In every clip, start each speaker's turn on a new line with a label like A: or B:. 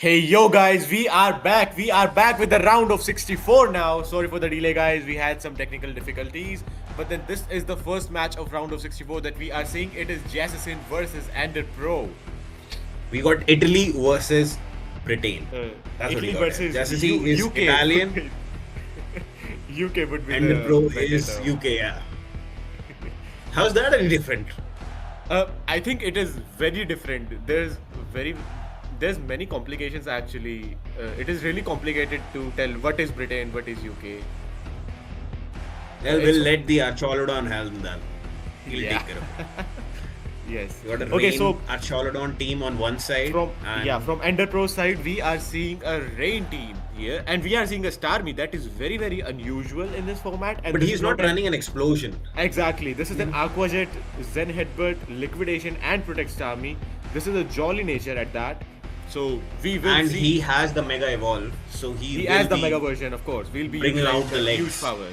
A: Hey yo guys, we are back. We are back with the round of 64 now. Sorry for the delay guys, we had some technical difficulties. But then this is the first match of round of 64 that we are seeing. It is Jaasesin versus enderpro.
B: We got Italy versus Britain. That's
A: Italy
B: what we got.
A: versus
B: Jaasesin is
A: UK.
B: Italian
A: UK would be
B: and the pro is
A: vendetta.
B: UK. Yeah. How's that any different?
A: I think it is very different. There's many complications actually. It is really complicated to tell what is Britain, what is UK.
B: Well, we'll let the Archolodon helm then. He'll
A: Yeah.
B: take care of it.
A: Yes.
B: We got a
A: Okay,
B: Rain
A: so
B: Archolodon team on one side.
A: from enderpro side we are seeing a rain team here, and we are seeing a Starmie. That is very unusual in this format. And
B: But
A: this
B: he's
A: is
B: not running an explosion.
A: Exactly. This is an Aquajet, Zen Headbutt, Liquidation, and Protect Starmie. This is a jolly nature at that. So we will
B: And
A: see.
B: he has the Mega Evolve. So
A: He
B: will
A: has the
B: be
A: mega version, of course. We'll be
B: bringing
A: utilizing
B: out the
A: the
B: legs.
A: huge power.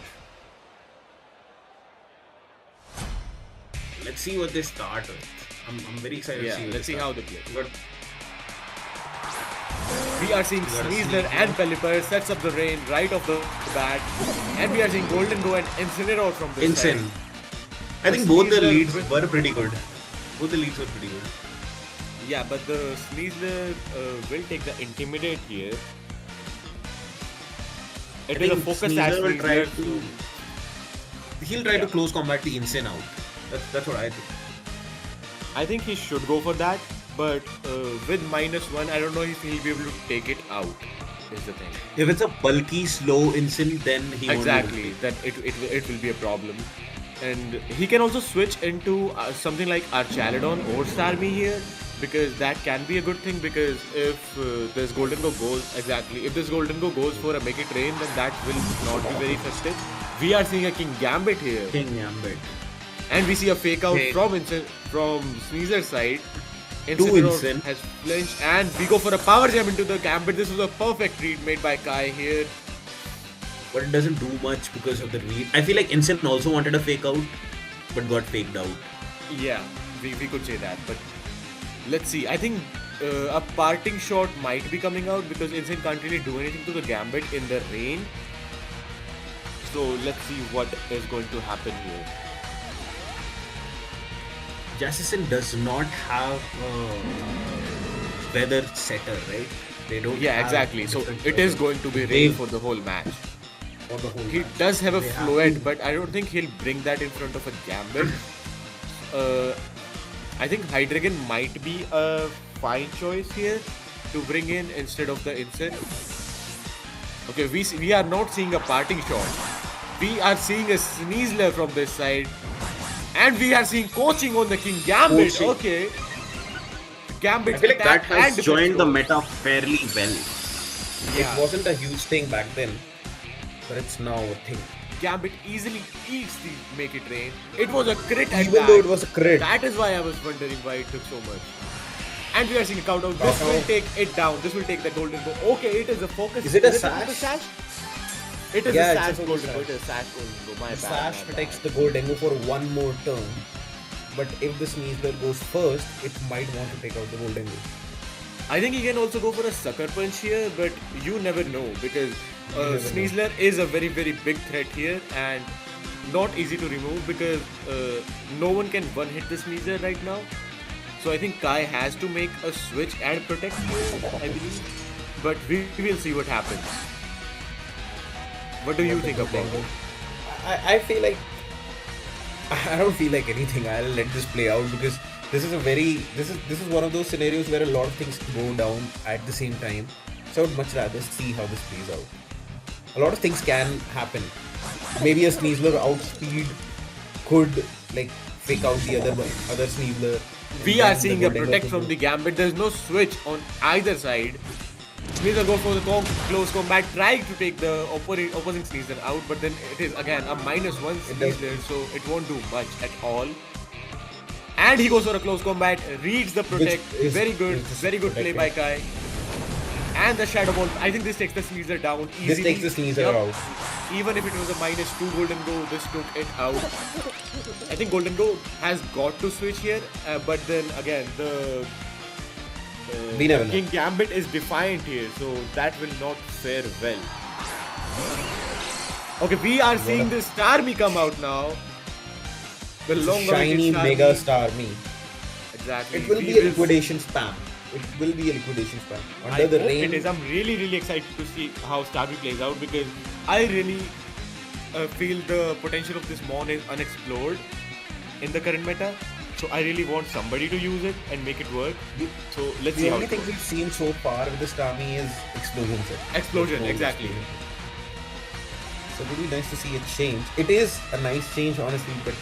B: Let's see what they start with. I'm very excited to see what
A: Let's see
B: they
A: how
B: start.
A: they play.
B: But
A: We are seeing
B: gotta
A: Sneasler
B: see.
A: and Pelipper sets up the rain right off the bat. And we are seeing Golden Go and Incineroar from this
B: insane.
A: side.
B: I think both the
A: Sneasler
B: leads
A: with-
B: were pretty good. Both the leads were pretty good.
A: Yeah, but the Sneasler will take the Intimidate here. It
B: I
A: is a
B: think
A: focus
B: Sneasler
A: at
B: will try
A: Sneasler.
B: to. He'll try to
A: Yeah.
B: close combat the Insane out. That's what I think.
A: I think he should go for that, but with -1, I don't know if he'll be able to take it out. Is the thing.
B: If it's a bulky, slow Insane, then he won't be able to
A: Exactly,
B: take it.
A: that it will be a problem. And he can also switch into something like Archaludon or Starmie here, because that can be a good thing, because if this Golden Go goes, if this Golden Go goes for a Make It Rain, then that will not be very effective. We are seeing a King Gambit here.
B: King Gambit.
A: And we see a fake out
B: Hey.
A: from Sneezer's side.
B: Insane.
A: Incineroar has flinched, and we go for a power gem into the Gambit. This was a perfect read made by Kai here.
B: But it doesn't do much because of the read. I feel like Insane also wanted a fake out, but got faked out.
A: Yeah, we could say that, but let's see. I think a parting shot might be coming out because Insane can't really do anything to the Gambit in the rain. So let's see what is going to happen here.
B: Jaasesin does not have a weather setter, right? They don't.
A: Yeah,
B: have
A: exactly. So
B: different
A: it is
B: weather
A: going to be rain
B: wave
A: for the whole match.
B: for the whole
A: He
B: match.
A: does have a
B: They have
A: fluid,
B: to-
A: but I don't think he'll bring that in front of a Gambit. I think Hydreigon might be a fine choice here to bring in instead of the Insect. Okay, we are not seeing a parting shot. We are seeing a Sneasler from this side. And we are seeing coaching on the King Gambit.
B: Coaching.
A: Okay. Gambit
B: I feel like that
A: attack
B: has
A: and
B: joined the
A: defense
B: meta fairly well.
A: Yeah.
B: It wasn't a huge thing back then, but it's now a thing.
A: Gambit easily eats the Make It Rain. It was a crit at
B: Even
A: that.
B: though it was a crit.
A: That is why I was wondering why it took so much. And we are seeing a countdown. This will take it down. This will take the Golden Go. Okay, it is a focus.
B: Is it a
A: a
B: sash?
A: sash? It is
B: Yeah,
A: a
B: it's a
A: sash
B: focus
A: Golden
B: sash.
A: Go. It is a sash Golden Go. My bad.
B: Sash
A: my
B: protects
A: bad.
B: the Goldengo for one more turn, but if the Sneasler goes first, it might want to take out the Goldengo.
A: I think he can also go for a Sucker Punch here, but you never know because
B: never know.
A: Sneasler is a very big threat here and not easy to remove because no one can one hit the Sneasler right now. So I think Kai has to make a switch and protect here, I believe. But we will see what happens. What do you think about it?
B: I feel like I don't feel like anything. I'll let this play out because this is one of those scenarios where a lot of things go down at the same time. So I would much rather see how this plays out. A lot of things can happen. Maybe a Sneasler outspeed could like fake out the other Sneasler.
A: We are seeing a protect from the Gambit. There's no switch on either side. Sneasler goes for the close combat, trying to take the opposing Sneasler out, but then it is again a -1 Sneasler, so it won't do much at all. And he goes for a close combat, reads the protect,
B: is-
A: very good play
B: protecting.
A: by Kai. And the Shadow Ball, I think this takes the Sneasler down easily.
B: This takes the Sneasler
A: Yup.
B: out.
A: Even if it was a -2 Golden Go, this took it out. I think Golden Go has got to switch here, but then again, the
B: We never know.
A: King Gambit is defiant here, so that will not fare well. Okay, we are seeing this Starmie come out now. The
B: Shiny Mega Starmie.
A: Exactly.
B: It will be a liquidation spam. It will be a liquidation spam. Under the rain.
A: It is. I'm really excited to see how Starmie plays out because I really feel the potential of this Mon is unexplored in the current meta. So I really want somebody to use it and make it work. So let's see
B: The
A: how
B: only
A: it
B: thing
A: goes.
B: we've seen so far with the Starmie is explosion set.
A: Explosion, exactly.
B: So it would be nice to see a change. It is a nice change, honestly, but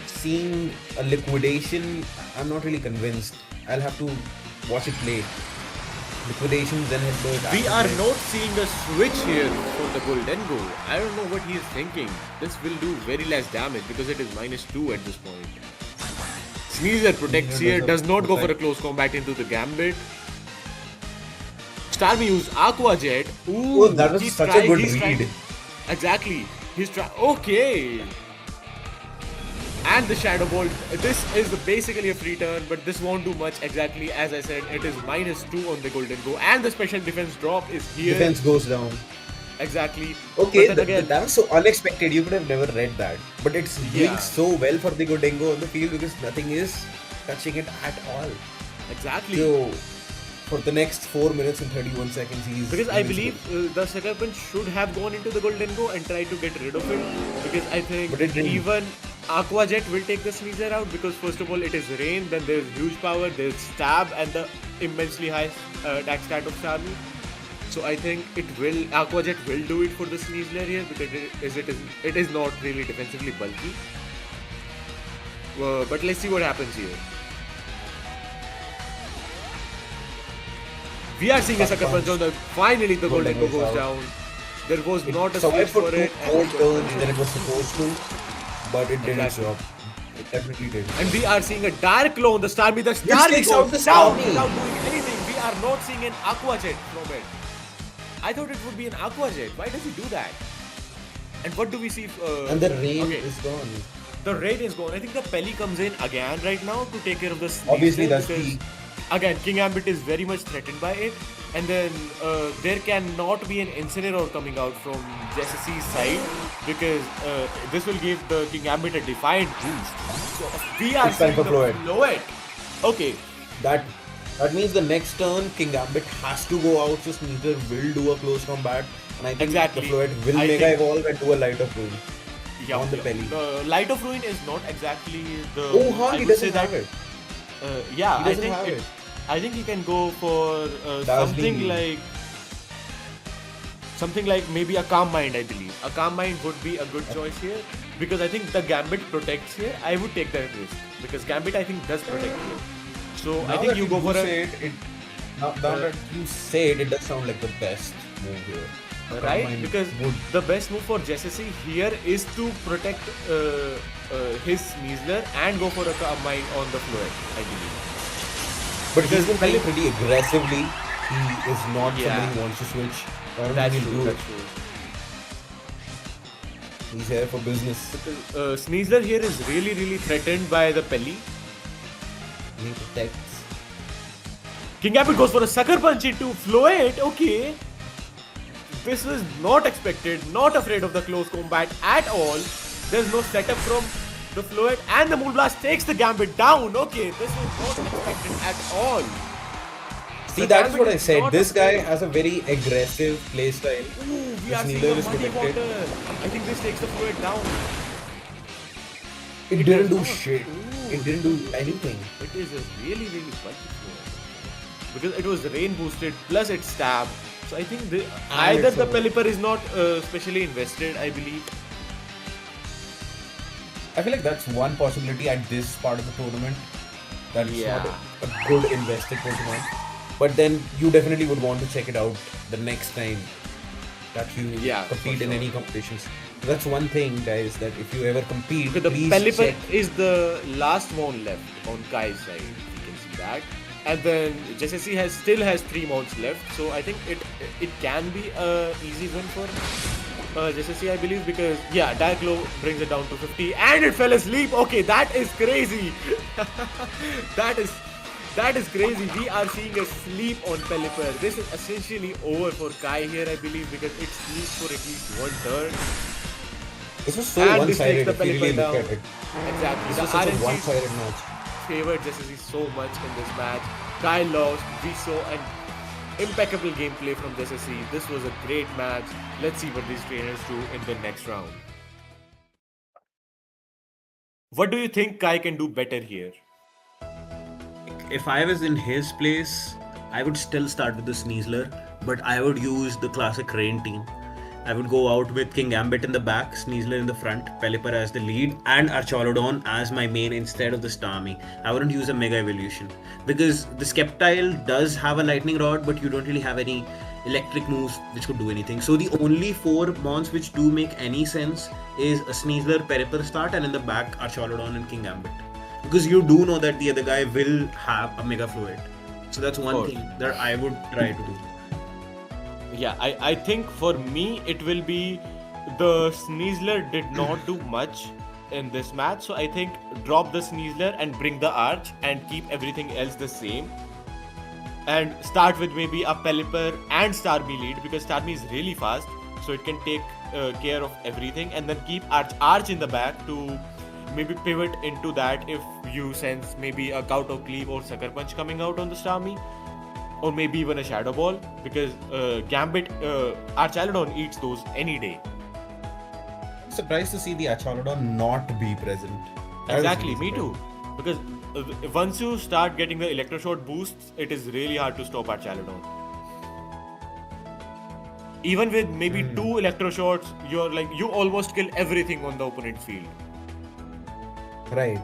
B: seeing a liquidation, I'm not really convinced. I'll have to watch it play. Liquidation, then headbutt.
A: We are not seeing a switch here for the Golden Go. I don't know what he is thinking. This will do very less damage because it is -2 at this point. Sneasler protects here, does not go for a close combat into the Gambit. Starmie used Aqua Jet. Ooh,
B: Oh, that was such a good read.
A: Exactly. He's trying. Okay. And the Shadow Bolt. This is basically a free turn, but this won't do much. Exactly as I said, it is -2 on the Golden Go, and the special defense drop is here.
B: Defense goes down.
A: Exactly.
B: Okay,
A: But then again,
B: that was so unexpected. You could have never read that. But it's doing
A: Yeah.
B: so well for the Godengo on the field because nothing is touching it at all.
A: exactly.
B: So, for the next 4 minutes and 31 seconds, he's
A: Because I
B: invincible.
A: believe the Sucker Punch should have gone into the Golden Go and tried to get rid of it. Because I think
B: But it didn't.
A: even Aqua Jet will take the Sneasler out. Because first of all, it is rain, then there's huge power, there's stab, and the immensely high attack stat of Starmie. So I think Aqua Jet will do it for the Sneasler here because it is not really defensively bulky. But let's see what happens here. We are seeing a Sucker Punch on the. Finally, the Golden Go goes down. There was not a switch
B: for
A: for
B: two
A: it.
B: more turns than it was supposed to, but it didn't
A: Exactly.
B: show up. It definitely did.
A: And we are seeing a Dark Claw on the Starmie. The Starmie
B: takes
A: goes
B: out the
A: down
B: Starmie.
A: without doing anything. We are not seeing an Aqua Jet from it. I thought it would be an Aqua Jet. Why does he do that? And what do we see?
B: And the rain
A: okay.
B: is gone.
A: The rain is gone. I think the Pelly comes in again right now to take care of the Sneasler.
B: Obviously, that's
A: because, again, King Gambit is very much threatened by it. And then there cannot be an Incineroar coming out from Jaasesin's side because this will give the King Gambit a defiant boost. So we are
B: It's time
A: seeing
B: for
A: the
B: Floet.
A: Okay.
B: That means the next turn, King Gambit has to go out, so Sneasler will do a close combat. And I think
A: Exactly.
B: the Floet will
A: I
B: Mega
A: think-
B: Evolve and do a Light of Ruin on the Pelly.
A: The Light of Ruin is not exactly the.
B: Oh, huh,
A: I
B: he
A: would
B: doesn't
A: say
B: have
A: that,
B: it.
A: Yeah,
B: He
A: I
B: doesn't
A: think
B: have it.
A: I think he can go for
B: Dazzling.
A: something like maybe a Calm Mind. I believe a Calm Mind would be a good choice here because I think the Gambit protects here. I would take that risk because Gambit I think does protect here. So
B: Now
A: I think
B: that
A: you go for a
B: now that you say it, it does sound like the best move here.
A: right
B: Combine
A: because
B: would.
A: the best move for Jaasesin here is to protect his Sneasler and go for a Calm Mind on the Floet. I believe.
B: But he's been playing
A: Pelly-
B: pretty aggressively. He is not
A: Yeah.
B: somebody who wants to switch. I don't
A: That's
B: think he'll
A: true.
B: do it.
A: That's true.
B: He's here for business.
A: Sneasler here is really threatened by the Pelly.
B: He protects.
A: King Gambit goes for a Sucker Punch into Floet. Okay. This was not expected. Not afraid of the close combat at all. There's no setup from the Floet. And the Moonblast takes the Gambit down. Okay. This was not expected at all.
B: See,
A: The
B: that's
A: Gambit
B: what I
A: is
B: said.
A: not
B: This guy
A: afraid.
B: has a very aggressive playstyle.
A: Ooh, we
B: The
A: are seeing
B: Sneasler
A: a
B: is
A: muddy
B: protected.
A: water. I think this takes the Floet down.
B: It
A: It
B: didn't
A: does
B: do
A: not.
B: shit.
A: Ooh.
B: It didn't do anything.
A: It is a really bulky Floet. Because it was rain boosted plus its stab. So I think either
B: it's
A: the
B: a-
A: Pelipper is not specially invested, I believe.
B: I feel like that's one possibility at this part of the tournament. That's
A: Yeah.
B: not a good invested Pokemon. But then you definitely would want to check it out the next time that you
A: Yeah,
B: compete
A: for
B: in
A: sure.
B: any competitions. That's one thing, guys, that if you ever compete,
A: Okay, the
B: please
A: Pelipper
B: check.
A: is the last one left on Kai's side. You can see that. And then Jaasesin still has 3 mounts left. So I think it can be a easy win for Jaasesin, I believe, because yeah, Dark Glow brings it down to 50 and it fell asleep. Okay, that is crazy. that is That is crazy. We are seeing a sleep on Pelipper. This is essentially over for Kai here, I believe, because it sleeps for at least one turn.
B: This was so
A: And this takes
B: one-sided
A: the
B: if you
A: Pelipper
B: really look
A: down.
B: at it.
A: Exactly.
B: This
A: The
B: was such a
A: RNG
B: one-sided match.
A: favored Jaasesin so much in this match. Kai lost. We saw an impeccable gameplay from Jaasesin. This was a great match. Let's see what these trainers do in the next round. What do you think Kai can do better here?
B: If I was in his place, I would still start with the Sneasler, but I would use the classic Rain team. I would go out with King Gambit in the back, Sneasler in the front, Pelipper as the lead, and Archaludon as my main instead of the Starmie. I wouldn't use a Mega Evolution because the Skeptile does have a Lightning Rod, but you don't really have any electric moves which could do anything. So the only 4 mons which do make any sense is a Sneasler, Pelipper start, and in the back Archaludon and King Gambit. Because you do know that the other guy will have a Mega Fluid. So that's one thing that I would try to do.
A: Yeah, I think for me it will be the Sneasler did not do much in this match, so I think drop the Sneasler and bring the Arch and keep everything else the same. And start with maybe a Pelipper and Starmie lead because Starmie is really fast, so it can take care of everything, and then keep Arch in the back to maybe pivot into that if you sense maybe a Kowtow Cleave or Sucker Punch coming out on the Starmie. Or maybe even a Shadow Ball, because Gambit, Archaludon eats those any day.
B: I'm surprised to see the Archaludon not be present.
A: Exactly, me too. Because once you start getting the Electroshot boosts, it is really hard to stop Archaludon. Even with maybe 2 Electroshots, you almost kill everything on the opponent's field.
B: Right.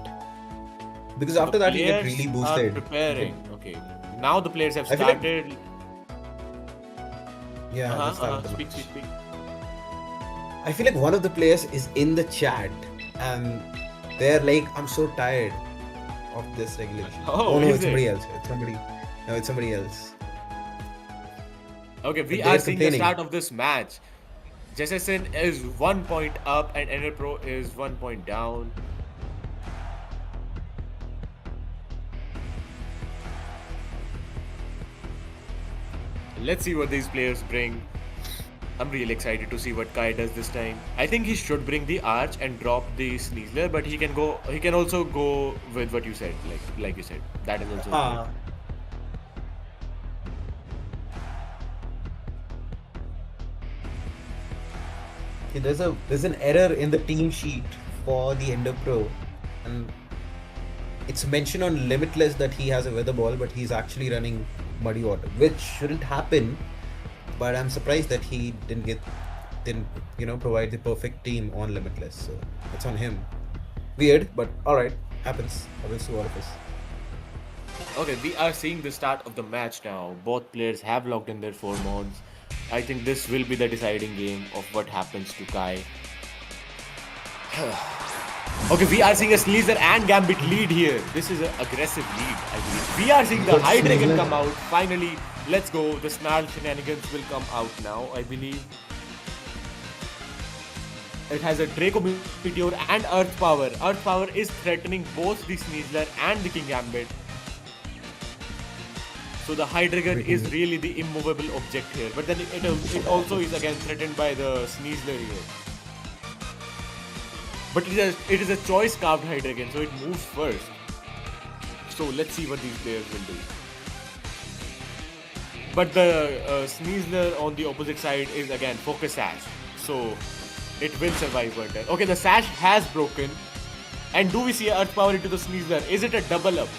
B: Because after that you get really boosted.
A: Are preparing. Okay. Now the players have started. Speak.
B: I feel like one of the players is in the chat and they're like, I'm so tired of this regulation.
A: Oh
B: No, it's somebody else. It's somebody else.
A: Okay, we are seeing the start of this match. Jaasesin is 1 point up and enderpro is 1 point down. Let's see what these players bring. I'm really excited to see what Kai does this time. I think he should bring the Arch and drop the Sneasler, but he can also go with what you said, like you said. That is also
B: okay, there's an error in the team sheet for the enderpro, and it's mentioned on Limitless that he has a Weather Ball, but he's actually running Muddy Water, which shouldn't happen. But I'm surprised that he didn't provide the perfect team on Limitless. So that's on him. Weird, but alright, happens to all of us.
A: Okay, we are seeing the start of the match now. Both players have locked in their 4 mods. I think this will be the deciding game of what happens to Kai. Okay, we are seeing a Sneasler and Gambit lead here. This is an aggressive lead, I believe. We are seeing the Hydreigon come out. Finally, let's go. The Snarl shenanigans will come out now, I believe. It has a Draco Meteor and Earth Power. Earth Power is threatening both the Sneasler and the King Gambit. So the Hydreigon is really the immovable object here. But then it also is again threatened by the Sneasler here. But it is a choice carved Hydreigon, so it moves first. So let's see what these players will do. But the Sneasler on the opposite side is again Focus Sash. So it will survive one turn. Okay, the Sash has broken. And do we see Earth Power into the Sneasler? Is it a double up?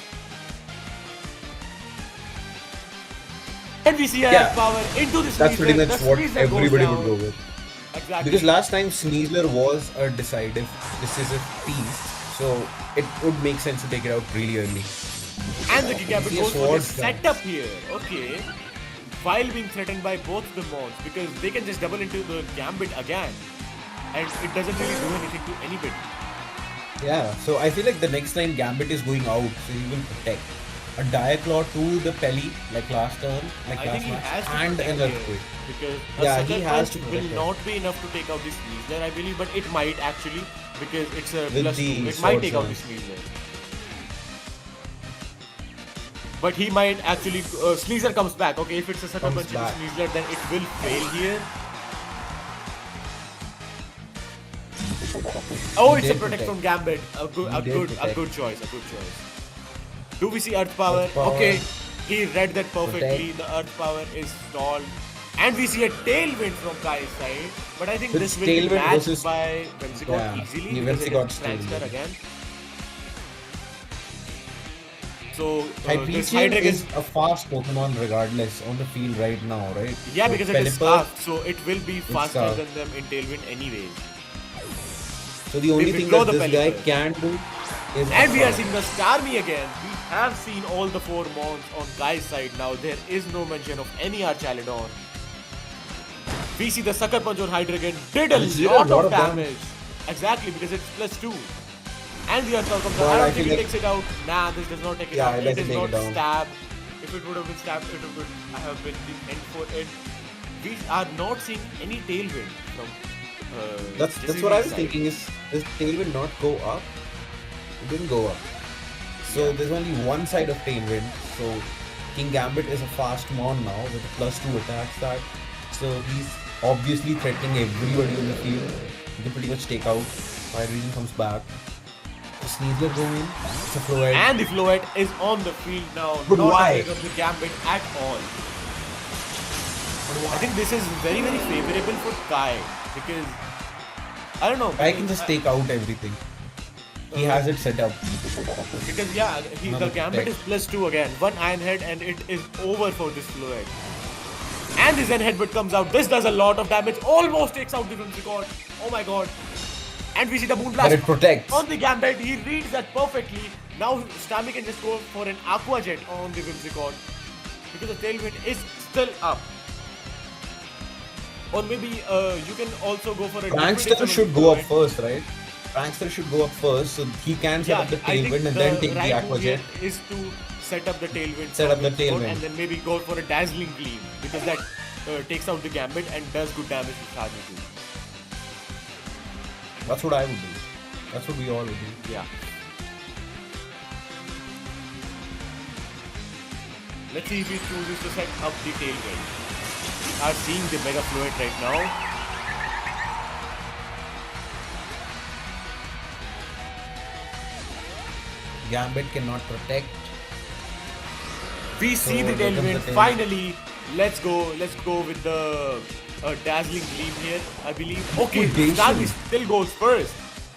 A: And we see Earth Power into the Sneasler.
B: That's pretty much what everybody would go with.
A: Exactly.
B: Because last time Sneasler was a decisive piece, so it would make sense to take it out really early.
A: And the King Gambit goes for the setup here. Okay. While being threatened by both the mons, because they can just double into the Gambit again. And it doesn't really do anything to anybody.
B: Yeah, so I feel like the next time Gambit is going out, so he will protect. A Diaclaw to the Pelly, like last turn, like last match, and an Earthquake.
A: Because a Sucker Punch will not be enough to take out this Sneasler, I believe, but it might actually, because it's a +2. It might take out this Sneasler. But he might actually... Sneasler comes back. Okay, if it's a sucker punch into Sneasler, then it will fail here. Oh, it's a protect from Gambit. A good choice. Do we see Earth Power? Okay, he read that perfectly. The Earth Power is stalled. And we see a Tailwind from Kai's side. But I think this will be matched by Whimsicott easily. Because it is again. So,
B: Hyperion is a fast Pokemon regardless on the field right now, right?
A: Yeah, because it is fast, so it will be faster than them in Tailwind anyways.
B: So the only thing that this guy can do is...
A: And we are seeing the Starmie again. We have seen all the 4 mons on Kai's side now. There is no mention of any Archaludon. We see the Sucker Punch on Hydreigon did a lot of damage. Exactly, because it's +2. And the Earth Power comes out. I don't think he takes it out. Nah, this does not take it out. It is not stab. If it would have been stabbed, it would have been the end for it. We are not seeing any Tailwind from...
B: that's what I was thinking. Is Tailwind not go up? It didn't go up. So there's only one side of Tailwind. So King Gambit is a fast mon now with a +2 attack start. So he's obviously threatening everybody in the field. He can pretty much take out. Fire Region comes back. The Sneasler go in. It's a Floette.
A: And the Floette is on the field now.
B: But
A: not
B: why?
A: afraid of the Gambit at all. I think this is very favorable for Kai. Because, I don't know.
B: Kai can just take out everything. He has it set up.
A: Because yeah, the Gambit is +2 again. 1 Iron Head and it is over for this Floette. And the Zen Headbutt comes out. This does a lot of damage. Almost takes out the Whimsicott. Oh my god. And we see the Moonblast.
B: But it protects.
A: On the Gambit. He reads that perfectly. Now Starmie can just go for an Aqua Jet on the Whimsicott. Because the Tailwind is still up. Or maybe you can also go for a...
B: Prankster should go up first, right? Prankster should go up first, so he can set up the Tailwind and then take the Aqua Jet.
A: Is to set up the Tailwind.
B: And
A: then maybe go for a Dazzling Gleam. Because that takes out the Gambit and does good damage to Starmie too.
B: That's what I would do. That's what we all would do.
A: Yeah. Let's see if he chooses to set up the Tailwind. We are seeing the Mega Floette right now.
B: Gambit cannot protect.
A: We see the Tailwind. Finally, let's go with the Dazzling Gleam here, I believe. Okay, Starmie still goes first.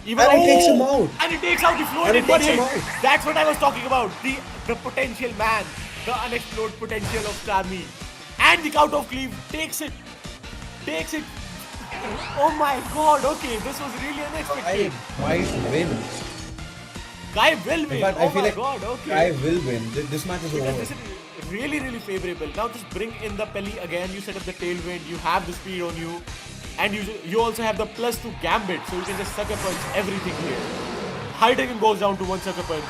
B: And it takes him out.
A: And it takes out the Floette in one hit. That's what I was talking about. The potential man. The unexplored potential of Starmie. And the Count of Cleave takes it. Oh my god, okay, this was really unexpected.
B: Kai might win.
A: Kai will win.
B: But I feel like
A: god, okay.
B: Kai will win. This match is over.
A: This is really favorable. Now just bring in the Pelly again. You set up the Tailwind. You have the speed on you. And you also have the +2 Gambit. So you can just Sucker Punch everything here. Hydreigon goes down to 1 Sucker Punch.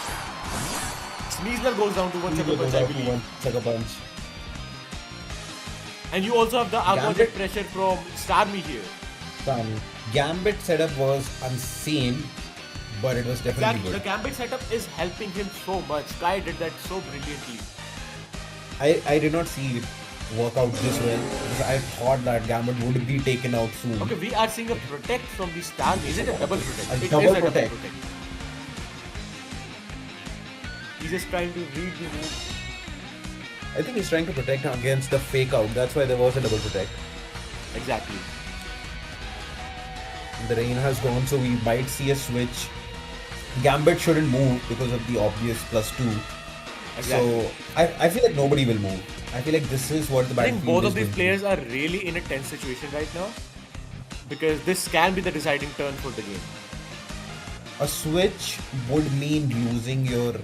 A: Sneasler goes down to 1 Sucker Punch, I believe.
B: Sucker Punch.
A: And you also have the Aqua Jet pressure from Starmie here.
B: Gambit setup was insane, but it was definitely good.
A: The Gambit setup is helping him so much. Kai did that so brilliantly.
B: I did not see it work out this well because I thought that Gambit would be taken out soon.
A: Okay, we are seeing a Protect from the Starmie. Is it a double Protect?
B: It is a double Protect.
A: He's just trying to read the move.
B: I think he's trying to protect against the fake out. That's why there was a double protect.
A: Exactly.
B: The rain has gone, so we might see a switch. Gambit shouldn't move because of the obvious +2. Exactly. So I feel like nobody will move. I feel like this is what the battlefield is.
A: I think both of these players are really in a tense situation right now. Because this can be the deciding turn for the game.
B: A switch would mean losing your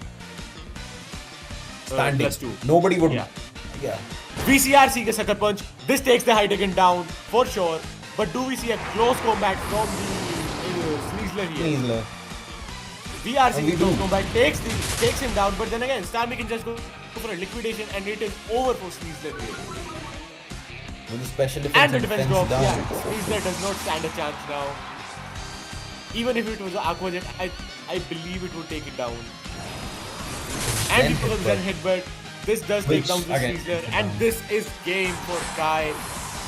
B: standing.
A: +2.
B: Nobody would.
A: Yeah. VCR seeing a Sucker Punch. This takes the Hydreigon down for sure. But do we see a close combat from the Sneasler here?
B: Sneasler.
A: We are seeing close combat. Takes him down. But then again, Starmie can just go for a liquidation and it is over for Sneasler here.
B: With the special defense
A: and the defense drop.
B: Down.
A: Yeah, Sneasler does not stand a chance now. Even if it was an Aqua Jet, I believe it would take it down. And because of Zen Headbutt, This does take
B: Which,
A: down the
B: again,
A: Caesar, and this is game for Kai.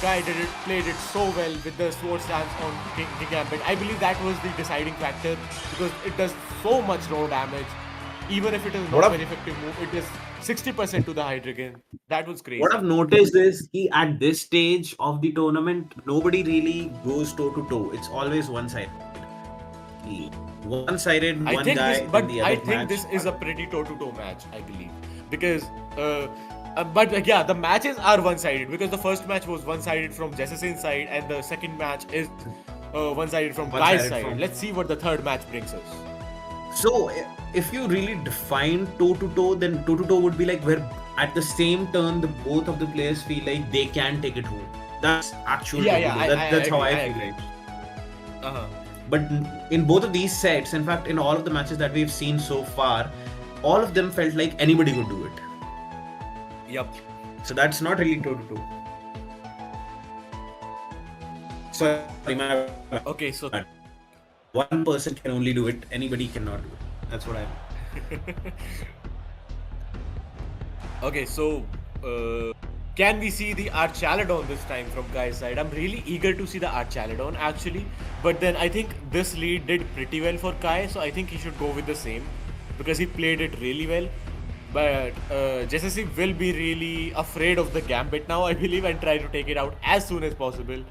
A: Kai played it so well with the sword stance on King Gambit. I believe that was the deciding factor because it does so much raw damage. Even if it is not very effective move, it is 60% to the Hydreigon. That was crazy.
C: What I've noticed is at this stage of the tournament, nobody really goes toe to toe. It's always one-sided. One-sided, one guy in the other
A: I think this is a pretty toe-to-toe match, I believe, because the matches are one-sided because the first match was one-sided from Jaasesin's side, and the second match is one-sided from Kai's side. Let's see what the third match brings us.
C: So, if you really define toe-to-toe, then toe-to-toe would be like where at the same turn, both of the players feel like they can take it home. That's actual toe-to-toe. That's how I feel.
A: Uh-huh.
C: But in both of these sets, in fact, in all of the matches that we've seen so far, all of them felt like anybody could do it.
A: Yep.
C: So that's not really toe-to-toe. So,
A: okay, so
C: one person can only do it, anybody cannot do it. That's what I mean.
A: Okay, so can we see the Archaladon this time from Kai's side? I'm really eager to see the Archaladon actually, but then I think this lead did pretty well for Kai, so I think he should go with the same because he played it really well. But Jaasesin will be really afraid of the Gambit now, I believe, and try to take it out as soon as possible.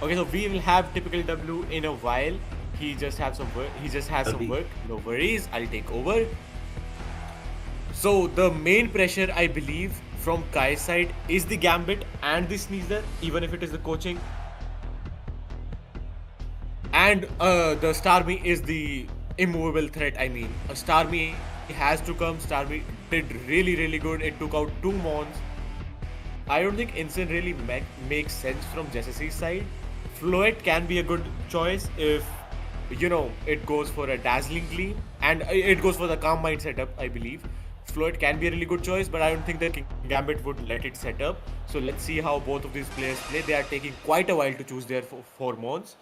A: Okay, so we will have typical W in a while. He just has some work. No worries. I'll take over. So the main pressure, I believe, from Kai's side is the Gambit and the Sneasler, even if it is the coaching. And the Starmie is the immovable threat. I mean, a Starmie has to come. Starmie did really good. It took out 2 Mons. I don't think Instant really makes sense from Jaasesin's side. Floet can be a good choice if, you know, it goes for a Dazzling Gleam and it goes for the Calm Mind setup, I believe. Floet can be a really good choice, but I don't think the Gambit would let it set up. So let's see how both of these players play. They are taking quite a while to choose their 4 Mons.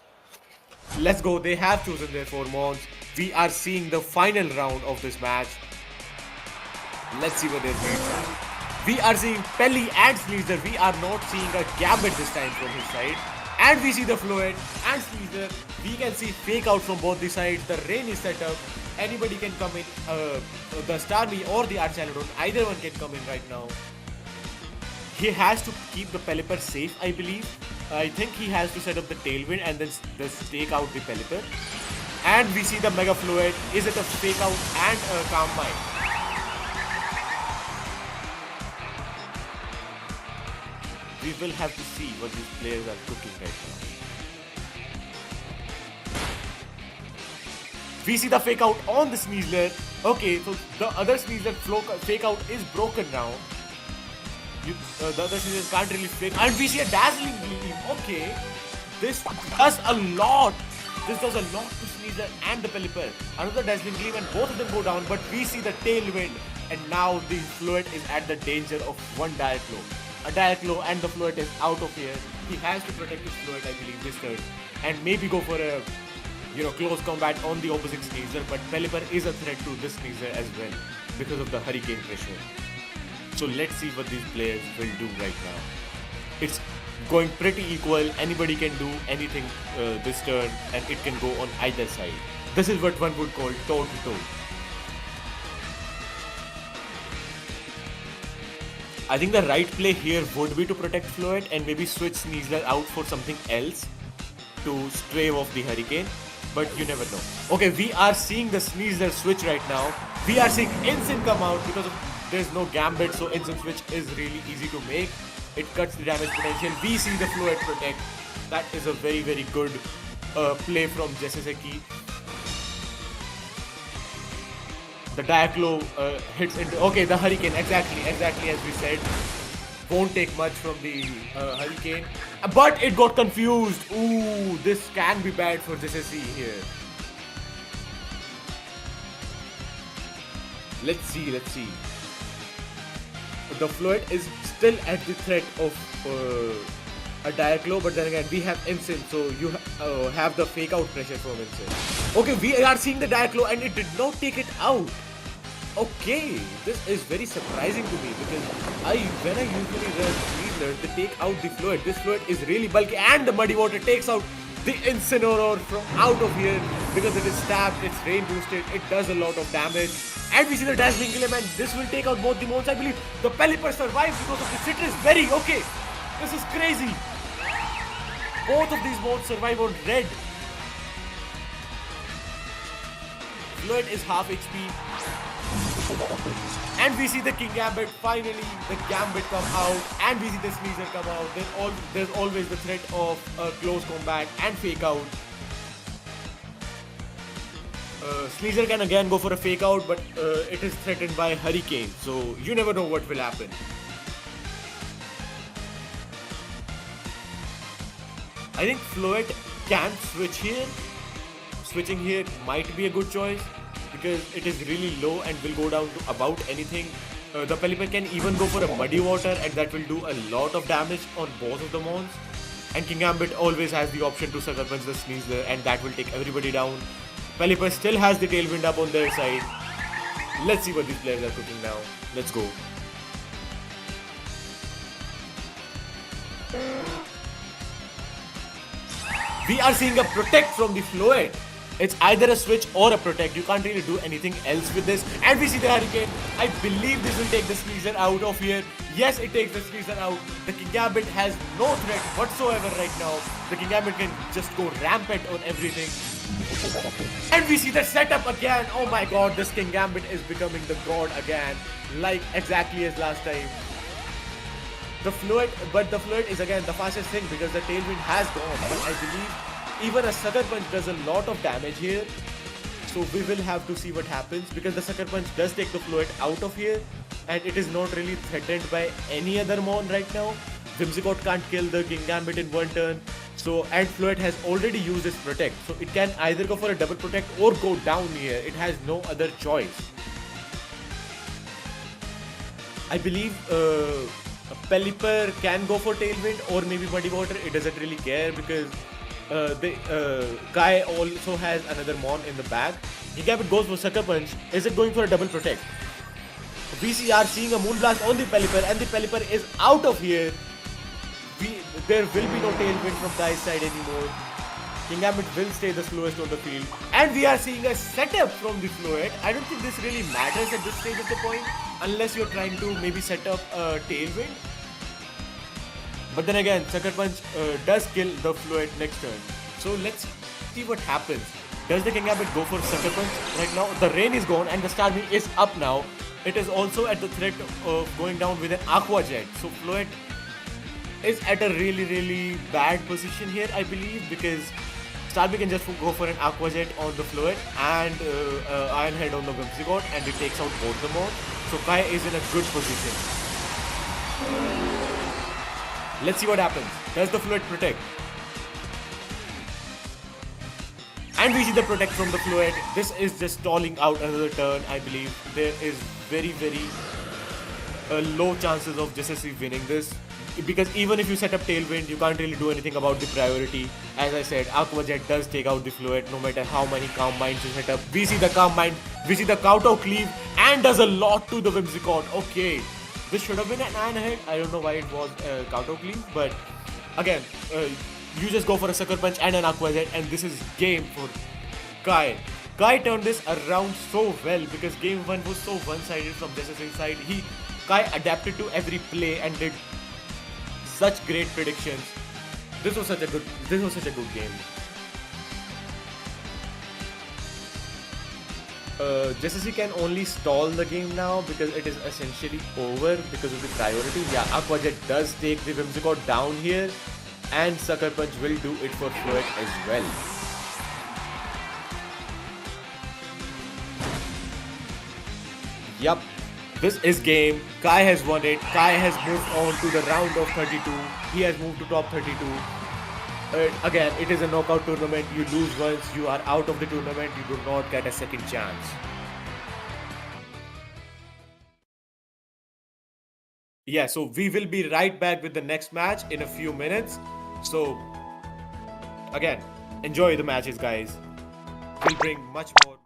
A: Let's go. They have chosen their 4 Mons. We are seeing the final round of this match. Let's see what their builds are. We are seeing Pelly and Sneasler. We are not seeing a Gambit this time from his side. And we see the Floet and Sneasler. We can see fake out from both the sides. The rain is set up. Anybody can come in. The Starmie or the Archaladon. Either one can come in right now. He has to keep the Pelipper safe, I believe. I think he has to set up the Tailwind and then just take out the Pelipper. And we see the Mega Floet. Is it a fake out and a Calm Mind? We will have to see what these players are cooking right now. We see the fake out on the Sneasler. Okay, so the other Sneasler fake out is broken now. The other Sneasler can't really fake. And we see a Dazzling Gleam. Okay, this does a lot. This does a lot to Sneasler and the Pelipper. Another Dazzling Gleam and both of them go down. But we see the Tailwind. And now the Floet is at the danger of one Diaclo. A Diaclo and the Floet is out of here. He has to protect his Floet, I believe, this turn. And maybe go for a, close combat on the opposite Sneasler. But Pelipper is a threat to this Sneasler as well because of the Hurricane pressure. So let's see what these players will do right now. It's going pretty equal. Anybody can do anything this turn and it can go on either side. This is what one would call toe-to-toe. I think the right play here would be to protect Floet and maybe switch Sneasler out for something else to stave off the Hurricane. But you never know. Okay, we are seeing the Sneasler switch right now. We are seeing Instant come out because there's no Gambit, so Instant switch is really easy to make. It cuts the damage potential. We see the Floet protect. That is a very good play from Jaasesin. The Diaclo hits into... Okay, the Hurricane, exactly as we said. Won't take much from the Hurricane. But it got confused. Ooh, this can be bad for Jaasesin here. Let's see. The Floet is still at the threat of a Diaclo, but then again we have Instant, so you have the fake out pressure from Instant. Okay, we are seeing the Diaclo and it did not take it out. Okay, this is very surprising to me because when I usually run Sneasler, they take out the fluid. This fluid is really bulky and the muddy water takes out the Incineroar from out of here because it is stabbed, it's rain boosted, it does a lot of damage. And we see the Dazzling Gleam and this will take out both the mons. I believe the Pelipper survives because of the Citrus Berry. Okay, this is crazy. Both of these mons survive on red. Fluid is half HP. And we see the King Gambit, finally the Gambit come out and we see the Sneasler come out. There's always the threat of close combat and fake out. Sneasler can again go for a fake out, but it is threatened by Hurricane, so you never know what will happen. I think Floet can switch here. Switching here might be a good choice because it is really low and will go down to about anything. The Pelipper can even go for a Muddy Water and that will do a lot of damage on both of the mons. And King Gambit always has the option to Sucker Punch the Sneasler and that will take everybody down. Pelipper still has the Tailwind up on their side. Let's see what these players are cooking now. Let's go. We are seeing a Protect from the Floet. It's either a switch or a Protect. You can't really do anything else with this. And we see the Hurricane. I believe this will take the Sneasler out of here. Yes, it takes the Sneasler out. The King Gambit has no threat whatsoever right now. The King Gambit can just go rampant on everything. And we see the setup again. Oh my god, this King Gambit is becoming the god again. Like exactly as last time. The Floet is again the fastest thing because the Tailwind has gone. But I believe even a Sucker Punch does a lot of damage here. So we will have to see what happens because the Sucker Punch does take the Floet out of here. And it is not really threatened by any other mon right now. Whimsicott can't kill the King Gambit in one turn. So, and Floet has already used its Protect. So it can either go for a double Protect or go down here. It has no other choice. I believe a Pelipper can go for Tailwind or maybe Muddy Water. It doesn't really care because Kai also has another mon in the bag. King Gambit goes for Sucker Punch. Is it going for a double Protect? We are seeing a Moonblast on the Pelipper and the Pelipper is out of here. There will be no Tailwind from Kai's side anymore. King Gambit will stay the slowest on the field. And we are seeing a setup from the Floet. I don't think this really matters at this stage of the point. Unless you're trying to maybe set up a Tailwind. But then again, Sucker Punch does kill the Floet next turn. So let's see what happens. Does the King Gambit go for Sucker Punch right now? The rain is gone and the Starmie is up now. It is also at the threat of going down with an Aqua Jet. So Floet is at a really bad position here, I believe, because Starmie can just go for an Aqua Jet on the Floet and Iron Head on the Whimsicott and it takes out both the mons. So Kai is in a good position. Let's see what happens. Does the Floet protect? And we see the Protect from the Floet. This is just stalling out another turn, I believe. There is very low chances of Jaasesin winning this. Because even if you set up Tailwind, you can't really do anything about the priority. As I said, Aqua Jet does take out the Floet no matter how many Calm Minds you set up. We see the Calm Mind, we see the Chateau cleave and does a lot to the Whimsicott. Okay, this should have been an Iron Head. I don't know why it was Chateau cleave, but again, you just go for a Sucker Punch and an Aqua Jet and this is game for Kai. Kai turned this around so well because game 1 was so one-sided from Jaasesin's side. Kai adapted to every play and did such great predictions. This was such a good game. Jaasesin can only stall the game now because it is essentially over because of the priority. Yeah, Aqua Jet does take the Whimsicott down here and Sucker Punch will do it for Floet as well. Yup. This is game. Kai has won it. Kai has moved on to the round of 32. He has moved to top 32. Again, it is a knockout tournament. You lose once, you are out of the tournament. You do not get a second chance. Yeah, so we will be right back with the next match in a few minutes. So, again, enjoy the matches, guys. We'll bring much more.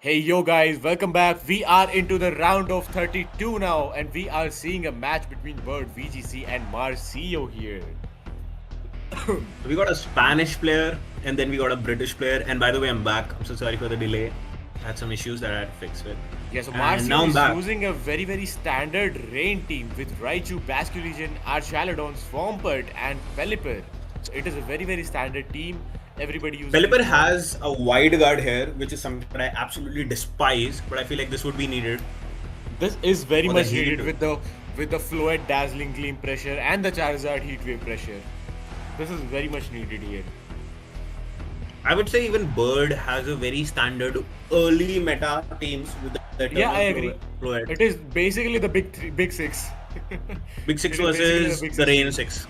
A: Hey yo guys, welcome back. We are into the round of 32 now, and we are seeing a match between Bird VGC and Marcio here.
C: We got a Spanish player and then we got a British player. And by the way, I'm back. I'm so sorry for the delay. I had some issues that I had to fix with.
A: Yeah, so
C: And
A: Marcio
C: now I'm
A: is
C: back.
A: using a very standard rain team with Raichu, Basculegion, Archaladon, Swampert, and Pelipper. So it is a very standard team. Everybody uses
C: Pelipper
A: it.
C: has a wide guard here, which is something that I absolutely despise, but I feel like this would be needed.
A: This is very
C: For the
A: much
C: heat.
A: needed with the Floet Dazzling Gleam pressure and the Charizard Heat Wave pressure. This is very much needed here.
C: I would say even Bird has a very standard early meta teams with the
A: Yeah, I agree.
C: Floet.
A: It is basically the big six.
C: Big 6
A: It is basically
C: versus
A: the big
C: the
A: six.
C: Rain 6.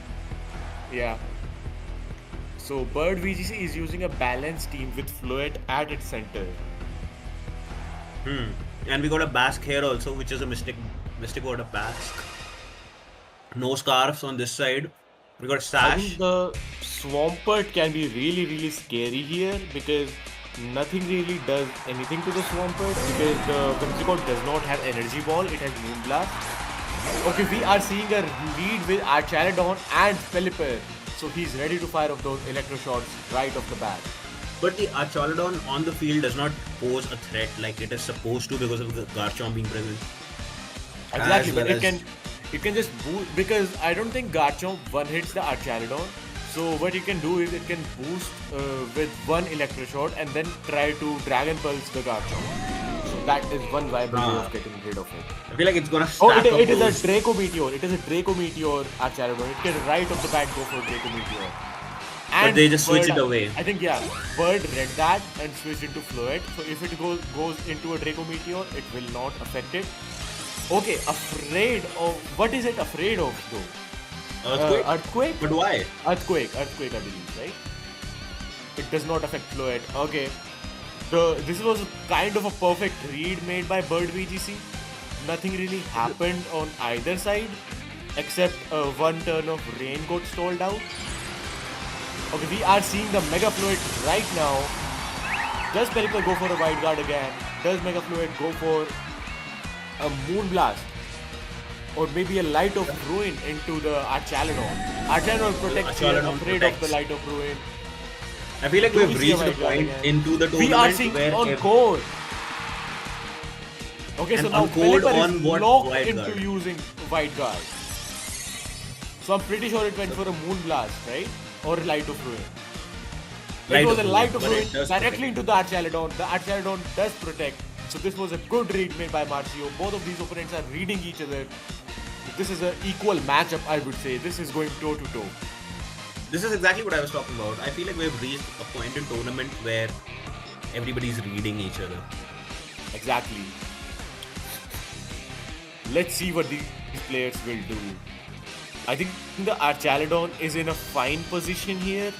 A: Yeah. So Bird VGC is using a balanced team with Floet at its center.
C: And we got a Basque here also, which is a Mystic Water Basque. No scarves on this side. We got
A: I
C: Sash.
A: think the Swampert can be really scary here because nothing really does anything to the Swampert because the Whimsicott does not have Energy Ball, it has Moonblast. Okay, we are seeing a lead with Archaladon and Pelipper. So he's ready to fire off those electro shots right off the bat.
C: But the Archaladon on the field does not pose a threat like it is supposed to because of the Garchomp being present.
A: Exactly,
C: As
A: but
C: well
A: it can just boost because I don't think Garchomp one hits the Archaladon. So what you can do is it can boost with one electro shot and then try to Dragon Pulse the Garchomp. So that is one viable way of getting rid of it.
C: I feel like it's gonna
A: Oh,
C: stack
A: it is
C: those.
A: a Draco Meteor. It is a Draco Meteor Archaladon. It can right off the bat go for Draco Meteor.
C: But they just switch
A: Bird-
C: it away.
A: I think yeah, Bird read that and switched into Floet. So if it goes into a Draco Meteor, it will not affect it. Okay, afraid of what is it afraid of though?
C: Earthquake?
A: Earthquake?
C: But why?
A: Earthquake, I believe, right? It does not affect Floet. Okay. This was kind of a perfect read made by Bird VGC. Nothing really happened on either side except one turn of rain got stalled out. Okay, we are seeing the Mega Fluid right now. Does Pelipper go for a wide guard again? Does Mega Fluid go for a Moonblast? Or maybe a Light of Ruin into the Archaladon? Archaladon protects here,
C: Archaladon
A: afraid of the
C: protects.
A: Light of Ruin.
C: I feel like
A: Do
C: we've
A: we see a
C: reached the
A: wide guard
C: point
A: again?
C: into the tournament
A: We are seeing
C: where
A: Encore. Okay, so
C: And
A: now
C: Encore
A: Pelipper
C: on
A: is
C: what
A: locked
C: wide
A: into
C: guard?
A: using wide guard. So I'm pretty sure it went for a Moonblast, right? Or Light of Ruin.
C: Light
A: It was
C: of
A: a
C: Ruin,
A: Light of
C: but
A: Ruin
C: it does
A: directly
C: protect.
A: into the Archaladon. The Archaladon does protect. So this was a good read made by Marcio. Both of these opponents are reading each other. This is an equal matchup, I would say. This is going toe to toe.
C: This is exactly what I was talking about. I feel like we've reached a point in tournament where everybody's reading each other.
A: Exactly. Let's see what these players will do. I think the Archaladon is in a fine position here.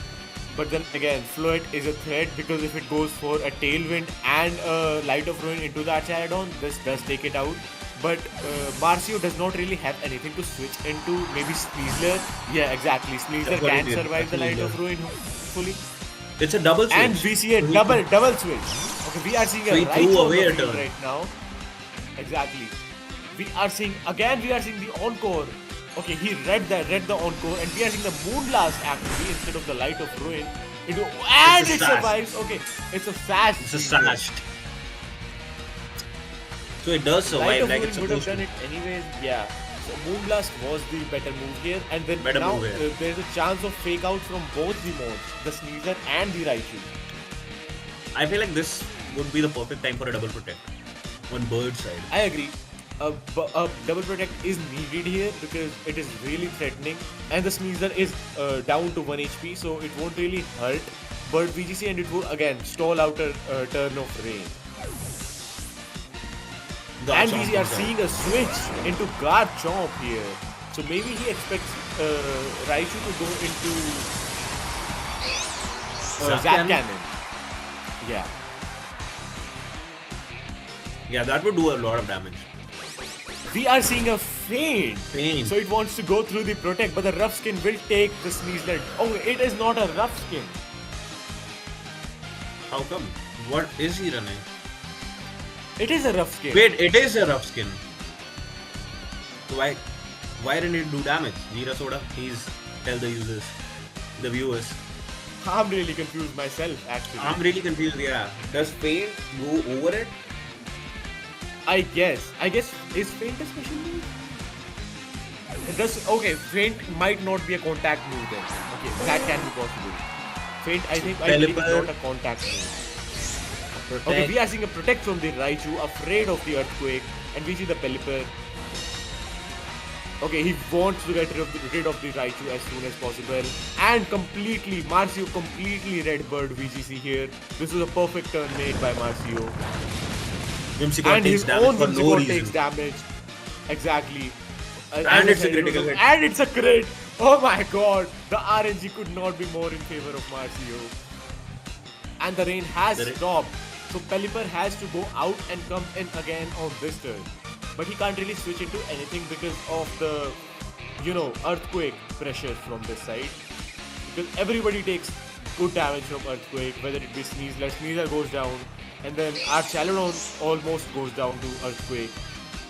A: But then again, Floet is a threat because if it goes for a Tailwind and a Light of Ruin into the Archaladon, this does take it out. But Marcio does not really have anything to switch into. Maybe Sneasler. Yeah, exactly. Sneasler
C: That's what
A: can
C: it is.
A: survive the Light
C: Sneasler.
A: of Ruin hopefully.
C: It's a double switch.
A: And we see a double switch. Okay, we are seeing
C: So he
A: a
C: threw
A: Raichu on
C: away
A: the
C: a
A: field
C: turn.
A: right now. Exactly. We are seeing the Encore. Okay, he read the Encore, and we are seeing the Moonblast actually instead of the Light of Ruin. And
C: a
A: it
C: sash.
A: survives. Okay, it's a sash.
C: It's a slashed. So it does
A: Light
C: survive
A: of
C: like
A: Ruin
C: it's
A: would have
C: supposed
A: done
C: to.
A: it anyways. Yeah. So Moonblast was the better move here, and then
C: Better
A: now
C: move here.
A: there's a chance of fake out from both the modes, the Sneasler and the Raichu.
C: I feel like this would be the perfect time for a double protect on Bird's side.
A: I agree. A double protect is needed here because it is really threatening, and the Sneasler is down to 1 HP, so it won't really hurt Bird VGC, and it will again stall out a turn of rain. And we are seeing a switch into Garchomp here, so maybe he expects Raichu to go into
C: Zap
A: Zap
C: Cannon?
A: Cannon. Yeah.
C: Yeah, that would do a lot of damage.
A: We are seeing a feint.
C: Feint.
A: So it wants to go through the protect, but the rough skin will take the Sneasler. Oh, it is not a rough skin.
C: How come? What is he running?
A: It is a rough skin.
C: Wait, it is a rough skin. So why didn't it do damage? Jeera Soda, please tell the users, the viewers.
A: I'm really confused myself, actually.
C: I'm really confused, yeah.
B: Does Feint go over it?
A: I guess. Is Feint a special move? It does. Okay, Feint might not be a contact move then. Okay, that can be possible. Feint, I believe is not a contact move.
C: Protect.
A: Okay, we are seeing a protect from the Raichu, afraid of the earthquake, and we see the Pelipper. Okay, he wants to get rid of the Raichu as soon as possible. And Marcio completely red bird VGC here. This is a perfect turn made by Marcio.
C: Whimsicott
A: And
C: takes
A: his
C: damage
A: own
C: for no
A: Whimsicott
C: reason.
A: takes damage. Exactly.
C: And it's a critical hit.
A: And it's a crit. Oh my god. The RNG could not be more in favor of Marcio. And the rain has stopped. So Pelipper has to go out and come in again on this turn. But he can't really switch into anything because of the, earthquake pressure from this side. Because everybody takes good damage from earthquake, whether it be Sneasler. Sneasler goes down, and then our Chalodon almost goes down to earthquake.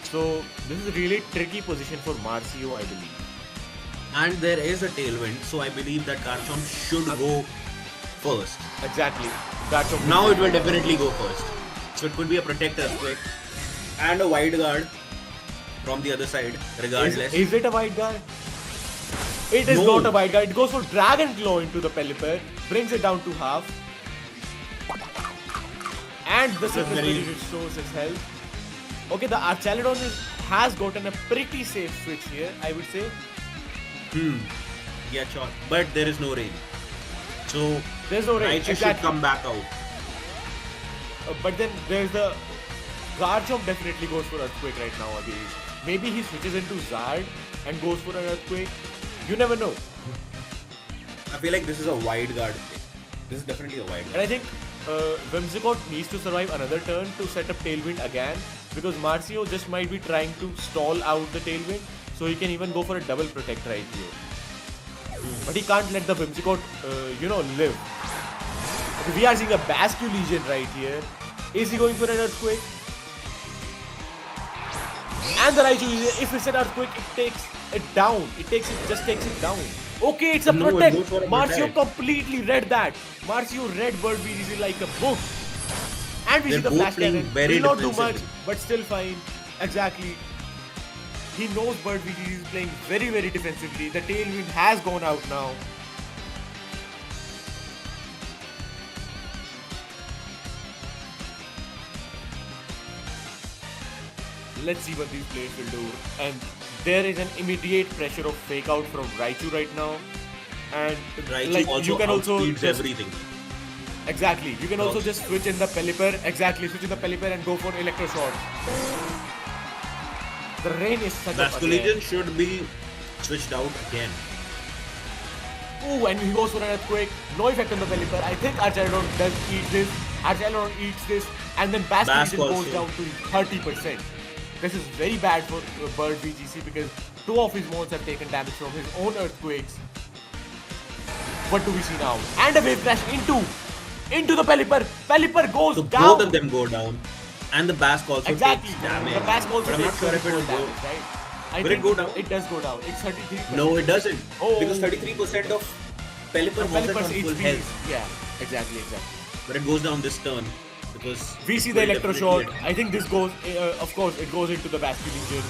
A: So this is a really tricky position for Marcio, I believe.
C: And there is a tailwind, so I believe that Garchomp should go first.
A: Exactly. That's what
C: Now it will definitely go first. So it could be a Protect Earthquake and a Wide Guard from the other side, regardless.
A: Is it a Wide Guard? It is not a Wide Guard. It goes for Dragon Claw into the Pelipper, brings it down to half. And the Sickness Berry restores its health. Okay, the Archaludon has gotten a pretty safe switch here, I would say.
C: Yeah, sure. But there is no rain. So
A: There's no rain.
C: Raichu should come back out.
A: But then there's the Garchomp definitely goes for Earthquake right now, I believe. Maybe he switches into Zard and goes for an Earthquake. You never know.
C: I feel like this is a Wide Guard thing. This is definitely a Wide Guard.
A: And I think Whimsicott needs to survive another turn to set up Tailwind again, because Marcio just might be trying to stall out the Tailwind, so he can even go for a double Protect right here. But he can't let the Whimsicott, live. Okay, we are seeing a Basque Legion right here. Is he going for an Earthquake? And the Raichu, if it's an Earthquake, it takes it down. Just takes it down. Okay, it's a Protect. Marcio completely read that. Marcio read Bird VGC like a book. And we see the Flash Cannon. Will not do much, but still fine. Exactly. He knows Bird VGC is playing very, very defensively. The Tailwind has gone out now. Let's see what these players will do. And there is an immediate pressure of fake out from Raichu right now. And
C: Raichu
A: you can also
C: outbeats everything.
A: Exactly. You can also just switch in the Pelipper. Exactly. Switch in the Pelipper and go for Electro Shot. The rain is such a
C: Basque Legion should be switched out again.
A: Ooh, and he goes for an Earthquake. No effect on the Pelipper. I think Archaludon does eat this. Archaludon eats this. And then Basque Legion goes down to 30%. This is very bad for Bird VGC because two of his mons have taken damage from his own Earthquakes. What do we see now? And a Wave Crash into the Pelipper. Pelipper goes
C: so
A: down.
C: Both of them go down. And the Basque also takes damage.
A: The Basque also
C: I'm not
A: takes
C: sure if it will
A: damage,
C: go.
A: right?
C: Will it go down?
A: It does go down. It's 33%.
C: No, it doesn't.
A: Oh.
C: Because 33% of Pelipper wasn't on full health.
A: Yeah, exactly.
C: But it goes down this turn. Because
A: we see the Electro Shot. I think this goes, of course, it goes into the Basque Legion.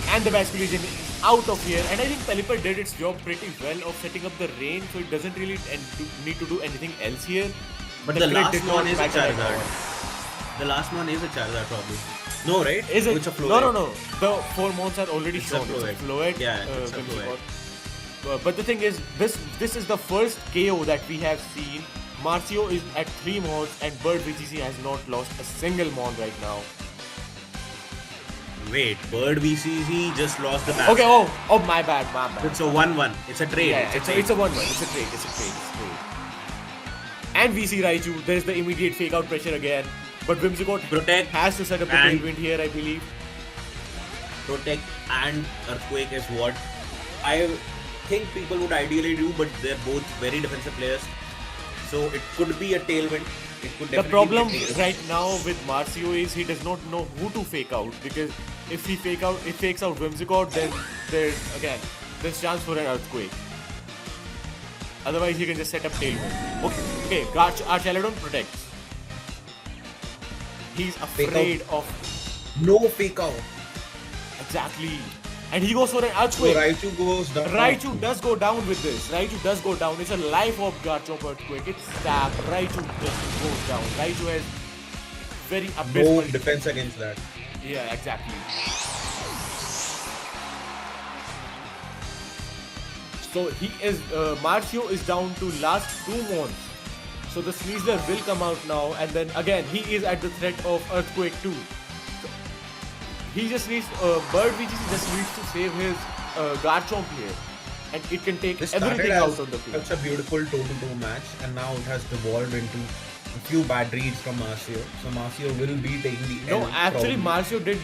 A: And the Basque Legion is out of here. And I think Pelipper did its job pretty well of setting up the rain, so it doesn't really need to do anything else here.
C: But the last one is a Charizard. The last one is a Charizard probably. No, right?
A: Is it?
C: It's a Floette.
A: No. The four mons are already shown.
C: It's a
A: Floette.
C: Yeah, it's a Floette.
A: But the thing is, this is the first KO that we have seen. Marcio is at 3 mons and Bird VGC has not lost a single mon right now.
C: Wait, Bird VCC just lost the match.
A: Okay, oh my bad.
C: It's a 1-1. It's a trade.
A: Yeah, it's a 1-1. It's a trade. And we see Raichu, there's the immediate fake out pressure again. But Whimsicott has to set up the Tailwind here, I believe.
C: Protect and Earthquake is what I think people would ideally do, but they're both very defensive players. So it could be a Tailwind
B: It could
A: The
B: definitely
A: problem
B: be a tail.
A: right now with Marcio is he does not know who to fake out, because if he fakes out Whimsicott, then there's chance for an earthquake. Otherwise, he can just set up Tailwind. Okay, Archaladon protects. He's afraid of
B: No fake out.
A: exactly, and he goes for an
B: So
A: earthquake.
B: Raichu goes down.
A: Raichu does go down with this. Raichu does go down. It's a life of Garchomp earthquake. It's stab. Raichu just goes down. Raichu has very
B: No
A: abysmal.
B: defense against that.
A: Yeah, exactly. So Marcio is down to last 2 mons. So the Sneasler will come out now, and then again he is at the threat of earthquake too. So he just needs Bird VGC just needs to save his Garchomp here, and it can take
B: This started
A: everything
B: as
A: out on the field.
B: such a beautiful toe-to-toe match, and now it has devolved into a few bad reads from Marcio. So Marcio will be taking the
A: No,
B: L
A: actually
B: probably.
A: Marcio did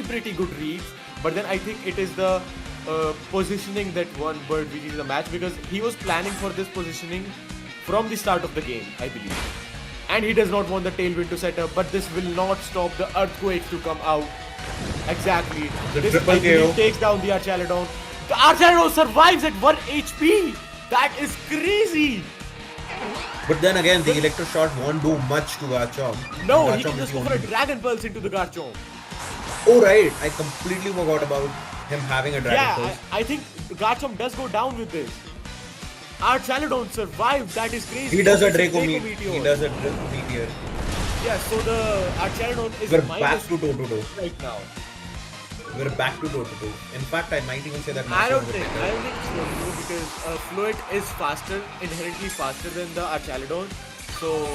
A: pretty good reads, but then I think it is the positioning that won Bird VGC the match, because he was planning for this positioning from the start of the game, I believe. And he does not want the Tailwind to set up, but this will not stop the Earthquake to come out. Exactly.
B: The
A: This,
B: triple
A: I believe,
B: KO.
A: takes down the Archaladon. The Archaladon survives at 1 HP! That is crazy!
B: But then again, the Electro Shot won't do much to Garchomp.
A: No,
B: Garchomp
A: he can
B: is
A: just
B: the
A: go for a
B: only-
A: Dragon Pulse into the Garchomp.
B: Oh right, I completely forgot about him having a Dragon
A: Yeah,
B: Pulse.
A: I think Garchomp does go down with this. Archaladon survived, that is crazy.
B: He does a
A: It's
B: Draco
A: Meteor.
B: Meteor. He does a Draco Meteor.
A: Yeah, so the Archaladon is
B: We're
A: minus
B: back to toe-to-toe.
A: right now.
B: We're back to toe-to-toe. In fact, I might even say that
A: I
B: Marcio
A: don't
B: was a
A: think
B: better-
A: it's Fluid, because Fluid is faster, inherently faster than the Archaladon. So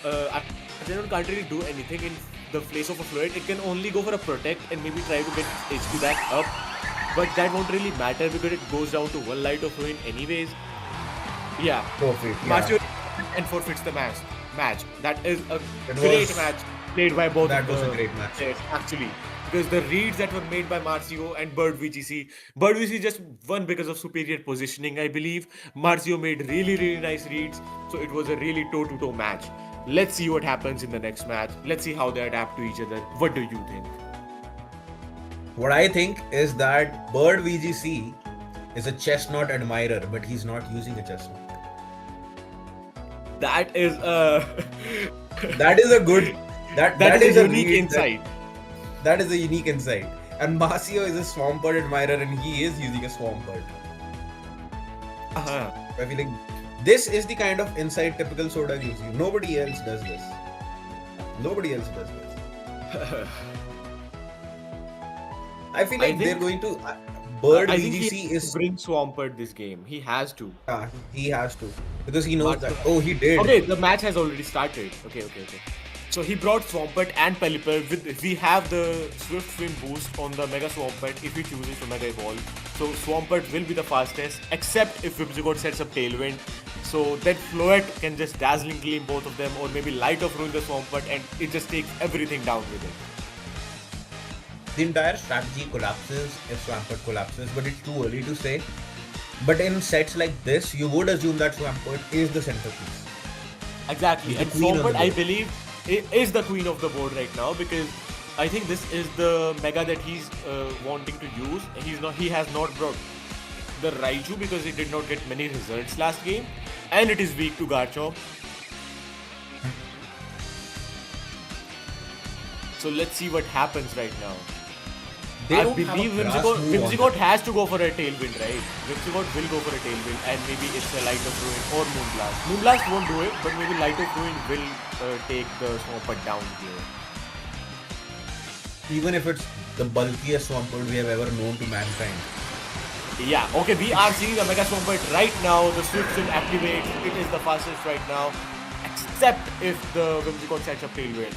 A: Archaladon can't really do anything in the place of a Fluid. It can only go for a Protect and maybe try to get its HP back up. But that won't really matter because it goes down to 1 Light of Ruin anyways. Yeah.
B: Forfeit, yeah.
A: Marcio and forfeits the match. That is a
B: It
A: great
B: was-
A: match played by both.
B: that
A: of
B: was a
A: the
B: great match.
A: players, actually, because the reads that were made by Marcio and Bird VGC. Bird VGC just won because of superior positioning, I believe. Marcio made really nice reads, so it was a really toe-to-toe match. Let's see what happens in the next match. Let's see how they adapt to each other. What do you think?
B: What I think is that Bird VGC is a chestnut admirer, but he's not using a chestnut.
A: That is
B: That is a good.
A: that is a unique
B: read
A: insight.
B: That is a unique insight. And Marcio is a Swampert admirer, and he is using a Swampert.
A: Uh-huh.
B: I feel like this is the kind of insight typical Soda gives you. Nobody else does this. Nobody else does this. I feel
A: I
B: like they're
A: think-
B: going to. Bird
A: I think
B: VGC
A: he
B: is.
A: bring Swampert this game. He has to.
B: He has to. Because he knows
A: Marcio-
B: that. Oh, he did.
A: Okay, the match has already started. Okay. So he brought Swampert and Pelipper. We have the Swift Swim boost on the Mega Swampert if he chooses to Mega Evolve. So Swampert will be the fastest, except if Whimsicott sets up Tailwind. So that Floet can just Dazzling Gleam both of them, or maybe Light of Ruin the Swampert, and it just takes everything down with it.
B: The entire strategy collapses if Swampert collapses, but it's too early to say. But in sets like this, you would assume that Swampert is the centerpiece.
A: Exactly,
B: He's the
A: and
B: queen of the
A: Swampert, I
B: board.
A: believe, is the queen of the board right now, because I think this is the Mega that he's wanting to use. He has not brought the Raichu because he did not get many results last game, and it is weak to Garchomp. So let's see what happens right now.
B: They
A: I
B: don't have a
A: believe
B: grass move on
A: Whimsicott
B: them.
A: has to go for a Tailwind, right? Whimsicott will go for a Tailwind, and maybe it's a Light of Ruin or Moonblast. Moonblast won't do it, but maybe Light of Ruin will take the Swampert down here.
B: Even if it's the bulkiest Swampert we have ever known to mankind.
A: Yeah, okay, we are seeing the Mega Swampert right now. The Swift Swim activates. It is the fastest right now, except if the Whimsicott sets up Tailwind.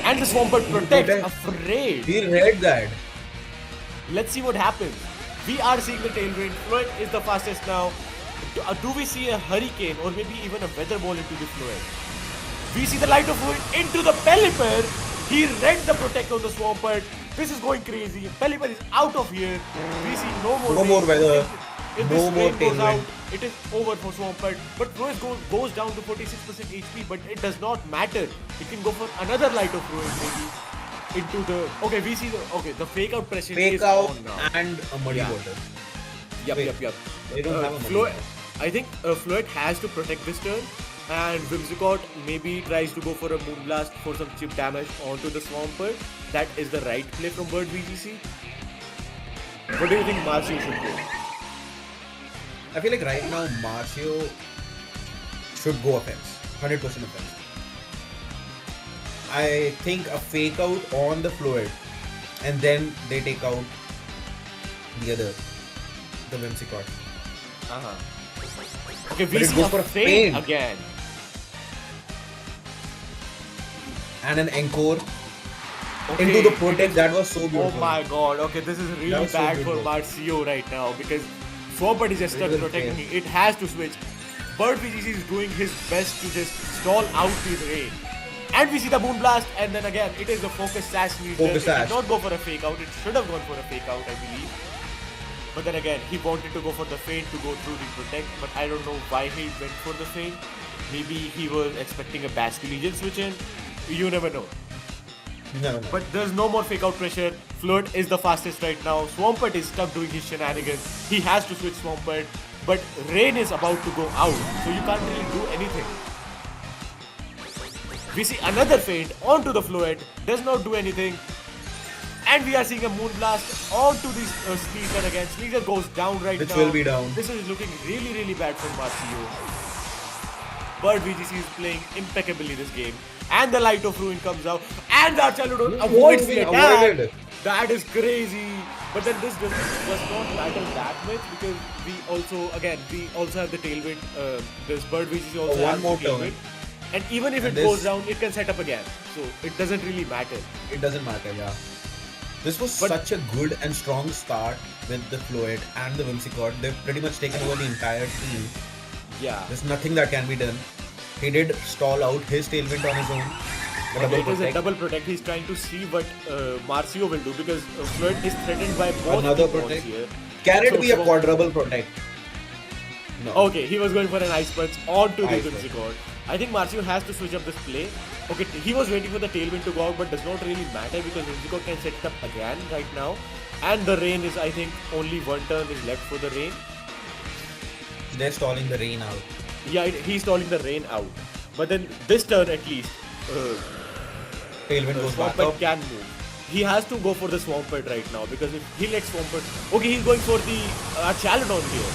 A: And the Swampert protects, afraid.
B: He read that.
A: Let's see what happens. We are seeing the Tailwind. Floyd is the fastest now. Do we see a Hurricane or maybe even a Weather Ball into the Floyd? We see the Light of Ruin into the Pelipper. He read the Protect on the Swampert. This is going crazy. Pelipper is out of here. We see no more.
B: No more weather.
A: If
B: No
A: this
B: more
A: rain goes out,
B: Tailwind.
A: it is over for Swampert. But Fluid goes down to 46% HP, but it does not matter. It can go for another Light of Fluid maybe into the... Okay, we see the fake out pressure is on now.
B: And a muddy water.
A: Yep.
B: They don't have a muddy
A: Fluid,
B: water.
A: I think Fluid has to protect this turn. And Whimsicott maybe tries to go for a Moonblast for some chip damage onto the Swampert. That is the right play from Bird VGC. What do you think Marcio should do?
B: I feel like right now Marcio should go offense. 100% offense. I think a fake out on the Fluid and then they take out the Whimsicott.
A: Okay, we
B: But it
A: see
B: goes
A: a
B: for a
A: feint
B: feint.
A: again.
B: And an encore
A: Okay,
B: into the protect. That was so
A: Oh
B: beautiful.
A: my god, okay, this is really
B: was so
A: bad for
B: beautiful.
A: Marcio right now because Swampert is just stuck
B: It was
A: protecting
B: fair.
A: me. It has to switch. Bird VGC is doing his best to just stall out the rain. And we see the Moonblast, and then again, it is the Focus Sash Sneezer.
B: Focus
A: It did
B: Sash.
A: not go for a fake out, it should have gone for a fake out, I believe. But then again, he wanted to go for the feint to go through the protect, but I don't know why he went for the feint. Maybe he was expecting a Basque Legion switch in. You never know.
B: No.
A: But there's no more fake out pressure. Flirt is the fastest right now. Swampert is stuck doing his shenanigans. He has to switch Swampert. But Rain is about to go out, so you can't really do anything. We see another feint onto the Fluid. Does not do anything. And we are seeing a Moonblast onto this Sneezer again. Sneezer goes down right
B: Which
A: now.
B: will be down.
A: This is looking really, really bad for Marcio. But VGC is playing impeccably this game. And the Light of Ruin comes out. And the Archaludon avoids the attack.
B: Avoided.
A: That is crazy. But then this does not matter that much because we also have the Tailwind. This Bird VGC also
B: One
A: has
B: more
A: the Tailwind.
B: turn.
A: And even if
B: And
A: it goes
B: this-
A: down, it can set up again. So it doesn't really matter.
B: It doesn't matter, yeah. This was
A: But-
B: such a good and strong start with the Fluid and the Whimsicott. They've pretty much taken over the entire team.
A: Yeah.
B: There's nothing that can be done. He did stall out his Tailwind on his own. The
A: Okay,
B: double
A: it is a
B: protect.
A: double protect. He's trying to see what Marcio will do because Floyd is threatened by both
B: Another
A: the
B: protect.
A: here.
B: Can it
A: So
B: be a
A: Swamp-
B: quadruple protect? No.
A: Okay, he was going for an Ice Punch onto the
B: Ice Punch.
A: Whimsicott. I think Marcio has to switch up this play. Okay, he was waiting for the Tailwind to go out, but does not really matter because Whimsicott can set it up again right now. And the Rain is, I think, only one turn is left for the Rain.
B: They're stalling the Rain out.
A: Yeah, he's stalling the Rain out. But then this turn at least,
B: Tailwind goes back
A: Swampert
B: up.
A: can move. He has to go for the Swampert right now because if he lets Swampert... Okay, he's going for the Archaludon here.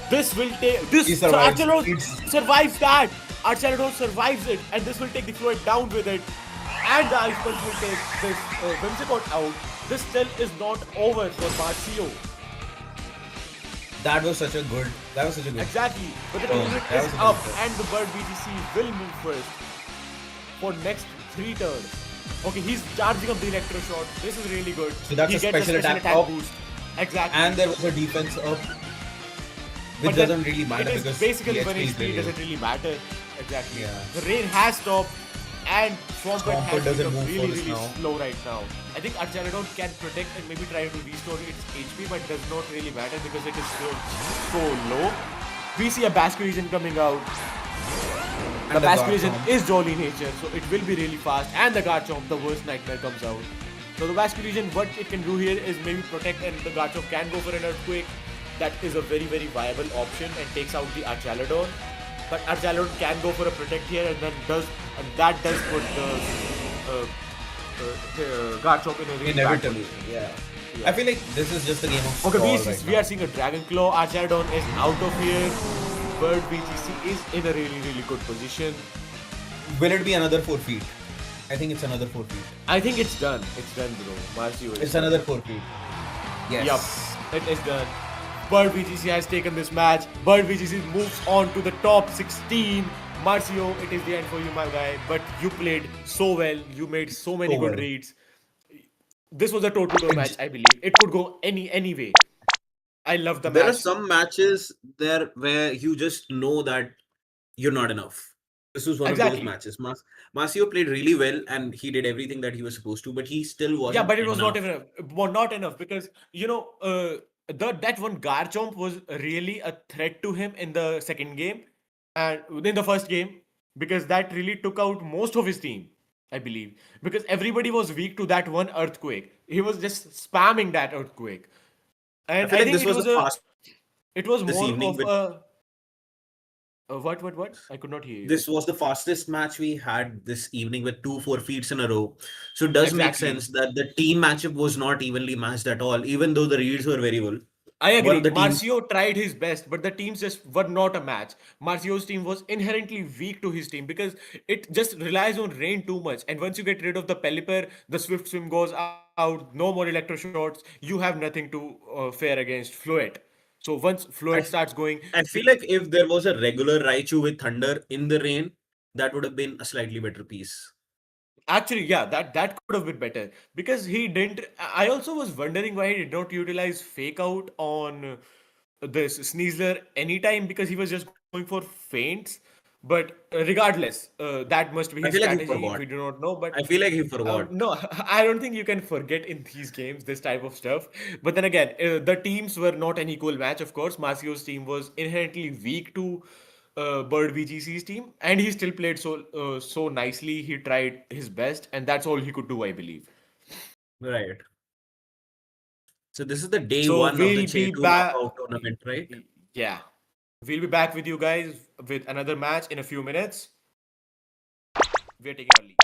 A: This will take...
B: He
A: This
B: survives.
A: Archaludon
B: It's-
A: survives that. Archaludon survives it and this will take the Floyd down with it. And the Ice Punch will take this Whimsicott out. This still is not over for Marcio.
B: That was such a good.
A: Exactly. But the
B: Oh,
A: Tailwind
B: that
A: is
B: was a
A: up
B: good
A: and the Bird VGC will move first for next 3 turns. Okay, he's charging up the Electro Shot. This is really good.
B: So that's
A: he
B: a
A: gets
B: special
A: a special
B: attack
A: attack
B: up.
A: boost. Exactly.
B: And there was a defense up.
A: But
B: Which
A: then
B: doesn't really matter
A: it is
B: because
A: basically
B: the
A: when
B: XP
A: his
B: is
A: speed
B: very
A: doesn't really matter. Exactly.
B: Yeah.
A: The Rain has stopped and Swampert
B: Swampert
A: has
B: doesn't
A: become
B: move
A: really,
B: for this
A: really
B: now.
A: slow right now. I think Archaludon can protect and maybe try to restore its HP, but does not really matter because it is so low. We see a Basque Legion coming out. The
B: And the
A: Basque
B: Garchomp.
A: Legion is Jolly Nature, so it will be really fast. And the Garchomp, the worst nightmare, comes out. So the Basque Legion, what it can do here is maybe protect, and the Garchomp can go for an Earthquake. That is a very, very viable option and takes out the Archaludon. But Archaludon can go for a protect here, and that does put the Garchomp in a really bad
B: Inevitably.
A: position.
B: Yeah.
A: Yeah.
B: I feel like this is just a game of
A: Okay,
B: stall
A: we
B: right
A: are seeing a Dragon Claw. Archaludon is out of here. Bird VGC is in a really, really good position.
B: now. Will it be another 4 feet? I think it's another 4 feet.
A: I think it's done. It's done, bro. Marcio is
B: It's
A: done.
B: another 4 feet. Yes.
A: Yup, it is done. Bird VGC has taken this match. Bird VGC moves on to the top 16. Marcio, it is the end for you, my guy. But you played so well. You made so many
B: So
A: good
B: well.
A: reads. This was a total match, I believe. It could go any way. I love the
C: There are
A: match.
C: some matches there where you just know that you're not enough. This was one
A: Exactly.
C: of those matches. Marcio played really well and he did everything that he was supposed to, but he still wasn't
A: Yeah, but it was not
C: enough.
A: enough. Well, not enough because that one Garchomp was really a threat to him in the second game and in the first game because that really took out most of his team, I believe. Because everybody was weak to that one earthquake. He was just spamming that earthquake.
C: I
A: And
C: feel
A: I
C: like
A: think
C: this was the fastest
A: it was
C: this
A: more
C: evening
A: of
C: with
A: what? I could not hear you.
C: this was the fastest match we had this evening with two forfeits in a row. So it does make
A: Exactly.
C: sense that the team matchup was not evenly matched at all, even though the reads were very well.
A: I
C: One
A: agree.
C: of the teams,
A: Marcio tried his best, but the teams just were not a match. Marcio's team was inherently weak to his team because it just relies on rain too much. And once you get rid of the Pelipper, the Swift Swim goes out, no more Electroshots, you have nothing to fare against Fluet. So once Fluet
C: I
A: starts going,
C: I feel like if there was a regular Raichu with Thunder in the rain, that would have been a slightly better piece.
A: actually, yeah, that could have been better because he didn't. I also was wondering why he did not utilize Fake Out on this Sneasler anytime because he was just going for feints. But regardless, that must be his
C: I feel like he
A: strategy. We
C: forgot.
A: do not know, but
C: I feel like he forgot.
A: no, I don't think you can forget in these games this type of stuff. But then again, the teams were not an equal match. Of course, Marcio's team was inherently weak to Bird VGC's team, and he still played so nicely. He tried his best, and that's all he could do, I believe.
C: Right. So this is the day
A: So
C: one of the
A: we'll be
C: Chateau
A: back.
C: knockout tournament, right?
A: Yeah, we'll be back with you guys with another match in a few minutes. We're taking our leave.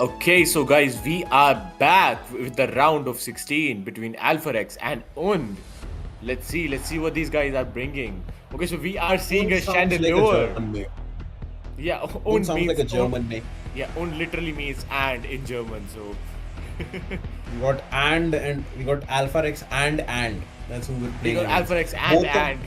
A: Okay, so guys, we are back with the round of 16 between Alpharax and Und. Let's see what these guys are bringing. Okay, so we are seeing a
B: Sounds like a
A: chandelier.
B: German name.
A: Yeah,
B: Und
A: Und
B: sounds
A: means
B: like a German name.
A: Yeah, Und literally means and in German. So
B: We got and we got Alpharax and. That's who we're
A: we
B: playing.
A: got
B: against.
A: Alpharax and.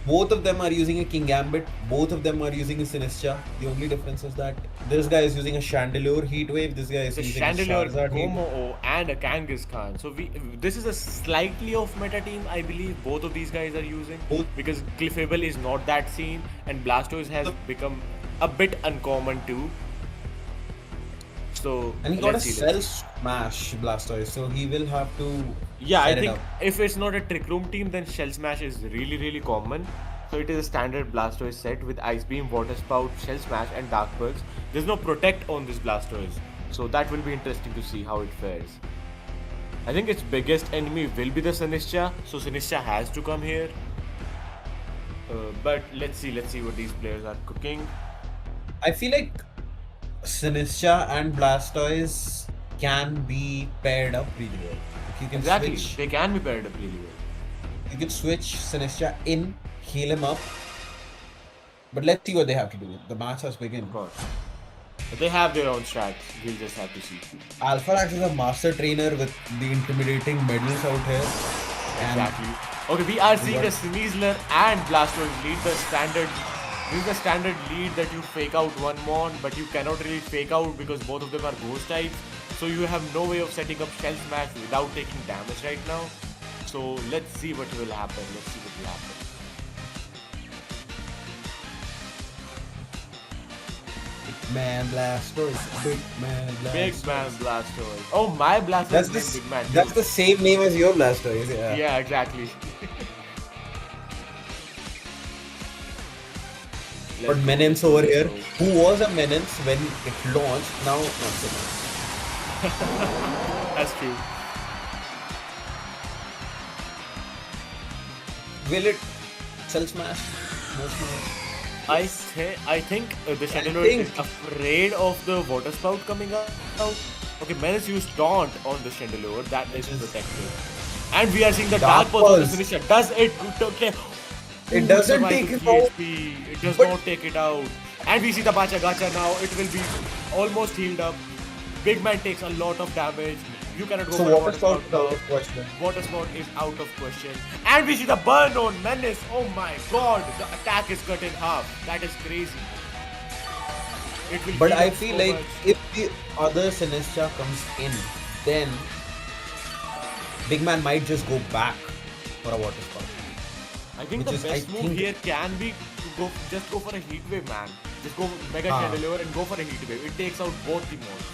B: Both of them are using a King Gambit. Both of them are using a Sinistra. The only difference is that this guy is using a Chandelier Heatwave. This guy is
A: The
B: using
A: Chandelier,
B: a Charizard Heatwave.
A: Gomo and a Kangaskhan. Khan. So this is a slightly off meta team, I believe. Both of these guys are using because Cliffable is not that seen, and Blastoise has become a bit uncommon too. So
B: And he got a
A: let's see.
B: Cell Smash Blastoise, so he will have to.
A: Yeah, I
B: set it
A: think
B: up.
A: if it's not a Trick Room team, then Shell Smash is really common. So it is a standard Blastoise set with Ice Beam, Water Spout, Shell Smash, and Dark Pulse. There's no Protect on this Blastoise, so that will be interesting to see how it fares. I think its biggest enemy will be the Sinistra, so Sinistra has to come here. But let's see what these players are cooking.
B: I feel like Sinistra and Blastoise can be paired up really well. If you can
A: Exactly,
B: switch,
A: they can be paired up really well.
B: you can switch Sinistra in, heal him up. But let's see what they have to do. The match has begun.
A: Of course. But they have their own strats, we'll just have to see.
B: Alpharax is a master trainer with the intimidating medals out here. And
A: Exactly. Okay, we are seeing a Sneasler and Blastoise lead the standard. This is the standard lead that you fake out one mon, but you cannot really fake out because both of them are ghost types. So you have no way of setting up Shell Smash without taking damage right now. So let's see what will happen.
B: Big Man Blastoise. Big Man Blastoise.
A: Big Man Blastoise. Oh, my Blastoise is Big Man.
B: That's the same name as your Blastoise. Yeah.
A: Yeah, exactly.
B: But
A: Let's go,
B: Menace
A: let's go,
B: over
A: let's
B: here,
A: go.
B: who was a Menace when it launched, now not so much.
A: That's true.
B: Will it Cell Smash? No smash?
A: I think the Chandelier
B: think-
A: is afraid of the Water Spout coming out. Okay, Menace used Taunt on the Chandelier. That is protected. And we are seeing the Dark
B: Dark
A: Pulse on the
B: Pulse.
A: finisher. Does it? Okay.
B: It
A: Ooh,
B: doesn't
A: survive
B: take
A: to
B: it out.
A: HP. It does
B: But-
A: not take it out. And we see the Bacha Gacha now. It will be almost healed up. Big Man takes a lot of damage. You cannot go
B: So
A: for a
B: Water Spout
A: now.
B: out of question.
A: Water Spout is out of question. And we see the burn on Menace. Oh my god. The attack is cut in half. That is crazy. It will
B: But
A: heal
B: I
A: up
B: feel
A: so
B: like
A: much.
B: if the other Sinistra comes in, then Big Man might just go back for a Water Spout.
A: I think
B: which
A: the
B: is,
A: best
B: I
A: move
B: think-
A: here can be to just go for a heat wave, man. Just go Mega
B: Ah.
A: Chandelier and go for a heat wave. It takes out both the modes.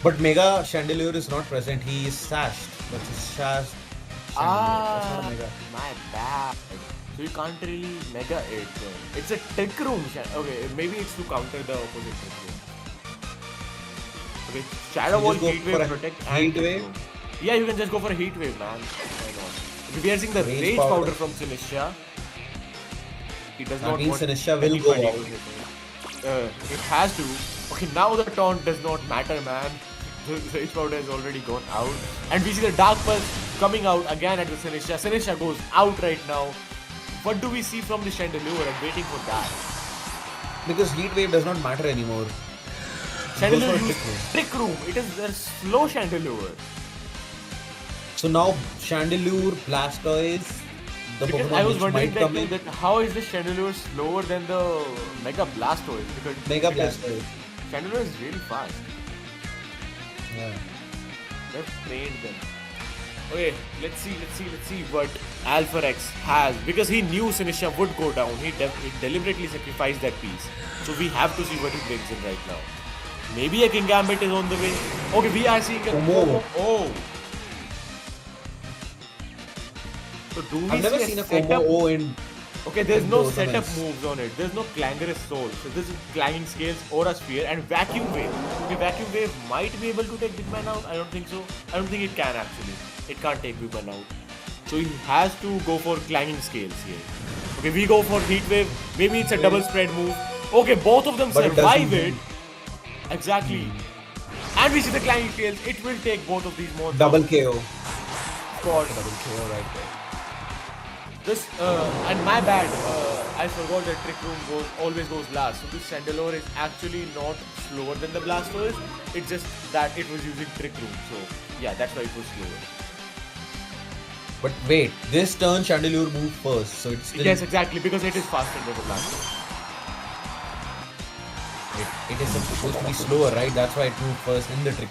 B: But Mega Chandelier is not present, he is sashed. That's his sashed Chandelier. That's not a Mega.
A: My bad. So you can't really Mega it. It's a Trick Room. Okay, maybe it's to counter the opposite Trick Room. Okay, Shadow
B: So
A: Wall,
B: just go
A: Heat
B: for
A: Wave,
B: a
A: Protect,
B: Heat
A: and Trick
B: Wave?
A: Room. Yeah, you can just go for a Heat Wave, man. Why not? Okay, we are seeing the
B: Rage
A: Rage
B: Powder.
A: Powder from Sinistra. He does
B: That
A: not
B: means
A: want
B: Sinistra will go
A: anybody
B: out.
A: to hit him. It has to. Okay, now the taunt does not matter, man. The Rage Powder has already gone out. And we see the Dark Pulse coming out again at the Sinistra. Sinistra goes out right now. What do we see from the Chandelier? I'm waiting for that.
B: Because Heat Wave does not matter anymore.
A: Chandelier
B: Goes for
A: used
B: Trick Room.
A: Trick Room. It is a slow Chandelier.
B: So now Chandelier, Blastoise, the
A: Because
B: Pokemon
A: I was
B: which
A: wondering
B: might come in.
A: that how is the Chandelier slower than the Mega Blastoise?
B: Mega
A: because
B: Blastoise.
A: Chandelier is really fast.
B: Yeah.
A: They've trained them. Okay, let's see what Alpharax has. Because he knew Sinistra would go down, he deliberately sacrificed that piece. So we have to see what he brings in right now. Maybe a King Gambit is on the way. Okay, we are seeing a
B: Komo.
A: Oh. So do we
B: I've never
A: see
B: seen a
A: setup?
B: combo O in.
A: Okay, there's
B: in
A: no
B: the
A: setup
B: tournaments.
A: moves on it. There's no Clangorous Soul. So this is Clanging Scales, Aura Sphere, and Vacuum Wave. Okay, Vacuum Wave might be able to take Big Man out. I don't think so. I don't think it can actually. It can't take Big Man out. So he has to go for Clanging Scales here. Okay, we go for Heat Wave. Maybe it's a double spread move. Okay, both of them
B: But it
A: survive
B: doesn't-
A: it. Exactly. And we see the clanging tails. It will take both of these monsters.
B: Double KO.
A: Of course.
B: Double KO right there.
A: This and my bad. I forgot that Trick Room always goes last. So this Chandelure is actually not slower than the Blastoise. It's just that it was using Trick Room. So yeah, that's why it was slower.
B: But wait, this turn Chandelure moved first, so it's still...
A: Yes, exactly, because it is faster than the Blastoise.
B: It is supposed to be slower, right? That's why it moved first in the trick.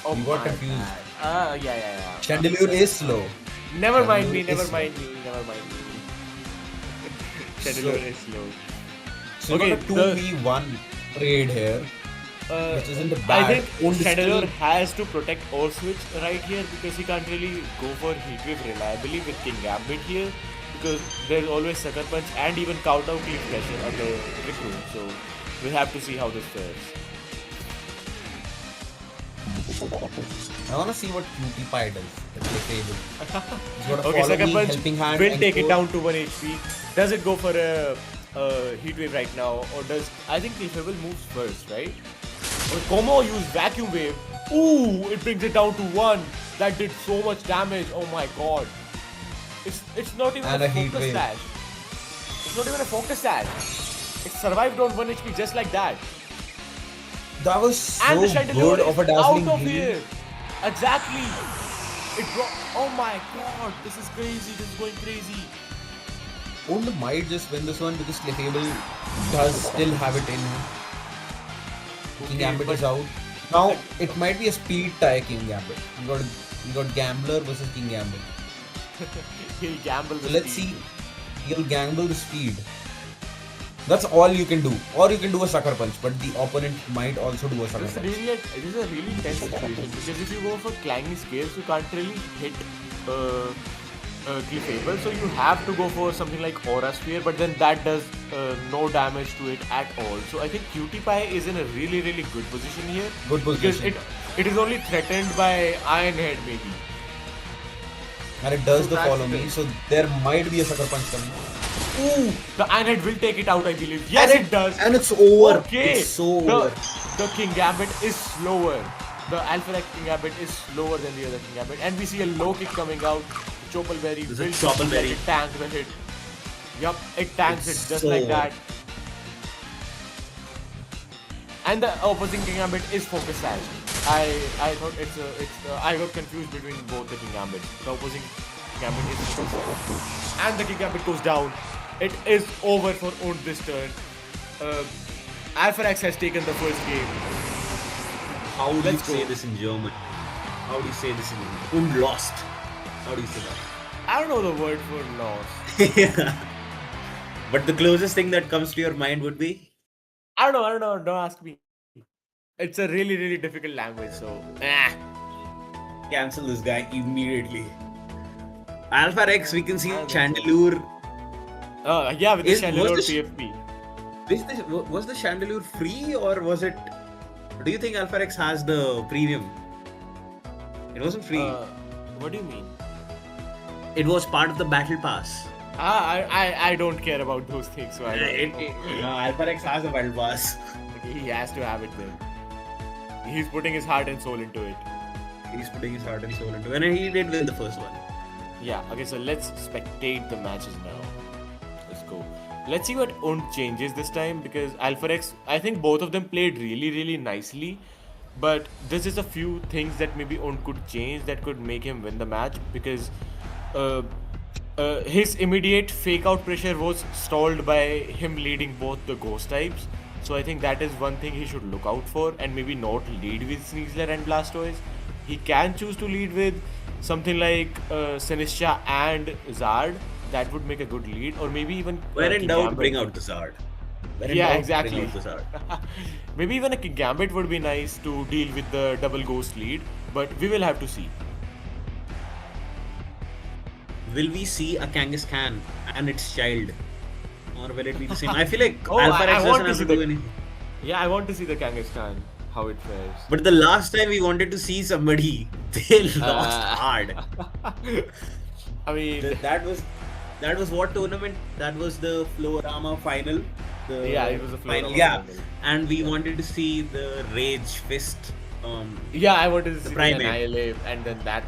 A: Oh,
B: you got confused.
A: Yeah.
B: Chandelure is slow.
A: Never mind me. Chateau is slow.
B: So okay, we got a 2v1 trade here. Which isn't a bad.
A: I think Chateau has to protect or switch right here because he can't really go for Heat Wave reliably with King Gambit here because there's always Sucker Punch and even Kowtow Cliff pressure on the Trick Room. So we'll have to see how this fares.
B: I want to see what Cutie Pie does.
A: Okay, Sucker Punch will take it down to 1 HP. Does it go for a Heat Wave right now, or does I think Clefable moves first, right? Or Como use Vacuum Wave. Ooh, it brings it down to 1. That did so much damage. Oh my god. It's not even a focus slash. It's not even a focus slash. It survived on 1 HP just like that.
B: That was so good of a dazzling
A: out of
B: heal.
A: here. Exactly. It brought. Oh my god. This is crazy. This is going crazy.
B: Ond might just win this one because Clefable does still have it in him. King Gambit is out. Now it might be a speed tie King Gambit. You got Gambler versus King Gambit.
A: He'll gamble the
B: Let's
A: speed.
B: see. He'll gamble the speed. That's all you can do. Or you can do a Sucker Punch, but the opponent might also do a Sucker Punch.
A: This is a really tense situation because if you go for clanging scales, you can't really hit Clefable, so you have to go for something like Aura Sphere, but then that does no damage to it at all. So I think Cutie Pie is in a really good position here.
B: Good position.
A: Because it is only threatened by Iron Head maybe.
B: And it does the follow me, so there might be a Sucker Punch coming.
A: Ooh, the Iron Head will take it out, I believe. Yes, it does.
B: And it's over.
A: Okay.
B: It's so over.
A: The King Gambit is slower. The Alpharax King Gambit is slower than the other King Gambit. And we see a low kick coming out. Chopelberry will tank the hit. Yup, it tanks it just
B: so
A: like that. And the opposing King Gambit is focus sash. I thought I got confused between both the King Gambit. The opposing King Gambit is focus sash. And the King Gambit goes down. It is over for Ond this turn. Alpharax has taken the first game.
C: How do you say this in German? How do you say this in German? Und lost. How do you say that?
A: I don't know the word for lost.
C: Yeah. But the closest thing that comes to your mind would be?
A: I don't know. Don't ask me. It's a really difficult language, so
C: Cancel this guy immediately. Alpharax, we can see Chandelure.
A: Yeah, with the Chandelure PFP.
C: Was the Chandelure free or was it? Do you think Alpharax has the premium? It wasn't free.
A: What do you mean?
C: It was part of the battle pass.
A: I don't care about those things, so I don't know.
C: Alpharax has a battle pass.
A: He has to have it then. He's putting his heart and soul into it.
C: He's putting his heart and soul into it, and he did win the first one.
A: Yeah, okay, so let's spectate the matches now. Let's go. Let's see what Ond changes this time because Alpharax, I think both of them played really nicely. But there's just a few things that maybe Ond could change that could make him win the match because his immediate fake out pressure was stalled by him leading both the ghost types. So I think that is one thing he should look out for and maybe not lead with Sneasler and Blastoise. He can choose to lead with something like Sinistra and Zard. That would make a good lead, or maybe even
C: when in doubt, bring out the Zard.
A: Yeah, exactly. Maybe even a Gambit would be nice to deal with the double ghost lead, but we will have to see.
C: Will we see a Kangaskhan and its child? Or will it be the same? I feel like Alpharax doesn't have to do anything.
A: Yeah, I want to see the Kangaskhan, how it fares.
C: But the last time we wanted to see somebody, they lost hard.
A: I mean...
C: That was what tournament? That was the Florama final.
A: Yeah, it was a Florama
C: final. Yeah,
A: final.
C: and we wanted to see the Rage Fist
A: Yeah, I wanted to see the
C: primate.
A: Annihilate, and then that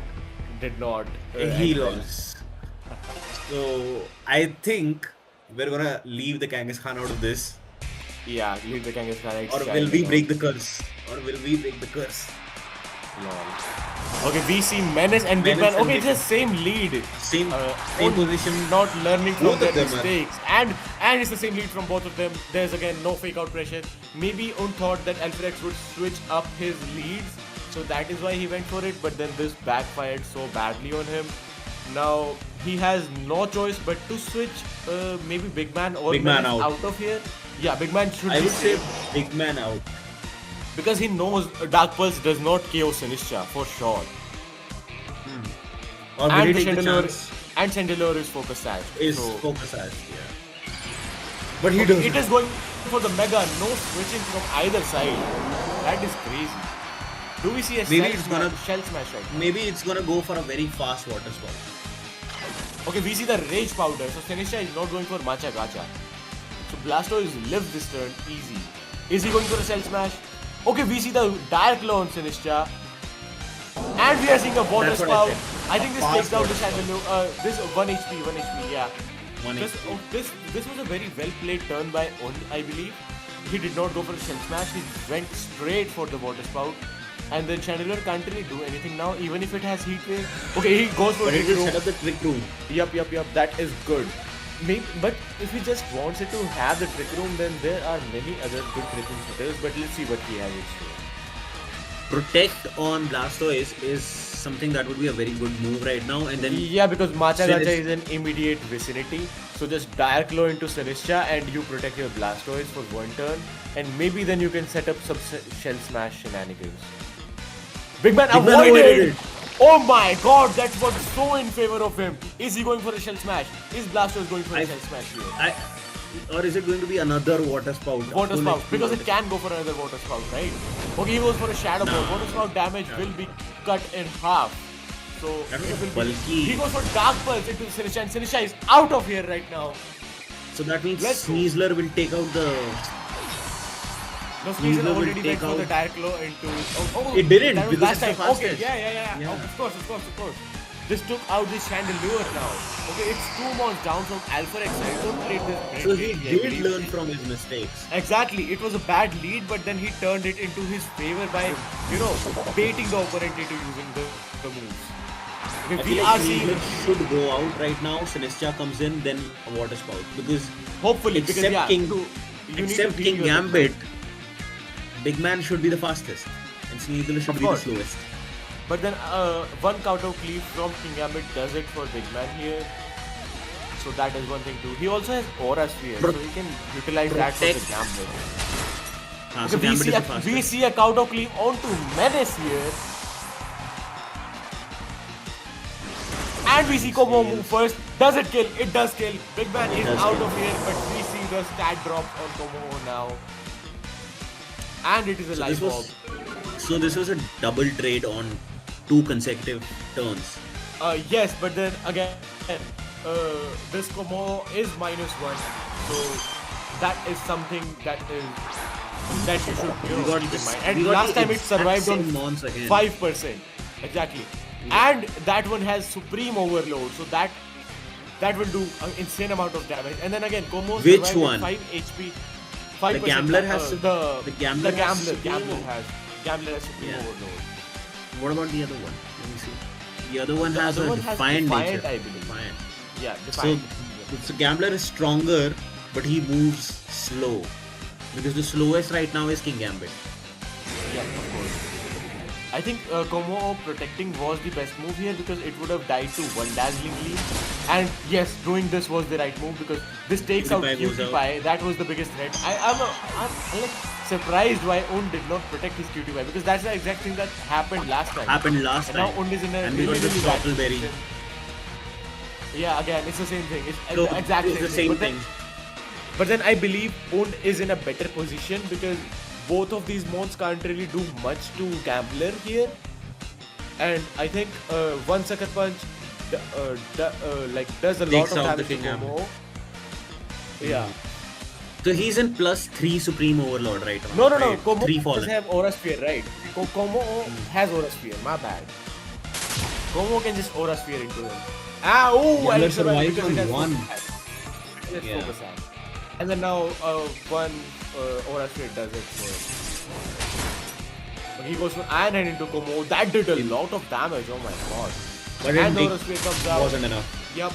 A: did not.
C: He
A: end well.
C: lost. So I think we're gonna leave the Kangaskhan out of this.
A: Yeah, leave the Kangaskhan.
C: Or will we break the curse? Or will we break the curse?
A: Okay, we see Menace and Big
C: Menace
A: Man.
C: and
A: Okay,
C: Big
A: it's the same lead.
C: Same
A: Own
C: position.
A: Not learning from
C: Both
A: their
C: of them are.
A: mistakes. And it's the same lead from both of them. There's again no fake out pressure. Maybe Own thought that Alpharax would switch up his leads. So that is why he went for it. But then this backfired so badly on him. Now he has no choice but to switch maybe Big Man or
C: Big Man
A: Menace
C: out.
A: out of here. Yeah, Big Man should
C: I
A: be
C: would say
A: safe.
C: Big Man out.
A: Because he knows Dark Pulse does not KO Sinistra for sure.
C: Or will
A: And
C: he
A: the
C: take the
A: Chandelure,
C: chance?
A: and Chandelure is focus sash.
C: Is
A: So,
C: focus as, yeah. But he doesn't.
A: it is going for the Mega, no switching from either side. That is crazy. Do we see a
C: Maybe
A: shell
C: it's
A: smash,
C: gonna-
A: shell smash right now?
C: Maybe it's gonna go for a very fast water spout.
A: Okay, we see the Rage Powder. So Sinistra is not going for Macha Gacha. So Blastoise lives this turn easy. Is he going for a Shell Smash? Okay, we see the Dire Claw on Sinistra. And we are seeing a Water
C: That's what I
A: Spout.
C: said.
A: I think this
C: Fast
A: takes down the
C: water spout.
A: Chandelure. This 1 HP, yeah.
C: 1
A: This,
C: HP.
A: this was a very well played turn by On, I believe. He did not go for a Shell Smash, he went straight for the Water Spout. And then Chandelure can't really do anything now, even if it has Heat Wave. Okay, he goes for
C: But it
A: Trick
C: will
A: Room.
C: set up the trick room.
A: Yup, that is good. Maybe, but if he just wants it to have the Trick Room, then there are many other good Trick Room setters. But let's see what he has in store.
C: Protect on Blastoise is something that would be a very good move right now. And then
A: Yeah, because Macha
C: Sinis-
A: Gacha is in immediate vicinity. So just Dire Claw into Sinistra and you protect your Blastoise for one turn. And maybe then you can set up some Shell Smash shenanigans. Big Man
C: Big Man
A: avoided!
C: avoided it.
A: Oh my god, that was so in favor of him. Is he going for a Shell Smash? Is Blastoise going for a Shell Smash here?
C: or is it going to be another water spout?
A: Water
C: Full
A: Spout,
C: HP
A: because
C: water
A: it can go for another Water Spout, right? Okay, he goes for a Shadow Ball. Water Spout damage will be cut in half. So
C: That was
A: it will
C: bulky.
A: He goes for Dark Pulse into Sinistra, and Sinistra is out of here right now.
C: So that means
A: Let's go.
C: Sneasler will take out the.
A: No,
C: Sneasler
A: Sneasler
C: will
A: already went
C: take
A: for the
C: out-
A: Dire Claw into. Oh,
C: It didn't,
A: that was
C: because
A: last
C: it's the
A: time. Okay,
C: fastest.
A: yeah.
C: Yeah.
A: Oh, of course. This took out the Chandelure now. Okay, it's 2 months down from Alpharax side. Don't play this.
C: So he
A: great game, I
C: did
A: believe.
C: learn from his mistakes.
A: Exactly, it was a bad lead, but then he turned it into his favor by, baiting the opponent into using the moves.
C: I
A: Okay,
C: feel
A: we
C: like
A: are seeing,
C: Sneasler should go out right now. Sinistra comes in, then a water spout. Because
A: hopefully, because
C: except
A: yeah,
C: King,
A: you need to
C: except
A: beat
C: King
A: your-
C: Gambit, Big Man should be the fastest, and Sneasler should
A: Of
C: be
A: course.
C: the slowest.
A: But then one counter cleave from King Gambit does it for Big Man here. So that is one thing too. He also has Aura Sphere, so he can utilize that for the
C: Protect.
A: Gambit.
C: So
A: Okay,
C: Gambit is the fastest.
A: we see a counter cleave onto Menace here. And we see Como move first. Does it kill? It does kill. Big Man is
C: does
A: out
C: kill.
A: of here, but we see the stat drop on Como now. And it is a
C: So
A: life
C: this
A: orb.
C: was, so this was a double trade on 2 consecutive turns.
A: Yes, but then again, this Como is -1, so that is something that you should
C: We got
A: keep in
C: this-
A: mind. And
C: we got
A: last
C: the
A: time it
C: exact
A: survived
C: same
A: on
C: mons again.
A: 5%, exactly. And that one has Supreme Overload, so that will do an insane amount of damage. And then again, Como
C: Which
A: survived with
C: one?
A: 5 HP. 5%,
C: The Gambler has
A: the
C: Gambler has Supreme
A: Gambler has Supreme
C: Yeah.
A: Overload.
C: What about the other one? Let me see. The other one has
A: other
C: a
A: one has
C: defiant
A: Defiant,
C: nature.
A: I believe.
C: Defiant.
A: Yeah,
C: So,
A: Defiant.
C: Gambler is stronger, but he moves slow. Because the slowest right now is King Gambit.
A: Yeah, of course. I think Como protecting was the best move here because it would have died to one dazzling lead. And yes, doing this was the right move because this takes out
C: PewDiePie goes
A: Cutie
C: out.
A: Pie. That was the biggest threat. I'm like surprised why Un did not protect his Cutie Pie because that's the exact thing that happened last time.
C: Happened last
A: And
C: time.
A: now Un is in a
C: And we got the
A: really bad
C: Stoppleberry.
A: position. Yeah, again, it's the same thing. It's
C: So,
A: the exact
C: it's the same
A: But then-
C: thing.
A: But then I believe Un is in a better position because both of these mons can't really do much to Gambler here. And I think one Sucker Punch does a lot
C: Takes
A: of
C: out
A: damage
C: the
A: to
C: King Gambit.
A: Como. Yeah.
C: So he's in +3 Supreme Overlord right now.
A: No.
C: Right?
A: Como
C: 3
A: does
C: fallen.
A: have Aura Sphere, right? Como has Aura Sphere, my bad. Como can just Aura Sphere into him. Ah, oh, and
C: let's
A: survive
C: survive
A: because
C: on
A: it has
C: one.
A: Let's
C: Yeah.
A: focus on. And then now one Aura Sphere does it for him. He goes for Iron Hand into Como. That did a lot of damage, oh my god.
C: But
A: And the
C: it
A: Aura Sphere comes out.
C: wasn't enough.
A: Yep.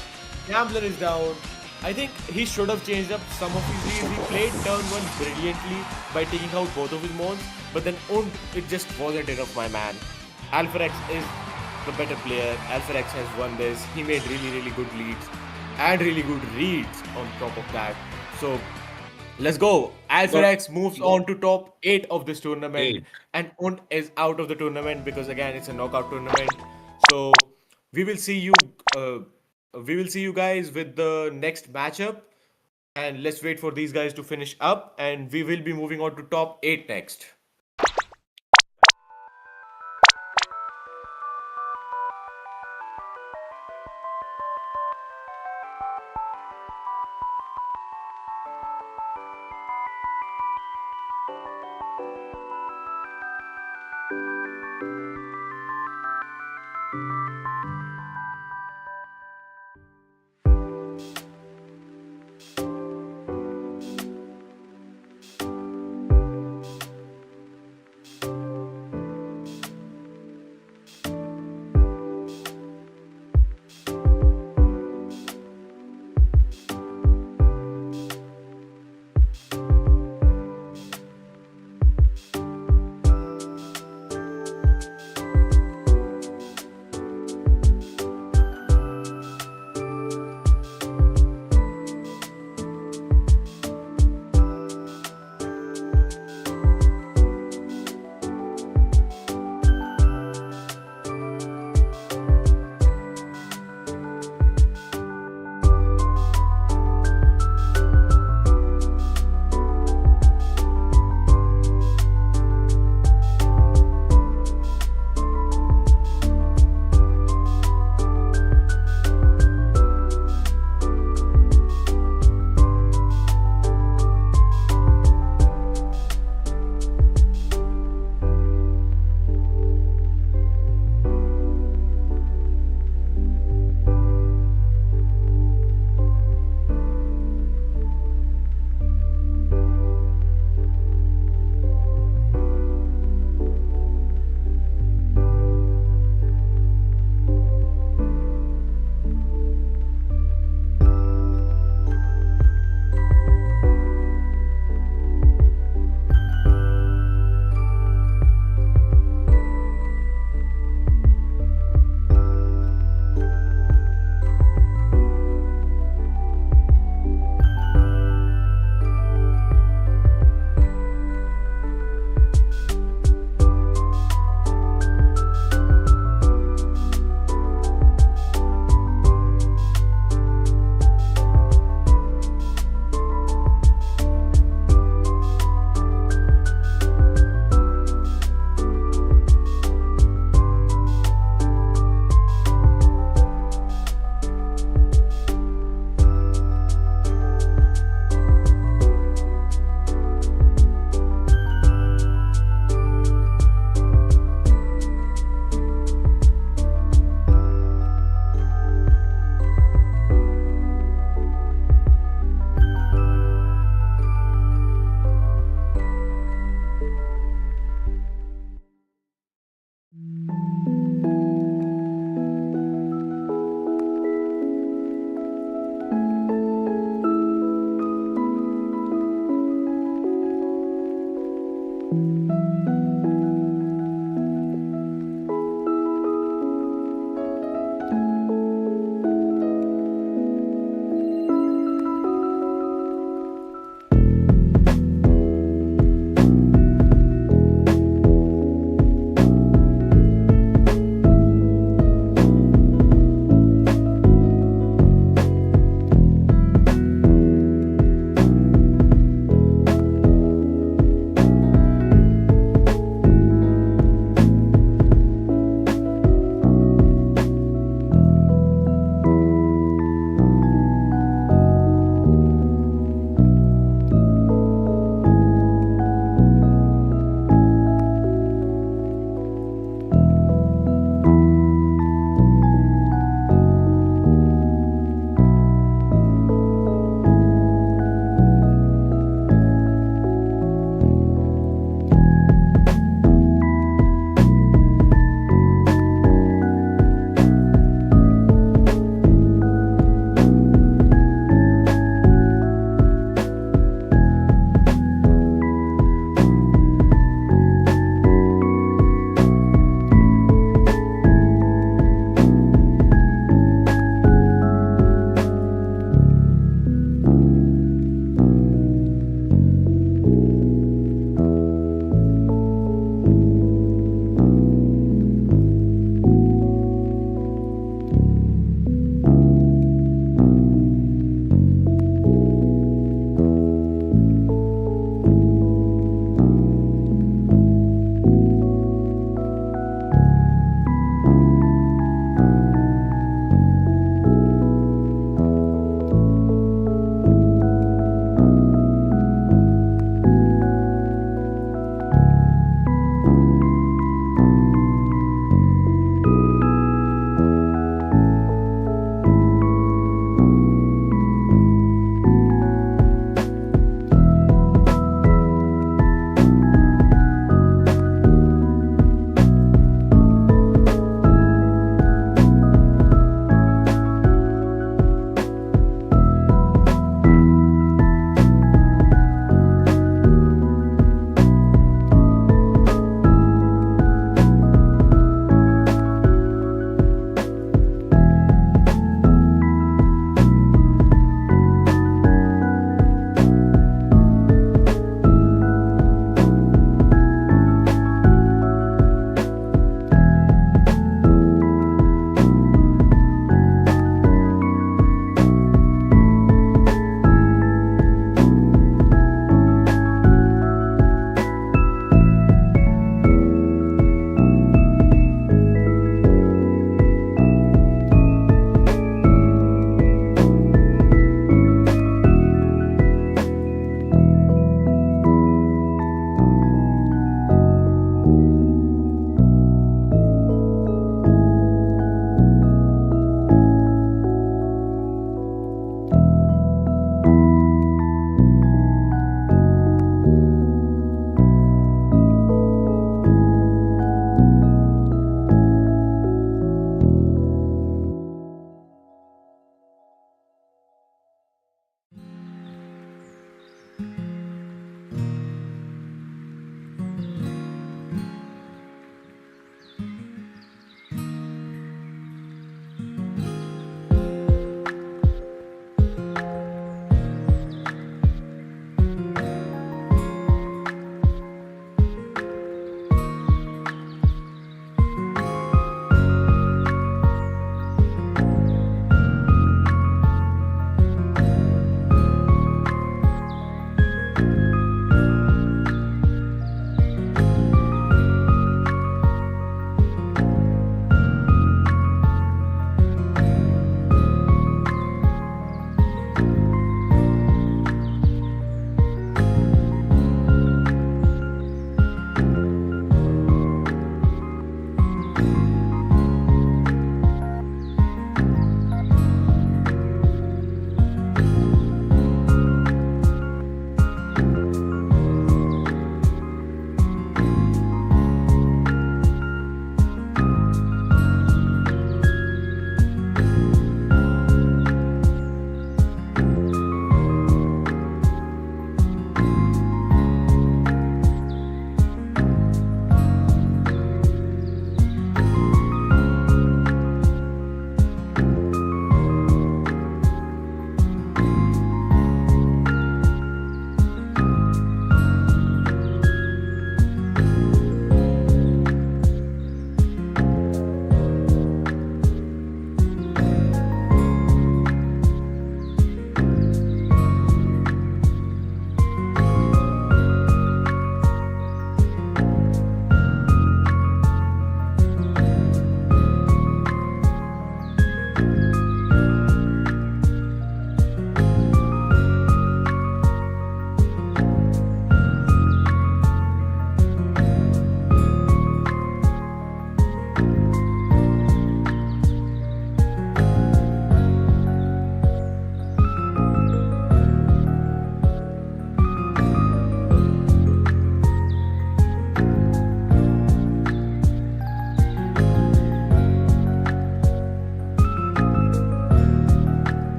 A: Gambler is down. I think he should have changed up some of his leads. He played turn 1 brilliantly by taking out both of his mons, but then it just wasn't enough, my man. Alpharax is the better player. Alpharax has won this. He made really, really good leads and really good reads on top of that. So let's go. Alpharax moves on to top 8 of this tournament, and Unt is out of the tournament because again it's a knockout tournament. So we will see you. We will see you guys with the next matchup, and let's wait for these guys to finish up, and we will be moving on to top 8 next.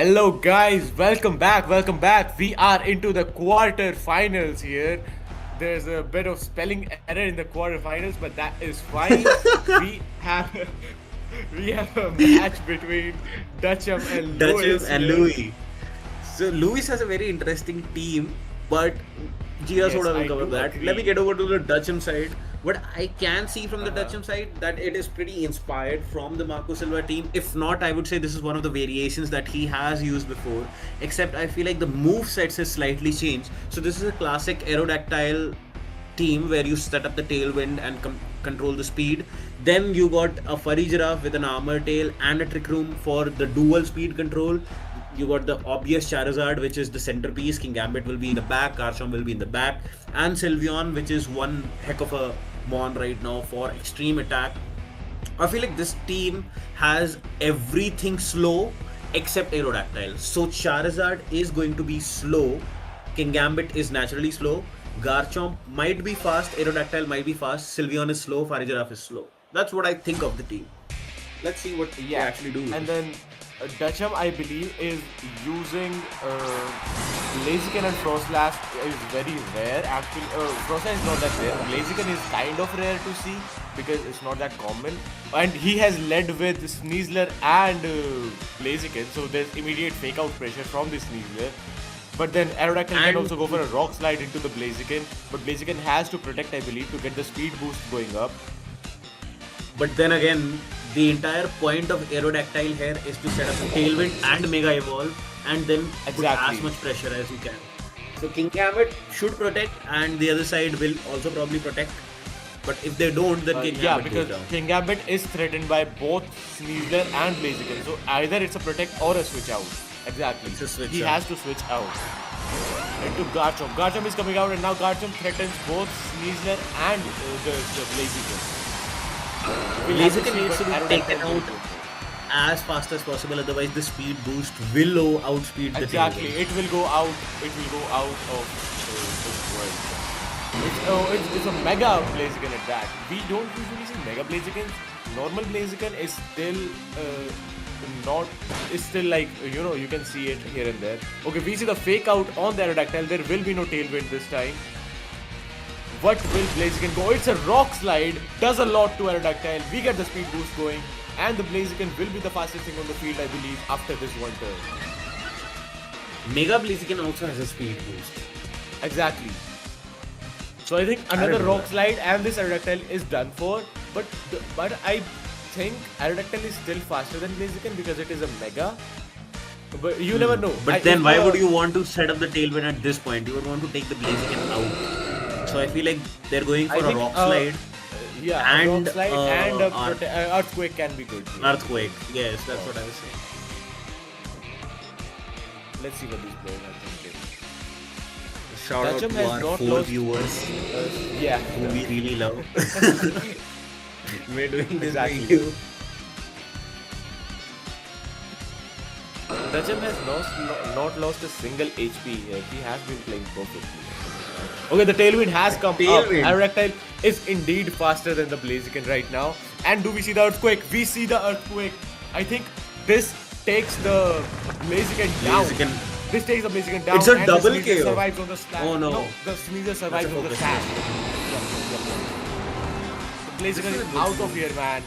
A: Hello guys, welcome back. We are into the quarter-finals here. There's a bit of spelling error in the quarter-finals, but that is fine. we have we have a match between Dutchum and Lewis.
C: Louis. So Lewis has a very interesting team, but Gia Soda will cover that.
A: Agree.
C: Let me get over to the Dutchum side. What I can see from the Dutchum side, that it is pretty inspired from the Marco Silva team. If not, I would say this is one of the variations that he has used before. Except I feel like the move sets has slightly changed. So this is a classic aerodactyl team where you set up the tailwind and control the speed. Then you got a furry giraffe with an armor tail and a trick room for the dual speed control. You got the obvious Charizard, which is the centerpiece. King Gambit will be in the back, Garchomp will be in the back, and Sylveon, which is one heck of a mon right now for extreme attack. I feel like this team has everything slow except Aerodactyl. So Charizard is going to be slow, King Gambit is naturally slow, Garchomp might be fast, Aerodactyl might be fast, Sylveon is slow, Farigiraf is slow. That's what I think of the team. Let's see what they actually do.
A: And then Dutchum, I believe, is using Blaziken and Frostlash is very rare. Actually, Frostlash is not that rare. Blaziken is kind of rare to see because it's not that common. And he has led with Sneasler and Blaziken, so there's immediate fake out pressure from the Sneasler. But then Aerodactyl can also go for a Rock Slide into the Blaziken. But Blaziken has to protect, I believe, to get the speed boost going up.
C: But then again, the entire point of Aerodactyl here is to set up a Tailwind and Mega Evolve and then put as much pressure as you can. So King Gambit should protect and the other side will also probably protect. But if they don't, then King Gambit goes down.
A: King Gambit is threatened by both Sneasler and Blaziken. So either it's a protect or a switch out. Exactly. He has to switch out. Into Garchomp. Garchomp is coming out and now Garchomp threatens both Sneasler and the Blaziken.
C: Blaziken needs to be taken out as fast as possible, otherwise the speed boost will outspeed the
A: Exactly, it will go out of this world. It's a Mega Blaziken at that. We don't usually see Mega Blazikens. Normal Blaziken is still like, you can see it here and there. Okay, we see the fake out on the Aerodactyl. There will be no Tailwind this time. What will Blaziken go? It's a Rock Slide, does a lot to Aerodactyl. We get the speed boost going, and the Blaziken will be the fastest thing on the field, I believe, after this one turn.
C: Mega Blaziken also has a speed boost.
A: Exactly. So I think another Rock Slide and this Aerodactyl is done for, but I think Aerodactyl is still faster than Blaziken because it is a Mega. But you never know.
C: But then why would you want to set up the Tailwind at this point? You would want to take the Blaziken out. So I feel like they're going for a Rock Slide.
A: And Rock Slide and Earthquake can be good.
C: Earthquake, yes, that's what I was saying.
A: Let's see what these players are thinking.
C: Shout out to our 4 viewers who we really love. We're doing this for you.
A: Dutchum has not lost a single HP here. He has been playing perfectly. Okay, the Tailwind has come up. Aerodactyl is indeed faster than the Blaziken right now. And do we see the Earthquake? We see the Earthquake. I think this takes the Blaziken down. This takes the Blaziken down.
C: It's a double KO.
A: Survives on the slash.
C: Oh no.
A: The Sneasler survives on the slash. The Blaziken is out of here, man.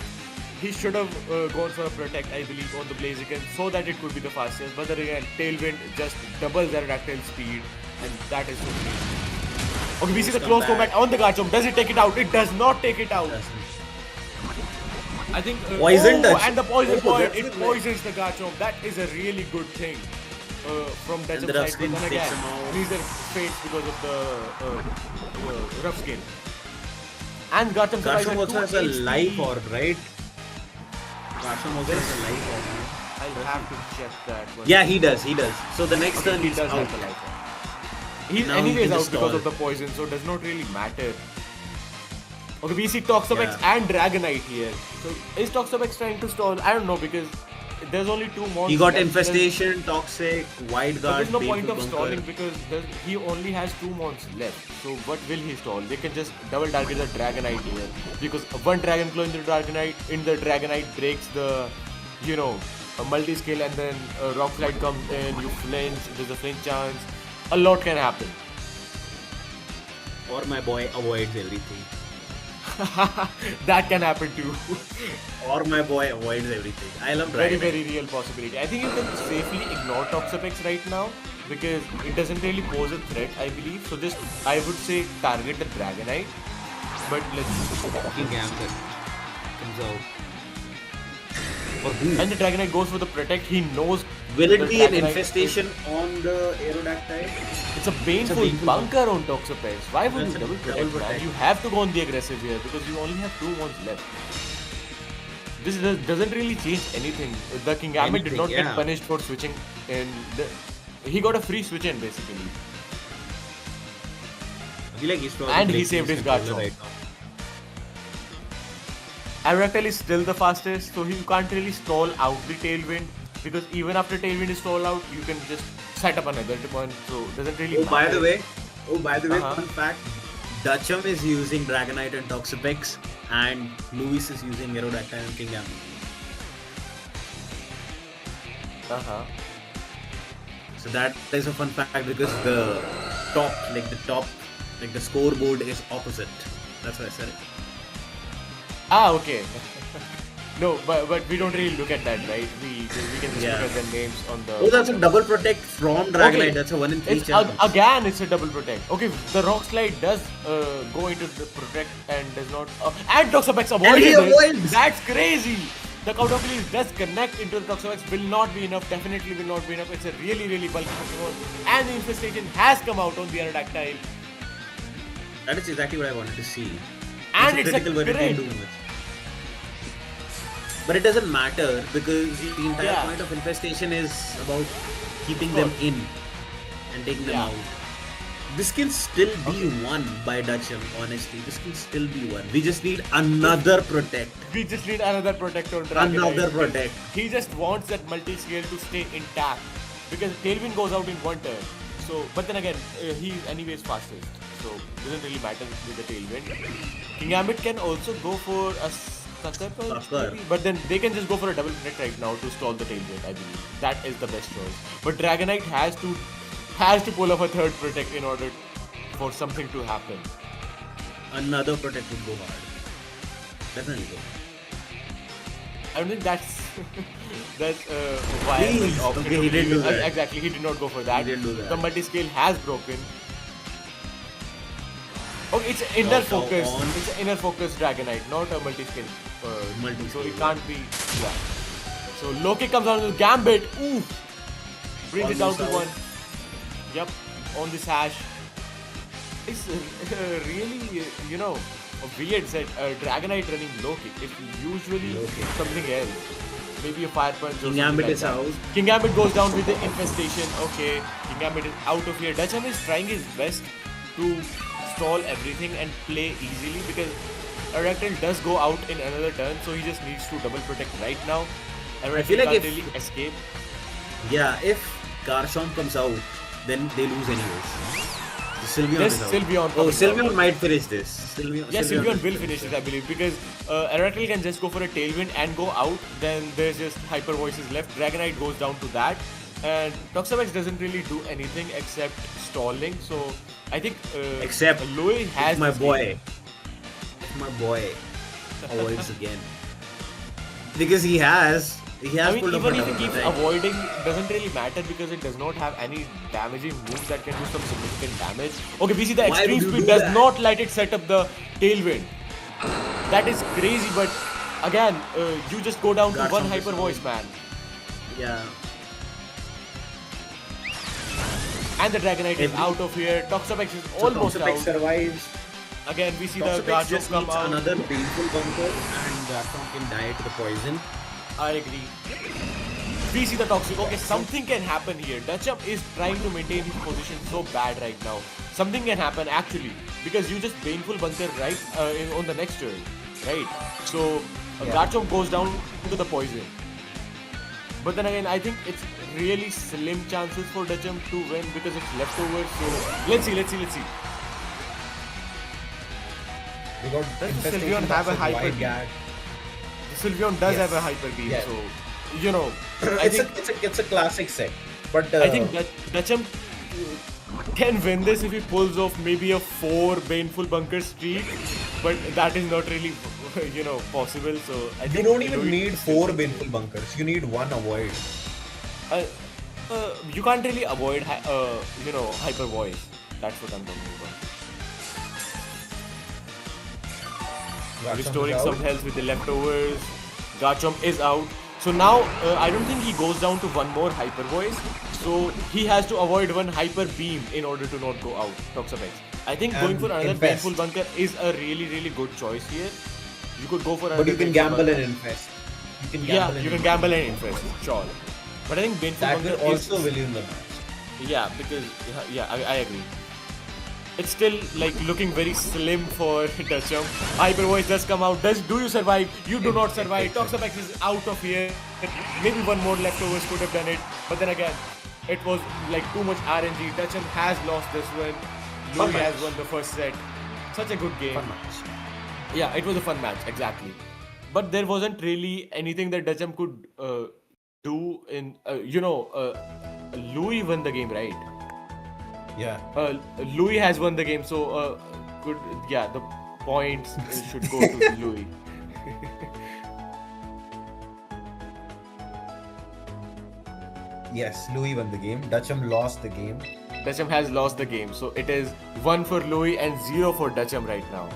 A: He should have gone for a protect, I believe, on the Blaziken so that it could be the fastest. But then again, Tailwind just doubles Aerodactyl speed, and that is so crazy. Okay, we see the close combat on the Garchomp. Does it take it out? It does not take it out. I think
C: poison touch.
A: And the poison point, it poisons the Garchomp. That is a really good thing from Dutchum's side. But then again, these are fates because of the rough skin. And Garchomp
C: also has a life orb, right? Garchomp also has a life orb.
A: I'll have to check that.
C: Yeah, he does. So the next turn
A: he does
C: out.
A: have the life orb. He's anyways out because of the poison, so it does not really matter. Okay, we see Toxapex and Dragonite here. So is Toxapex trying to stall? I don't know because there's only 2 monsters.
C: He got Infestation, Toxic, Wide Guard.
A: There's no point of stalling because he only has 2 monsters left. So what will he stall? They can just double target the Dragonite here because one Dragon Claw in the Dragonite breaks the a multi-skill and then a rock slide comes in, you flinch, there's a flinch chance, a lot can happen.
C: Or my boy avoids everything.
A: That can happen too.
C: Or my boy avoids everything. I love
A: Very,
C: Dragonite.
A: very real possibility. I think you can safely ignore Toxapex right now because it doesn't really pose a threat, I believe. So just, I would say, target the Dragonite. But let's see.
C: Fucking Gambit comes out. For who?
A: And the Dragonite goes for the protect. He knows.
C: Will it
A: the
C: be an
A: Dragonite
C: infestation on the Aerodactyl?
A: It's a baneful bunker on Toxapex. Why would you
C: That's a
A: double
C: double
A: protect, man?
C: protect.
A: You have to go on the aggressive here because you only have 2 ones left. This doesn't really change anything. The King Gambit did not get punished for switching in. He got a free switch in basically.
C: I feel like he's probably
A: And he
C: breaking
A: saved his
C: controller
A: Garchomp.
C: right now.
A: Aerodactyl is still the fastest, so you can't really stall out the Tailwind because even after Tailwind is stall out, you can just set up another one. So it doesn't really matter.
C: By the way,
A: Uh-huh.
C: fun fact, Dutchum is using Dragonite and Toxapex, and Lewis is using Aerodactyl and King Gambit. So that is a fun fact because the scoreboard is opposite. That's why I said it.
A: Ah, okay. No, but we don't really look at that, right? We can just
C: Yeah.
A: look at the names on the.
C: Oh, that's a double protect from Dragonite.
A: Okay.
C: That's a 1 in 3
A: It's
C: chance.
A: again, it's a double protect. Okay, the rock slide does go into the protect and does not. And Toxapex avoided
C: he
A: it.
C: avoids.
A: That's crazy. The Caudoculi does connect into the Toxapex. Will not be enough. Definitely will not be enough. It's a really, really bulky Pokemon. And the infestation has come out on the Aerodactyl.
C: That is exactly what I wanted to see.
A: And it's a
C: critical, but it didn't
A: crit.
C: do much. But it doesn't matter because the entire
A: Yeah.
C: point of infestation is about keeping them in and taking them
A: Yeah.
C: out. This can still be won by Dutchum, honestly. This can still be won. We just need another protect.
A: We just need another protect on Dragonite.
C: Another protect.
A: He just wants that multi-scale to stay intact because Tailwind goes out in 1 turn. So, but then again, he's anyways fastest. So, doesn't really matter with the Tailwind. King Gambit can also go for a Sucker Punch,
C: Sucker.
A: maybe, but then they can just go for a double protect right now to stall the Tailwind, I believe. That is the best choice. But Dragonite has to pull off a third protect in order for something to happen.
C: Another protect would go hard. Definitely go.
A: I don't think that's a viable
C: Please.
A: option.
C: Okay, he didn't do that.
A: Exactly, he did not go for that.
C: He didn't do that.
A: The multi-scale has broken. Okay, it's an inner focus.
C: on.
A: It's an inner focus Dragonite, not a multi-scale. So it can't be. Yeah. So Loki comes out with Gambit. Ooh. Brings it down
C: Almost
A: to
C: out.
A: 1. Yep. On this hash. It's really, a weird set. Dragonite running low kick. It's usually
C: Low kick.
A: something else. Maybe a fire punch or
C: King
A: something
C: Gambit
A: like
C: is
A: that.
C: out.
A: King Gambit goes down with the infestation. Okay. King Gambit is out of here. Dutchum is trying his best to stall everything and play easily because Aerodactyl does go out in another turn, so he just needs to double protect right now. Aerodactyl
C: feel like
A: can't
C: if-
A: really escape.
C: Yeah, if Garchomp comes out, then they lose anyways. The Sylveon
A: Yes,
C: is out.
A: Sylveon
C: Oh,
A: coming
C: Sylveon
A: out.
C: might finish this.
A: Yes, Sylveon will finish it, I believe, because Aerodactyl can just go for a Tailwind and go out. Then there's just Hyper Voices left. Dragonite goes down to that. And Toxapex doesn't really do anything except stalling. So I think
C: Except
A: Louis has
C: if my
A: this
C: boy.
A: game.
C: If my boy avoids again. Because he has
A: I mean,
C: pulled up
A: even if
C: another
A: he keeps
C: protect.
A: avoiding, doesn't really matter because it does not have any damaging moves that can do some significant damage. Okay, we see the
C: Why
A: extreme
C: would you
A: speed
C: do
A: does
C: that?
A: not let it set up the Tailwind. That is crazy, but again, you just go down to
C: Got
A: one
C: some
A: Hyper Voice, man.
C: Yeah.
A: And the Dragonite is out of here. Toxapex is almost
C: Toxapex
A: out.
C: survives.
A: Again, we see the
C: Toxapex
A: Garchomp
C: just
A: come
C: needs
A: out.
C: another painful bunker and Garchomp can die to the poison.
A: I agree. We see the Toxic. Okay, something can happen here. Dutchum is trying to maintain his position so bad right now. Something can happen actually because you just Baneful Bunker right on the next turn, right? So Garchomp goes down to the poison. But then again, I think it's really slim chances for Dutchum to win because it's leftovers. So let's see.
B: We got
A: Does the
B: infestation
A: Sylveon have a
B: boxes,
A: hyper
B: wide
A: beam?
B: gap.
A: The Sylveon does
B: Yes.
A: have a Hyper Beam,
B: Yes.
A: so you know,
B: it's a classic set. But
A: I think that Dutchum can win this if he pulls off maybe a 4 Baneful Bunker streak, but that is not really, possible. So I think
B: you don't even need 4 Baneful Bunkers. You need 1 avoid.
A: You can't really avoid, hyper voice. That's what I'm talking about. Restoring some health with the leftovers. Garchomp is out. So now, I don't think he goes down to 1 more hyper voice. So he has to avoid 1 hyper beam in order to not go out. Toxapex. I think going for another Painful Bunker is a really, really good choice here. You could go for another.
B: But you can gamble and infest.
A: You can gamble and infest. Sure. But I think Painful Bunker
B: will also will win the match.
A: Yeah, because I agree. It's still like looking very slim for Dutchum. Hyper Voice does come out. Do you survive? You do not survive. Toxapex is out of here. Maybe 1 more leftovers could have done it. But then again, it was like too much RNG. Dutchum has lost this one. Louis has won the first set. Such a good game.
B: Fun match.
A: Yeah, it was a fun match, exactly. But there wasn't really anything that Dutchum could do in, Louis won the game, right?
B: Yeah.
A: Louis has won the game, so the points should go to Louis.
B: Yes, Louis won the game. Dutchum lost the game.
A: Dutchum has lost the game, so it is 1 for Louis and 0 for Dutchum right now.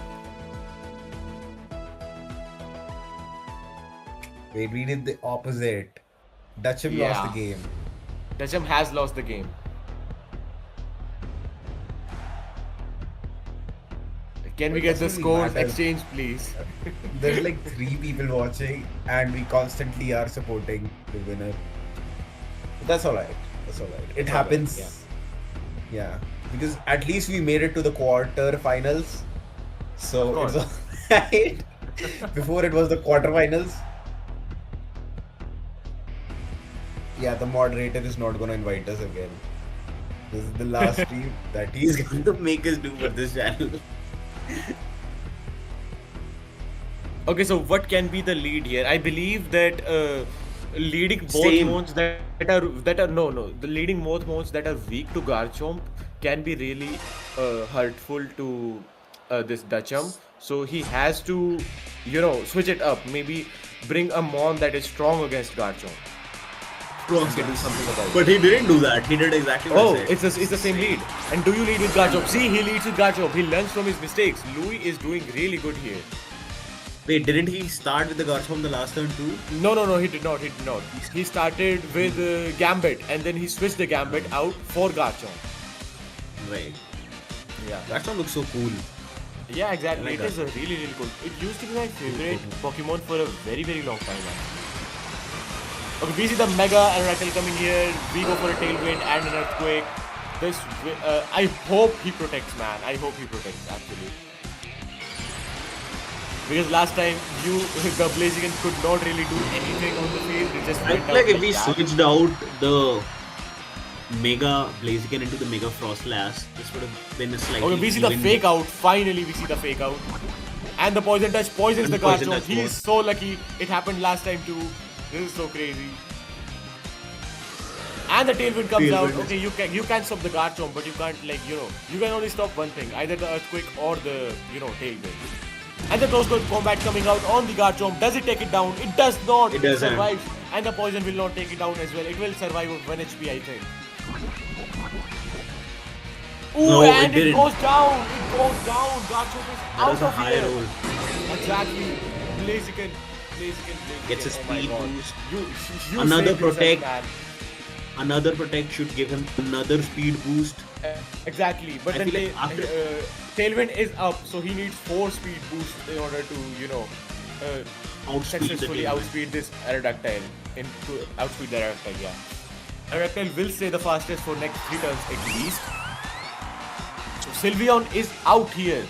B: Wait, we did the opposite. Dutchum lost the game.
A: Dutchum has lost the game. Can we get the scores exchange, please?
B: There's like 3 people watching, and we constantly are supporting the winner. That's alright. It happens.
A: Right,
B: yeah, because at least we made it to the quarter-finals. So it's alright. Before it was the quarter-finals. Yeah, the moderator is not gonna invite us again. This is the last stream that he's going to make us do for this channel.
A: Okay, so what can be the lead here? I believe that leading both modes that are the leading both modes that are weak to Garchomp can be really hurtful to this Dutchum. So he has to, switch it up. Maybe bring a Mon that is strong against Garchomp.
C: Do something about it. But he didn't do that. He did exactly what I said.
A: It's the same lead. And do you lead with Garchomp? See, he leads with Garchomp. He learns from his mistakes. Louis is doing really good here.
C: Wait, didn't he start with the Garchomp the last turn too?
A: No, he did not. He started with Gambit and then he switched the Gambit out for Garchomp.
C: Right.
A: Yeah.
C: Garchomp looks so cool.
A: Yeah, exactly. It is a really, really cool. It used to be my favorite Pokemon for a very, very long time now. Okay, we see the Mega Aerodactyl coming here. We go for a Tailwind and an Earthquake. I hope he protects, man. I hope he protects, actually. Because last time, the Blaziken could not really do anything on the field. They just went out
C: like if we switched out the Mega Blaziken into the Mega Frostlass, this would have been a slightly
A: okay, we see the Fake Out. Finally, we see the Fake Out. And the Poison Touch poisons the Garchomp. He is so lucky. It happened last time too. This is so crazy. And the Tailwind comes out. Okay, you can stop the Garchomp, but you can't you can only stop one thing, either the Earthquake or the Tailwind. And the Close Combat coming out on the Garchomp. Does it take it down? It does not.
C: It doesn't.
A: Survives. And the Poison will not take it down as well. It will survive with 1 HP, I think. Ooh,
C: no,
A: and
C: it
A: goes down. It goes down. Garchomp is out of here.
C: Roll.
A: Exactly. Blaziken
C: gets a speed boost.
A: You
C: another
A: protect.
C: Another protect should give him another speed boost.
A: Exactly, but then Tailwind is up, so he needs 4 speed boosts in order to successfully outspeed this Aerodactyl. Outspeed the Aerodactyl, yeah. Aerodactyl will stay the fastest for next 3 turns at least. So Sylveon is out here.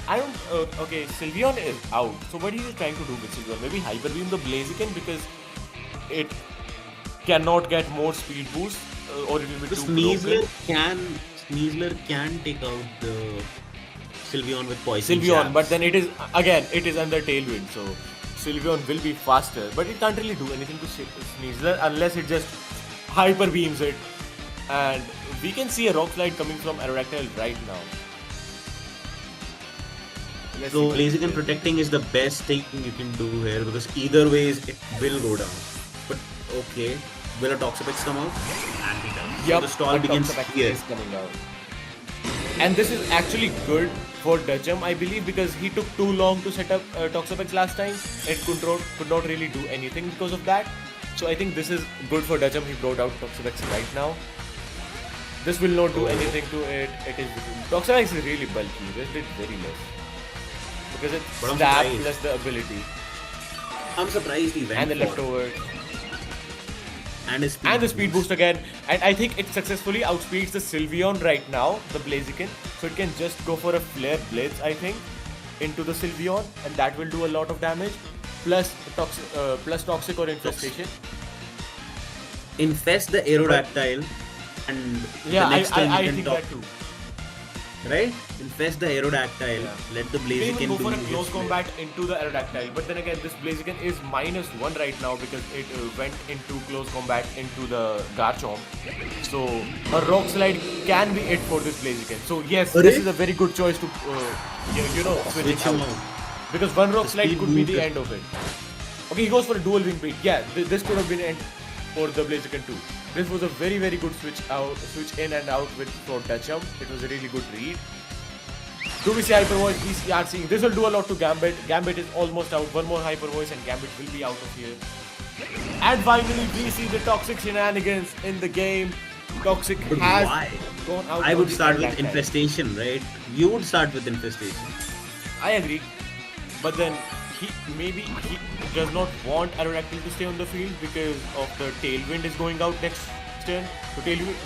A: Okay, Sylveon is out. So what are you trying to do with Sylveon? Maybe Hyper Beam the Blaziken because it cannot get more speed boost or it will be too broken.
C: Sneasler can take out the Sylveon with Poison
A: Sylveon, but then it is under Tailwind, so Sylveon will be faster, but it can't really do anything to Sneasler unless it just hyper beams it. And we can see a rock slide coming from Aerodactyl right now.
C: So Blaziken protecting is the best thing you can do here because either ways it will go down. But okay, will a Toxapex come out? And it does.
A: Yep,
C: So the stall begins here.
A: is coming out. And this is actually good for Dutchum, I believe, because he took too long to set up Toxapex last time. It could not really do anything because of that. So I think this is good for Dutchum. He brought out Toxapex right now. This will not do anything to it. Toxapex is really bulky. This did very less. Because it's stab plus the ability.
C: I'm surprised he went
A: and the
C: for
A: leftover.
C: And
A: the speed boost again. And I think it successfully outspeeds the Sylveon right now, the Blaziken. So it can just go for a Flare Blitz, I think, into the Sylveon. And that will do a lot of damage. Plus Toxic or Infestation.
C: Infest the Aerodactyl. And
A: yeah,
C: the next turn
A: I
C: you can
A: think
C: talk
A: that too.
C: Right? Infest the Aerodactyl.
A: Yeah.
C: Let the
A: You
C: Blaziken
A: can
C: do
A: go for a
C: his
A: close
C: play.
A: combat into the Aerodactyl, but then again, this Blaziken is -1 right now because it went into close combat into the Garchomp. So a Rock Slide can be it for this Blaziken. So yes, this is a very good choice to switch
C: him
A: out.
C: out.
A: Because one Rock
C: The
A: Slide
C: speed
A: could be the
C: boost.
A: end of it. Okay, he goes for a dual wing beat. Yeah, this could have been end for the Blaziken too. This was a very good switch in and out for Dutchum. It was a really good read. Do we see Hyper Voice? We are seeing this will do a lot to Gambit. Gambit is almost out. One more Hyper Voice and Gambit will be out of here. And finally, we see the Toxic shenanigans in the game. Toxic
C: But
A: has
C: why?
A: gone out.
C: I
A: on
C: would
A: the
C: start with
A: Aerodactyl.
C: Infestation, right? You would start with Infestation.
A: I agree, but then he does not want Aerodactyl to stay on the field because of the Tailwind is going out next turn.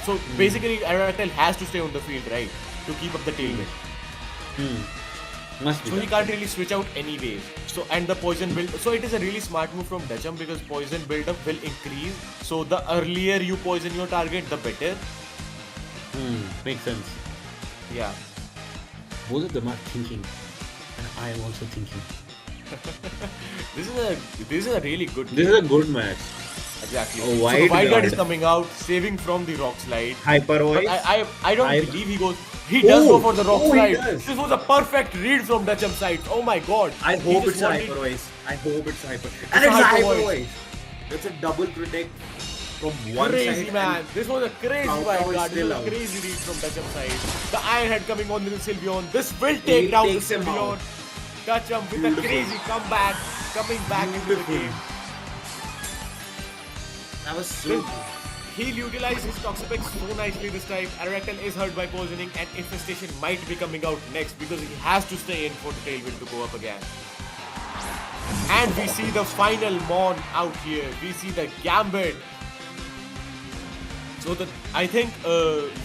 A: So basically, Aerodactyl has to stay on the field, right, to keep up the Tailwind.
C: Must be
A: So he
C: done.
A: can't really switch out anyways. So and the poison build. So it is a really smart move from Dutchum because poison buildup will increase. So the earlier you poison your target, the better.
C: Makes sense.
A: Yeah.
C: Both of them are thinking. And I am also thinking.
A: This is a really good.
C: This is a good match.
A: Exactly.
C: A
A: So the
C: wide
A: Wide Guard is
C: guard.
A: coming out, saving from the Rock Slide.
C: Hyper
A: But
C: Voice.
A: I don't
C: I-
A: believe he goes. He does go for the Rock
C: he
A: Slide.
C: does.
A: This was a perfect read from Dutchum's side. Oh my god.
C: I
A: He
C: hope
A: just
C: it's a
A: wanted-
C: Hyper Voice. I hope it's Hyper.
A: a
C: And it's a
A: Hyper
C: Hyper
A: Voice.
C: Voice. It's a double protect from one
A: Crazy
C: side.
A: man. This was a crazy
C: Countdown
A: Wide
C: is
A: Guard. This
C: still
A: was a
C: out.
A: crazy read from Dutchum's side. The Iron Head coming on with the Sylveon. This will
C: He
A: take down the
C: takes him
A: Sylveon.
C: out.
A: Dutchum with a
C: Beautiful.
A: crazy comeback, coming back into the
C: Beautiful.
A: game.
C: That was so
A: This- He'll utilize his Toxapex so nicely this time. Aerodactyl is hurt by poisoning and Infestation might be coming out next because he has to stay in for the Tailwind to go up again. And we see the final Mon out here. We see the Gambit. So I think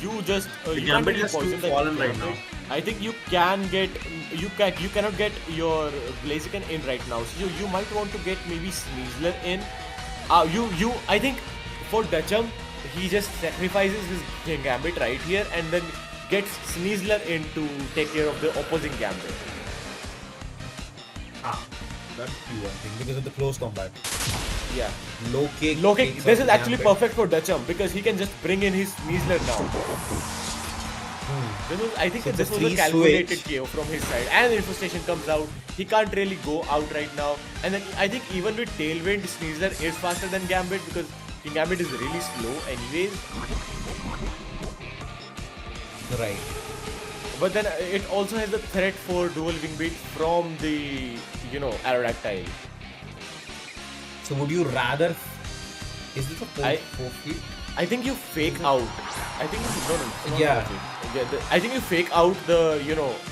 A: you just you can't
C: Gambit
A: really
C: has
A: poison
C: two
A: the
C: fallen right
A: Gambit.
C: now.
A: I think you cannot get your Blaziken in right now. So you might want to get maybe Sneasler in. I think for Dutchum, he just sacrifices his Gambit right here and then gets Sneasler in to take care of the opposing Gambit.
B: That's the one thing because of the close combat.
A: Yeah.
B: Low kick.
A: Low kick.
B: takes
A: This
B: out
A: is
B: the
A: actually
B: Gambit.
A: perfect for Dutchum because he can just bring in his Sneasler now. I think
B: So
A: this
B: the
A: was a
B: free
A: calculated
B: switch.
A: KO from his side. And Infestation comes out. He can't really go out right now. And then I think even with Tailwind, Sneasler is faster than Gambit because Gambit is really slow anyways.
B: Right.
A: But then it also has the threat for dual wing beat from the, Aerodactyl.
B: So would you rather? Is this a
A: I-
B: forfeit?
A: I think you fake out. I think you should not.
B: Yeah.
A: I think you fake out the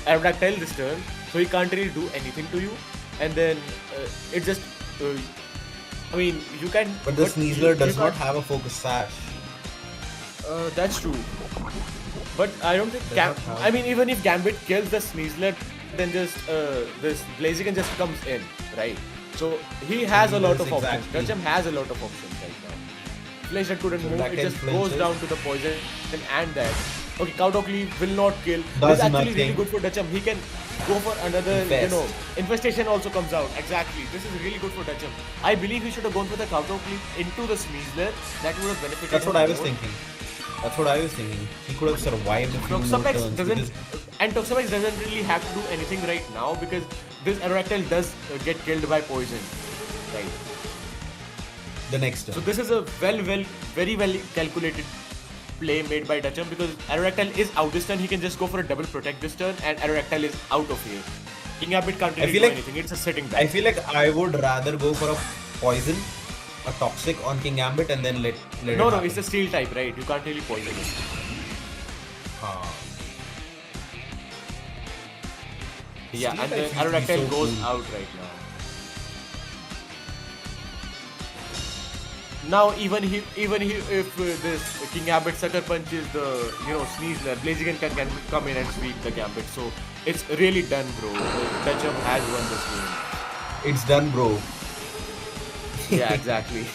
A: Aerodactyl this turn, so he can't really do anything to you, and then it just. I mean, you can.
B: But the Sneasler
A: you
B: does not
A: can't-
B: have a focus sash.
A: That's true. But I don't think.
B: Does not have-
A: I mean, even if Gambit kills the Sneasler, then just this Blaziken just comes in, right? So he has a lot of
B: Yes,
A: options.
B: exactly.
A: Dutchum has a lot of options right now. Flash that couldn't
B: So
A: move,
B: that
A: it
B: can
A: just
B: flinch
A: goes
B: it.
A: down to the poison and that. Okay, Cow Cleave will not kill. This is
B: Does
A: actually really
B: nothing.
A: good for Dutchum. He can go for another,
B: Infest.
A: Infestation also comes out. Exactly. This is really good for Dutchum. I believe he should have gone for the Cow Cleave into the Sneasler. That would have benefited
B: That's
A: him
B: what I was
A: more.
B: thinking. That's what I was thinking. He could have survived a few more
A: Toxapex
B: turns.
A: doesn't,
B: Because
A: and Toxapex doesn't really have to do anything right now because this Aerodactyl does get killed by poison, right?
B: the next turn.
A: So this is a very well calculated play made by Dutchum because Aerodactyl is out this turn. He can just go for a double protect this turn, and Aerodactyl is out of here. King Abbott can't really do anything. It's a sitting back.
B: I feel like I would rather go for a poison, a toxic on King Gambit, and then let it
A: No,
B: happen.
A: it's a steel type, right? You can't really poison it. Yeah,
B: Steel
A: and
B: type
A: then
B: seems to be
A: Aerodactyl
B: so
A: goes
B: cool.
A: out right now. Now even if this King Gambit sucker punches the Sneasler, Blaziken can come in and sweep the Gambit. So it's really done, bro. Dutchum has won this game.
B: It's done, bro.
A: Yeah, exactly.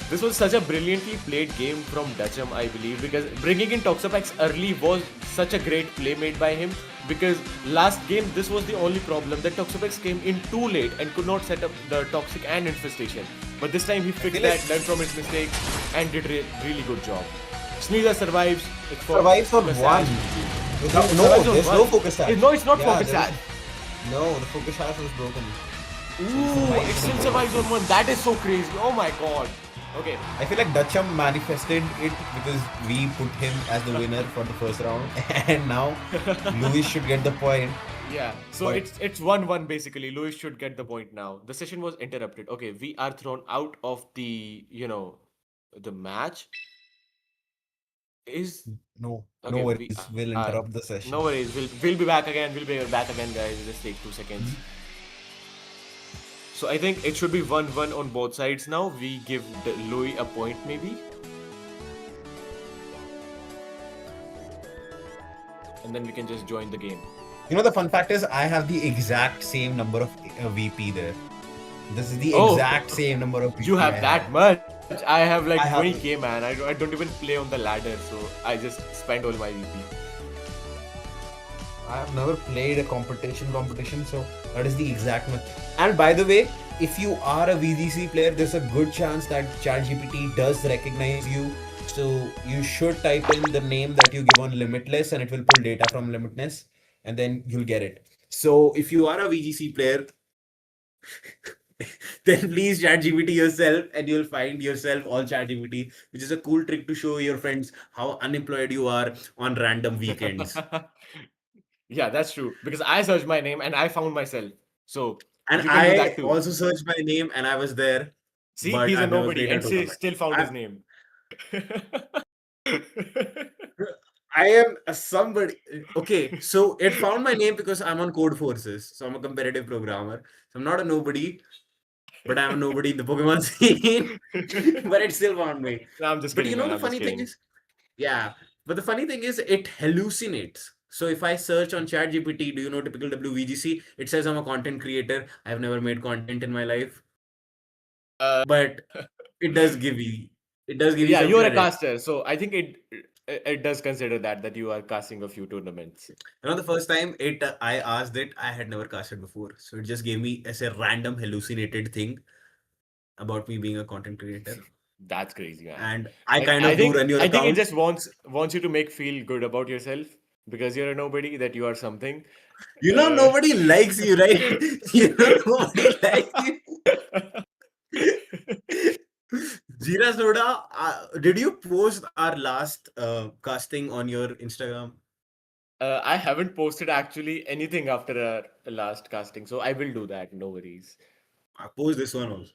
A: This was such a brilliantly played game from Dutchum, I believe, because bringing in Toxapex early was such a great play made by him. Because last game, this was the only problem that Toxapex came in too late and could not set up the Toxic and Infestation. But this time he fixed that, learned from his mistakes, and did a really good job. Sneasler survives. It's for
B: Survives on
A: Focus
B: one.
A: Sash.
B: No,
A: Survives on
B: there's
A: one.
B: no focus sash.
A: No, it's not
B: Yeah,
A: Focus
B: there
A: Sash.
B: is- No, the focus sash was broken.
A: Ooh, it still survives on one. That is so crazy. Oh my god. Okay.
B: I feel like Dutchum manifested it because we put him as the winner for the first round, and now Louis should get the point.
A: Yeah, so
B: But-
A: it's 1-1 basically. Louis should get the point now. The session was interrupted. Okay, we are thrown out of the the match. Is
B: No,
A: okay.
B: no
A: We
B: worries. We'll interrupt the session.
A: no worries. We'll be back again. We'll be back again, guys. Just take 2 seconds. So I think it should be 1-1 on both sides now. We give Louis a point maybe. And then we can just join the game.
B: You know, the fun fact is I have the exact same number of VP there. This is the
A: Oh.
B: exact same number of VP.
A: You have
B: I
A: that much? I have like
B: I have-
A: 20k, man. I don't even play on the ladder, so I just spend all my VP.
B: I have never played a competition, so that is the exact one. And by the way, if you are a VGC player, there's a good chance that ChatGPT does recognize you. So you should type in the name that you give on Limitless, and it will pull data from Limitless, and then you'll get it.
C: So if you are a VGC player, then please ChatGPT yourself and you'll find yourself on ChatGPT, which is a cool trick to show your friends how unemployed you are on random weekends.
A: Yeah, that's true. Because I searched my name and I found myself. So
C: And
A: you can do
C: I
A: that too.
C: also searched my name and I was there.
A: See,
C: but
A: he's a
C: I've never
A: nobody
C: played
A: and
C: a tournament.
A: still found
C: I-
A: his name.
C: I am a somebody. Okay, so it found my name because I'm on Code Forces. So I'm a competitive programmer. So I'm not a nobody, but I'm a nobody in the Pokemon scene. But it still found me.
A: No, I'm just
C: But
A: kidding.
C: you know
A: Man,
C: the
A: I'm just
C: funny thing
A: kidding.
C: is, yeah. But the funny thing is, it hallucinates. So if I search on ChatGPT, do you know typical WVGC? It says I'm a content creator. I've never made content in my life, but it does give you. It does give you
A: Yeah,
C: some
A: you're a
C: credit.
A: caster, so I think it does consider that you are casting a few tournaments.
C: You know, the first time I asked it, I had never casted before. So it just gave me as a random hallucinated thing about me being a content creator.
A: That's crazy, man.
C: And I kind of do run your
A: I think it
C: account.
A: just wants you to make feel good about yourself because you're a nobody, that you are something.
C: You know, nobody likes you, right? You know, nobody likes you. Jira Soda, did you post our last casting on your Instagram?
A: I haven't posted actually anything after our last casting, so I will do that. No worries.
C: I post this one also.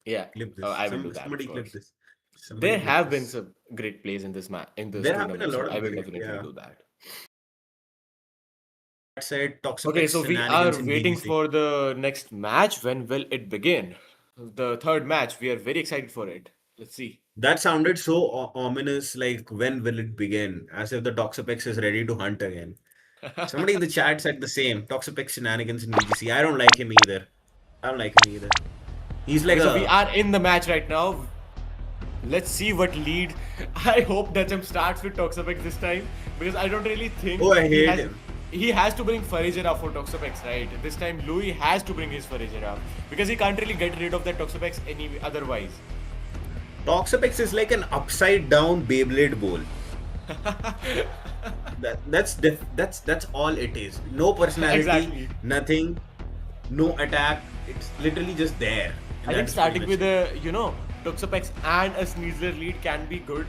A: Yeah,
C: Clip this.
A: I will do that.
C: Somebody
A: Of
C: clip
A: course.
C: this. Somebody
A: There
C: clip
A: have been
C: this.
A: some great plays in this in this
C: There have been a
A: tournament, so
C: lot of
A: I will
C: great,
A: definitely
C: yeah.
A: do that.
C: That said, Toxic
A: Okay, so we are
C: shenanigans in
A: waiting
C: VGC.
A: for the next match. When will it begin? The third match. We are very excited for it. Let's see.
C: That sounded so ominous, like when will it begin? As if the Toxapex is ready to hunt again. Somebody in the chat said the same. Toxapex shenanigans in VGC. I don't like him either. I don't like him either. He's like
A: Okay, so we are in the match right now. Let's see what lead. I hope Dutchum starts with Toxapex this time because I don't really think
C: Oh, I hate him.
A: he has to bring Farigera for Toxapex, right? This time Louis has to bring his Farigera because he can't really get rid of that Toxapex otherwise.
C: Toxapex is like an upside down Beyblade bowl. That's all it is. No personality,
A: Exactly.
C: nothing, no attack. It's literally just there. And
A: I think
C: that's
A: starting
C: pretty
A: with
C: much
A: a Toxapex and a Sneasler lead can be good,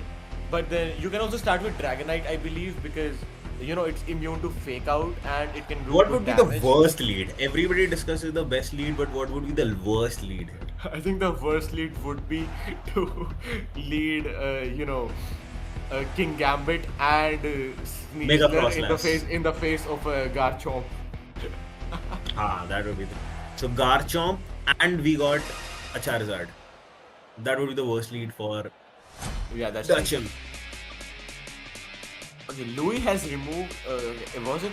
A: but then you can also start with Dragonite, I believe, because it's immune to Fake Out and it can do
C: What
A: good
C: would be
A: damage.
C: the worst lead? Everybody discusses the best lead, but what would be the worst lead?
A: I think the worst lead would be to lead, King Gambit and
C: Mega
A: Sneasler
C: Frostlass.
A: in the face of Garchomp.
C: That would be so Garchomp, and we got a Charizard. That would be the worst lead for
A: Yeah, that's
C: Dutchum.
A: Okay, Louis has removed. Was it?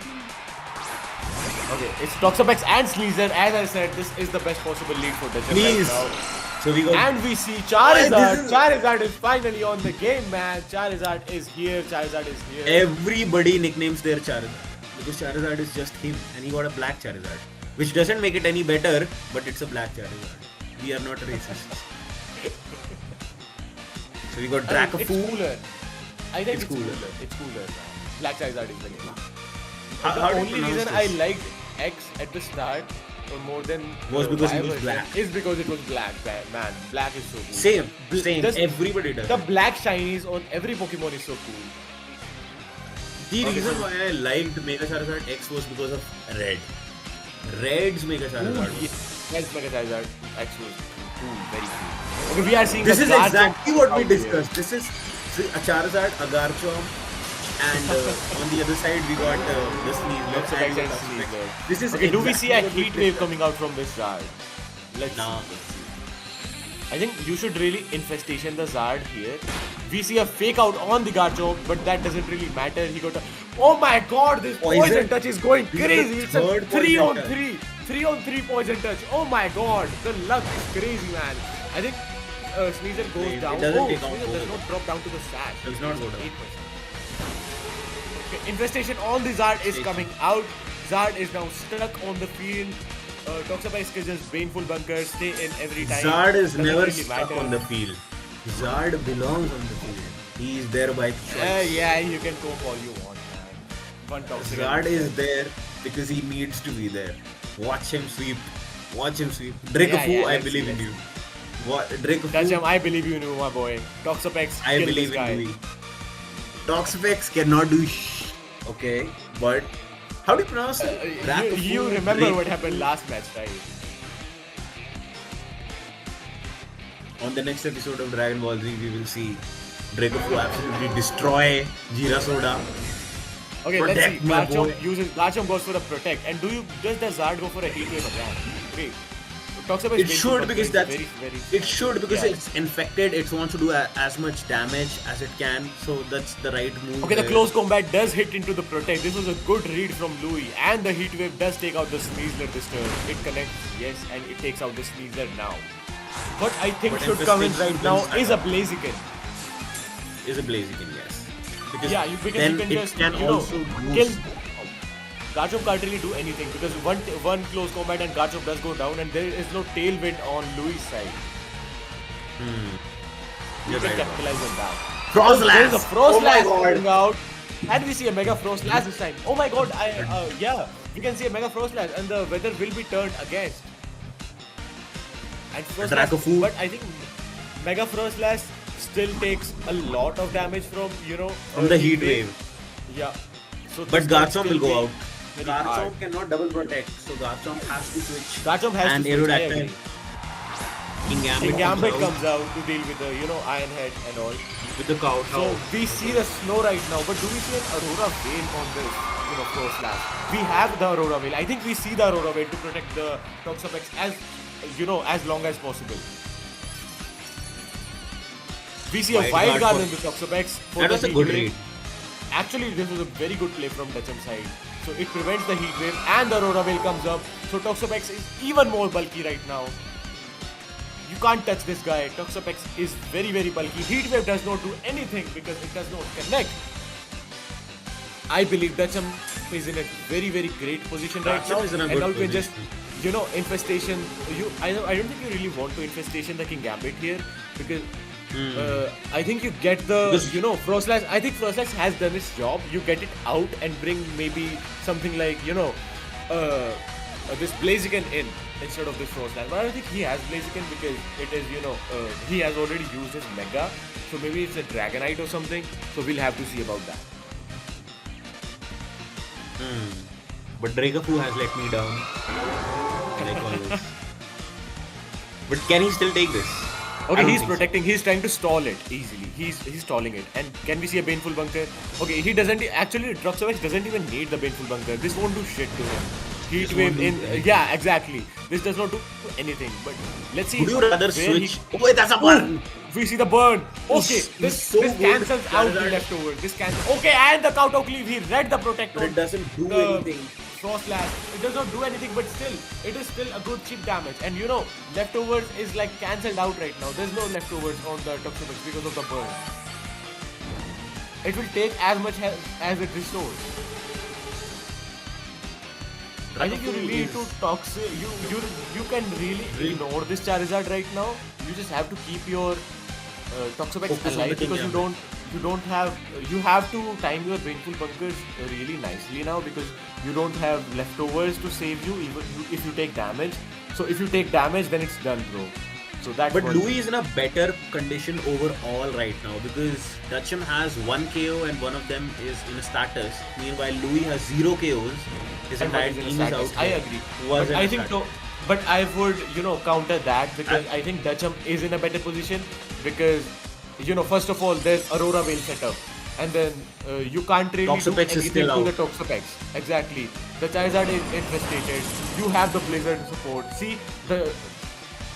A: Okay, it's Toxapex and Sneasler. As I said, this is the best possible lead for Dutchum
C: Please.
A: right now.
C: So we got
A: And we see Charizard.
C: This is-
A: Charizard is finally on the game, man. Charizard is here. Charizard is here.
C: everybody nicknames their Charizard because Charizard is just him, and he got a black Charizard, which doesn't make it any better, but it's a black Charizard. We are not racist. So we got
A: It's
C: Dracofoo.
A: cooler. I think
C: It's
A: it's
C: cooler.
A: cooler. It's cooler. Black Charizard is the game.
C: How
A: The
C: do you
A: only
C: pronounce
A: reason
C: this?
A: I liked X at the start more than
C: Was because he was
A: Y version
C: black.
A: is because it was black, man. Black is so cool.
C: Same.
A: Just-
C: Everybody does.
A: The black shinies on every Pokemon is so cool.
C: The
A: Okay,
C: reason
A: so-
C: why I liked Mega Charizard X was because of Red. Red's Mega Charizard was.
A: Yes, Mega Charizard X was cool, very cool. Okay, we are seeing
C: This
A: the
C: is
A: Garchomp
C: exactly what we
A: out here.
C: discussed. This is a Charizard, a Garchomp, and on the other side we got the Sneasler.
A: Toxapex
C: and
A: and
C: Toxapex.
A: Sneasler.
C: This is
A: Okay, do we
C: exactly
A: see a
C: what we
A: heat wave
C: discussed.
A: coming out from this Zard? Let's
C: Nah.
A: see. I think you should really infestation the Zard here. We see a fake out on the Garchomp, but that doesn't really matter. He got a. Oh my god, this poison touch is going
C: This is the
A: crazy. It's a
C: third
A: 3
C: poison
A: on
C: touch.
A: 3. 3 on 3 poison touch. Oh my god, the luck is crazy, man. I think Sneasler goes
C: It
A: down.
C: doesn't
A: Oh,
C: take out
A: Sneasler does
C: both.
A: not drop down to the sash.
C: Does not go down.
A: 8%. Okay, infestation on the Zard is coming out. Zard is now stuck on the field. Toxapex is just Baneful Bunker, stay in every time.
C: Zard is
A: Doesn't
C: never
A: really
C: stuck
A: matter.
C: on the field. Zard belongs on the field. He is there by choice.
A: Yeah, you can go all you want, man. One Toxic.
C: Zard is there because he needs to be there. Watch him sweep. Watch him sweep. Dracofoo,
A: Yeah,
C: I
A: let's
C: believe
A: see,
C: in
A: let's
C: you. What Dracofoo?
A: Dutchum, I believe you knew, my boy. Toxapex,
C: I
A: kill
C: believe
A: this guy.
C: in Louis. Toxapex cannot do okay, but how do you pronounce it?
A: You remember what happened last match, right?
C: On the next episode of Dragon Ball Z, we will see Dracofoo absolutely destroy Jirasoda.
A: Okay,
C: Protect
A: let's see.
C: my boy.
A: Garchomp goes for a protect. And does the Zard go for a heat wave again? Okay. Toxapex
C: It
A: Baneful
C: should
A: Bunker
C: because
A: is
C: that's
A: very
C: it should because
A: yeah.
C: it's infected. It wants to do as much damage as it can. So that's the right move.
A: Okay, the
C: there.
A: close combat does hit into the protect. This was a good read from Louis, and the heat wave does take out the Sneasler this turn. It connects, yes, and it takes out the Sneasler now. What I think
C: But
A: should come in
C: Infestation
A: right now
C: brings
A: is a Blaziken.
C: Is a Blaziken, yes. Because
A: Yeah, because
C: then
A: you can
C: it
A: just
C: can also
A: kill.
C: boost.
A: Garchomp can't really do anything because one close combat and Garchomp does go down, and there is no tailwind on Louis' side. You
C: You're
A: can
C: right.
A: capitalize on that.
C: Frostlass!
A: There's a
C: Oh my
A: Frostlass
C: God.
A: coming out, and we see a Mega Frostlass this time. Oh my god! Yeah, we can see a Mega Frostlass, and the weather will be turned against. And Frostlass,
C: Dracofoo.
A: but I think Mega Frostlass still takes a lot of damage from
C: From the heat wave.
A: Yeah. So
C: But
A: this can
C: Garchomp
A: still
C: will go
A: be
C: out.
A: very hard.
C: Garchomp cannot double protect, so Garchomp has to switch.
A: Garchomp has
C: and
A: to switch, I
C: Aerodactyl.
A: agree.
C: King Gambit,
A: King Gambit
C: comes out
A: comes out to deal with the Iron Head and all.
C: with the cow.
A: So we see the snow right now, but do we see an Aurora Veil on this Frostlass? We have the Aurora Veil. I think we see the Aurora Veil to protect the Toxapex as long as possible. We see a
C: Wild
A: Wild
C: Guard
A: Guard
C: for-
A: in the Toxapex. for
C: That
A: the
C: was a
A: heat
C: good
A: wave.
C: read.
A: Actually, this was a very good play from Dutchum's side. So it prevents the heat wave and the Aurora Veil comes up. So Toxapex is even more bulky right now. you can't touch this guy. Toxapex is very, very bulky. Heat Wave does not do anything because it does not connect. I believe Dutchum is in a very, very great position right now.
C: Is in a
A: and
C: good
A: now you can
C: position.
A: just, infestation. I don't think you really want to infestation the King Gambit here because I think you get the, Frostlash. I think Frostlash has done its job. You get it out and bring maybe something like, this Blaziken in instead of this Frostlash. But I don't think he has Blaziken because it is, he has already used his Mega. So maybe it's a Dragonite or something. So we'll have to see about that.
C: But Dragapoo has let me down. Like always. But can he still take this?
A: Okay, he's protecting. He's trying to stall it easily. He's stalling it. And can we see a Baneful Bunker? Okay, he doesn't. Actually, Toxapex doesn't even need the Baneful Bunker. This won't do shit to him. Heat Wave in. Yeah, exactly. This does not do anything. But let's see.
C: Would you rather switch? Oh, wait, that's a burn!
A: We see the burn. Okay, this
C: so
A: cancels
C: good.
A: out the leftover. This cancels. Okay, and the Chateau Cleave. He read the Protector.
C: But it doesn't do anything.
A: Frostlash. It does not do anything, but still, it is still a good chip damage. And leftovers is like cancelled out right now. There's no leftovers on the Toxapex because of the burn. It will take as much as it restores. I think you really need to you can really ignore this Charizard right now. You just have to keep your Toxapex alive because you have to time your Baneful Bunkers really nicely now because you don't have leftovers to save you even if you take damage. So if you take damage, then it's done, bro. So that's.
C: But Louis is in a better condition overall right now because Dutchum has 1 KO and one of them is in a status. Meanwhile, Louis has 0 KOs. His entire team is out.
A: I agree. But I think but I would counter that because I think Dutchum is in a better position because first of all there's Aurora Veil setup and then you can't really
C: Toxapex
A: do
C: is still
A: anything to
C: out.
A: the Toxapex. Exactly. The Charizard is infestated. You have the Blizzard support. See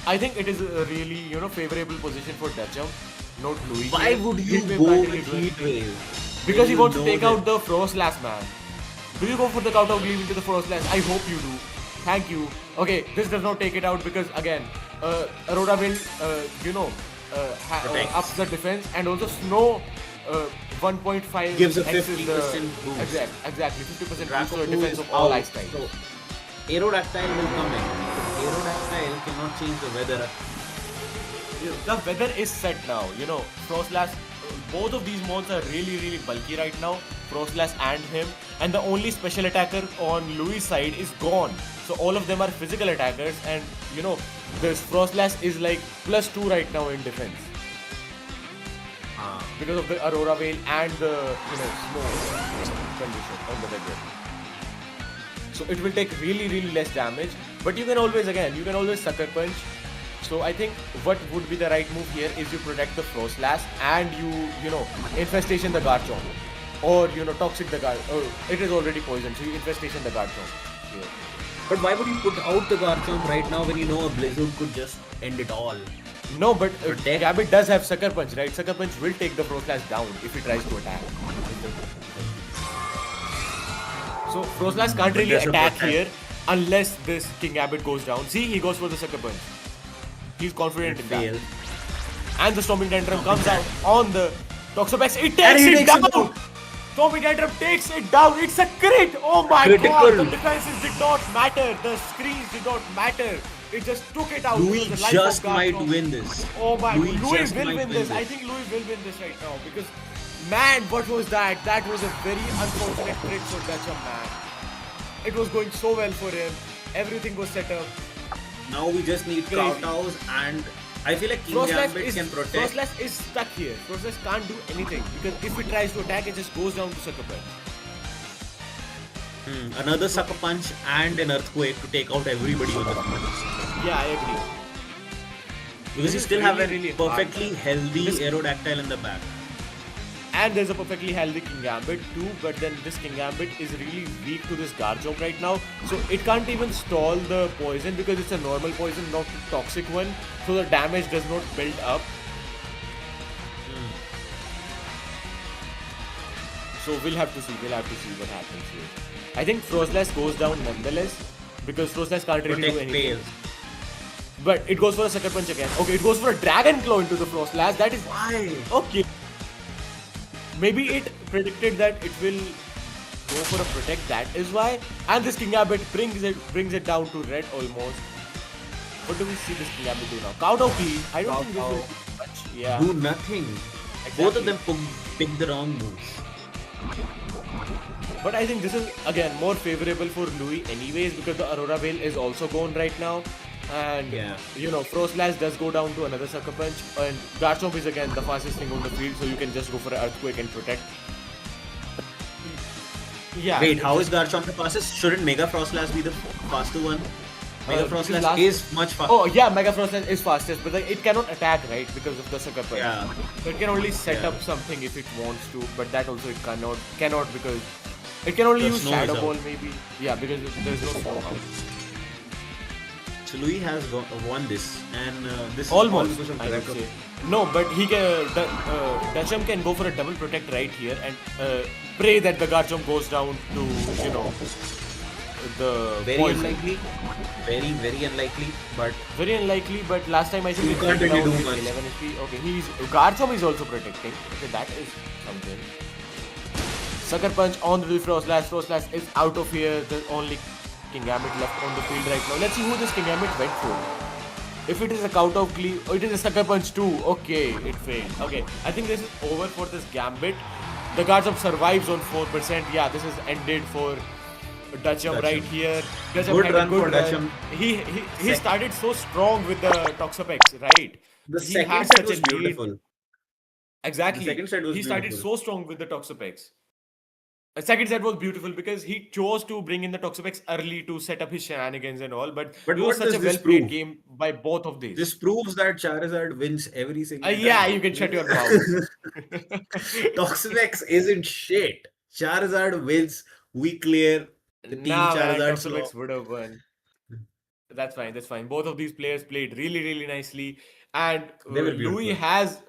A: I think it is a really favorable position for Dutchum, not Louis.
C: Why would you go with Heat Wave?
A: Because he wants to take out the Frostlash, man. Do you go for the Chateau Cleave into the Frostlash? I hope you do. Thank you. Okay, this does not take it out because again, Aurora will, ups the defense and also Snow 1.5
C: gives a
A: X
C: 50% boost.
A: Exactly, 50% boost to the
C: Dragapoo
A: defense
C: is
A: of all
C: out.
A: ice types.
C: So, Aerodactyl will come in. Aerodactyl cannot change the weather.
A: The weather is set now. Frostlash. Both of these mons are really, really bulky right now. Frostlash and him, and the only special attacker on Louis' side is gone. So all of them are physical attackers, and this Frostlash is like +2 right now in defense because of the Aurora Veil and the snow condition on the weather. So it will take really, really less damage, but you can always Sucker Punch. So I think what would be the right move here is you protect the Frostlash and you infestation the Garchomp or toxic the Gar. Oh, it is already poisoned, so you infestation the Garchomp. Yeah.
C: But why would you put out the Garchomp right now when you know a Blizzard could just end it all?
A: No, but Gambit does have Sucker Punch, right? Sucker Punch will take the Frostlash down if he tries to attack. So Frostlash can't really attack here unless this King Gambit goes down. See, he goes for the Sucker Punch. He's confident in that. And the Stomping Tantrum comes out on the Toxapex. It takes it down! Stomping Tantrum takes it down. It's a crit! Oh my god! The defenses did not matter. The screens did not matter. It just took it out.
C: Louis just might win this.
A: Oh my god. Louis will win this. I think Louis will win this right now because, man, what was that? That was a very unfortunate crit for Dutchum, man. It was going so well for him. Everything was set up.
C: Now we just need Chateaus and I feel like King Gambit can protect.
A: Frostlash is stuck here. Frostlash can't do anything because if he tries to attack, it just goes down to Sucker Punch.
C: Another Sucker Punch and an Earthquake to take out everybody with the punch.
A: Yeah, I agree.
C: Because you still have a perfectly healthy Aerodactyl in the back.
A: And there's a perfectly healthy King Gambit too, but then this King Gambit is really weak to this Garchomp right now. So it can't even stall the poison because it's a normal poison, not a toxic one. So the damage does not build up. So we'll have to see what happens here. I think Frostlash goes down nonetheless because Frostlash can't really do anything. But it goes for a sucker punch again. Okay, it goes for a dragon claw into the Frost Lash. That is
C: Why?
A: okay. Maybe it predicted that it will go for a protect. That is why. And this King Gambit brings it down to red almost. What do we see this King Gambit do now? Counter key. I don't think this will do much. Yeah.
C: Do nothing.
A: Exactly.
C: Both of them pick the wrong moves.
A: But I think this is again more favorable for Louis anyways because the Aurora Veil is also gone right now. And you know, Frost Lash does go down to another sucker punch, and Garchomp is again the fastest thing on the field, so you can just go for an Earthquake and protect. Yeah.
C: Wait, how is Garchomp the fastest? Shouldn't Mega Frost Slash be the faster one? Mega Frost Slash is much faster.
A: Oh yeah, Mega Frost Lash is fastest, but like, it cannot attack, right, because of the sucker punch.
C: Yeah.
A: So it can only set up something if it wants to, but that also it cannot because it can only
C: The
A: use
C: snow
A: Shadow
C: is out.
A: Ball maybe. Yeah, because there's no snow out.
C: So Louis has won this, and this
A: Almost,
C: is all because of
A: I would
C: Draco.
A: say. No, but he can. Dutchum can go for a double protect right here and pray that the Garchomp goes down to the
C: Very
A: poison.
C: unlikely. Very unlikely. But
A: Very unlikely, but last time I think
C: You
A: it
C: can't
A: went
C: really
A: down
C: do
A: with
C: much.
A: 11 HP. Okay, Garchomp is also protecting. Okay, that is something. Sucker punch on the Frost Lash. Frost Lash is out of here. The only King Gambit left on the field right now. Let's see who this King Gambit went for. If it is a count of Glee, oh, it is a sucker punch too. Okay, it failed. Okay, I think this is over for this Gambit. The Garchomp survives on 4%. Yeah, this is ended for Dutchum right here. Dutchum
C: Good
A: had
C: run
A: a good
C: for Dutchum.
A: He started so strong with the Toxapex, right?
C: the
A: He
C: second
A: had
C: set
A: such
C: was
A: a lead.
C: beautiful.
A: Exactly.
C: The second set was
A: He started
C: beautiful.
A: so strong with the Toxapex. The second set was beautiful because he chose to bring in the Toxapex early to set up his shenanigans and all. But
C: But
A: it was
C: what
A: such a
C: does this
A: well played
C: prove?
A: game by both of these.
C: This proves that Charizard wins every single time.
A: Yeah, you can shut your mouth.
C: Toxapex isn't shit. Charizard wins. We clear the team
A: Nah, man,
C: Charizard slot.
A: Toxapex would have won. That's fine. That's fine. Both of these players played really nicely, and
C: They were
A: Louis
C: beautiful.
A: has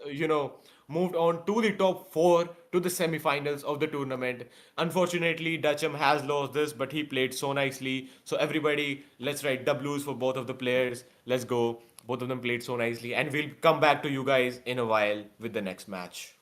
A: moved on to the top four to the semi-finals of the tournament. Unfortunately, Dutchum has lost this, but he played so nicely. So everybody, let's write W's for both of the players. Let's go. Both of them played so nicely, and we'll come back to you guys in a while with the next match.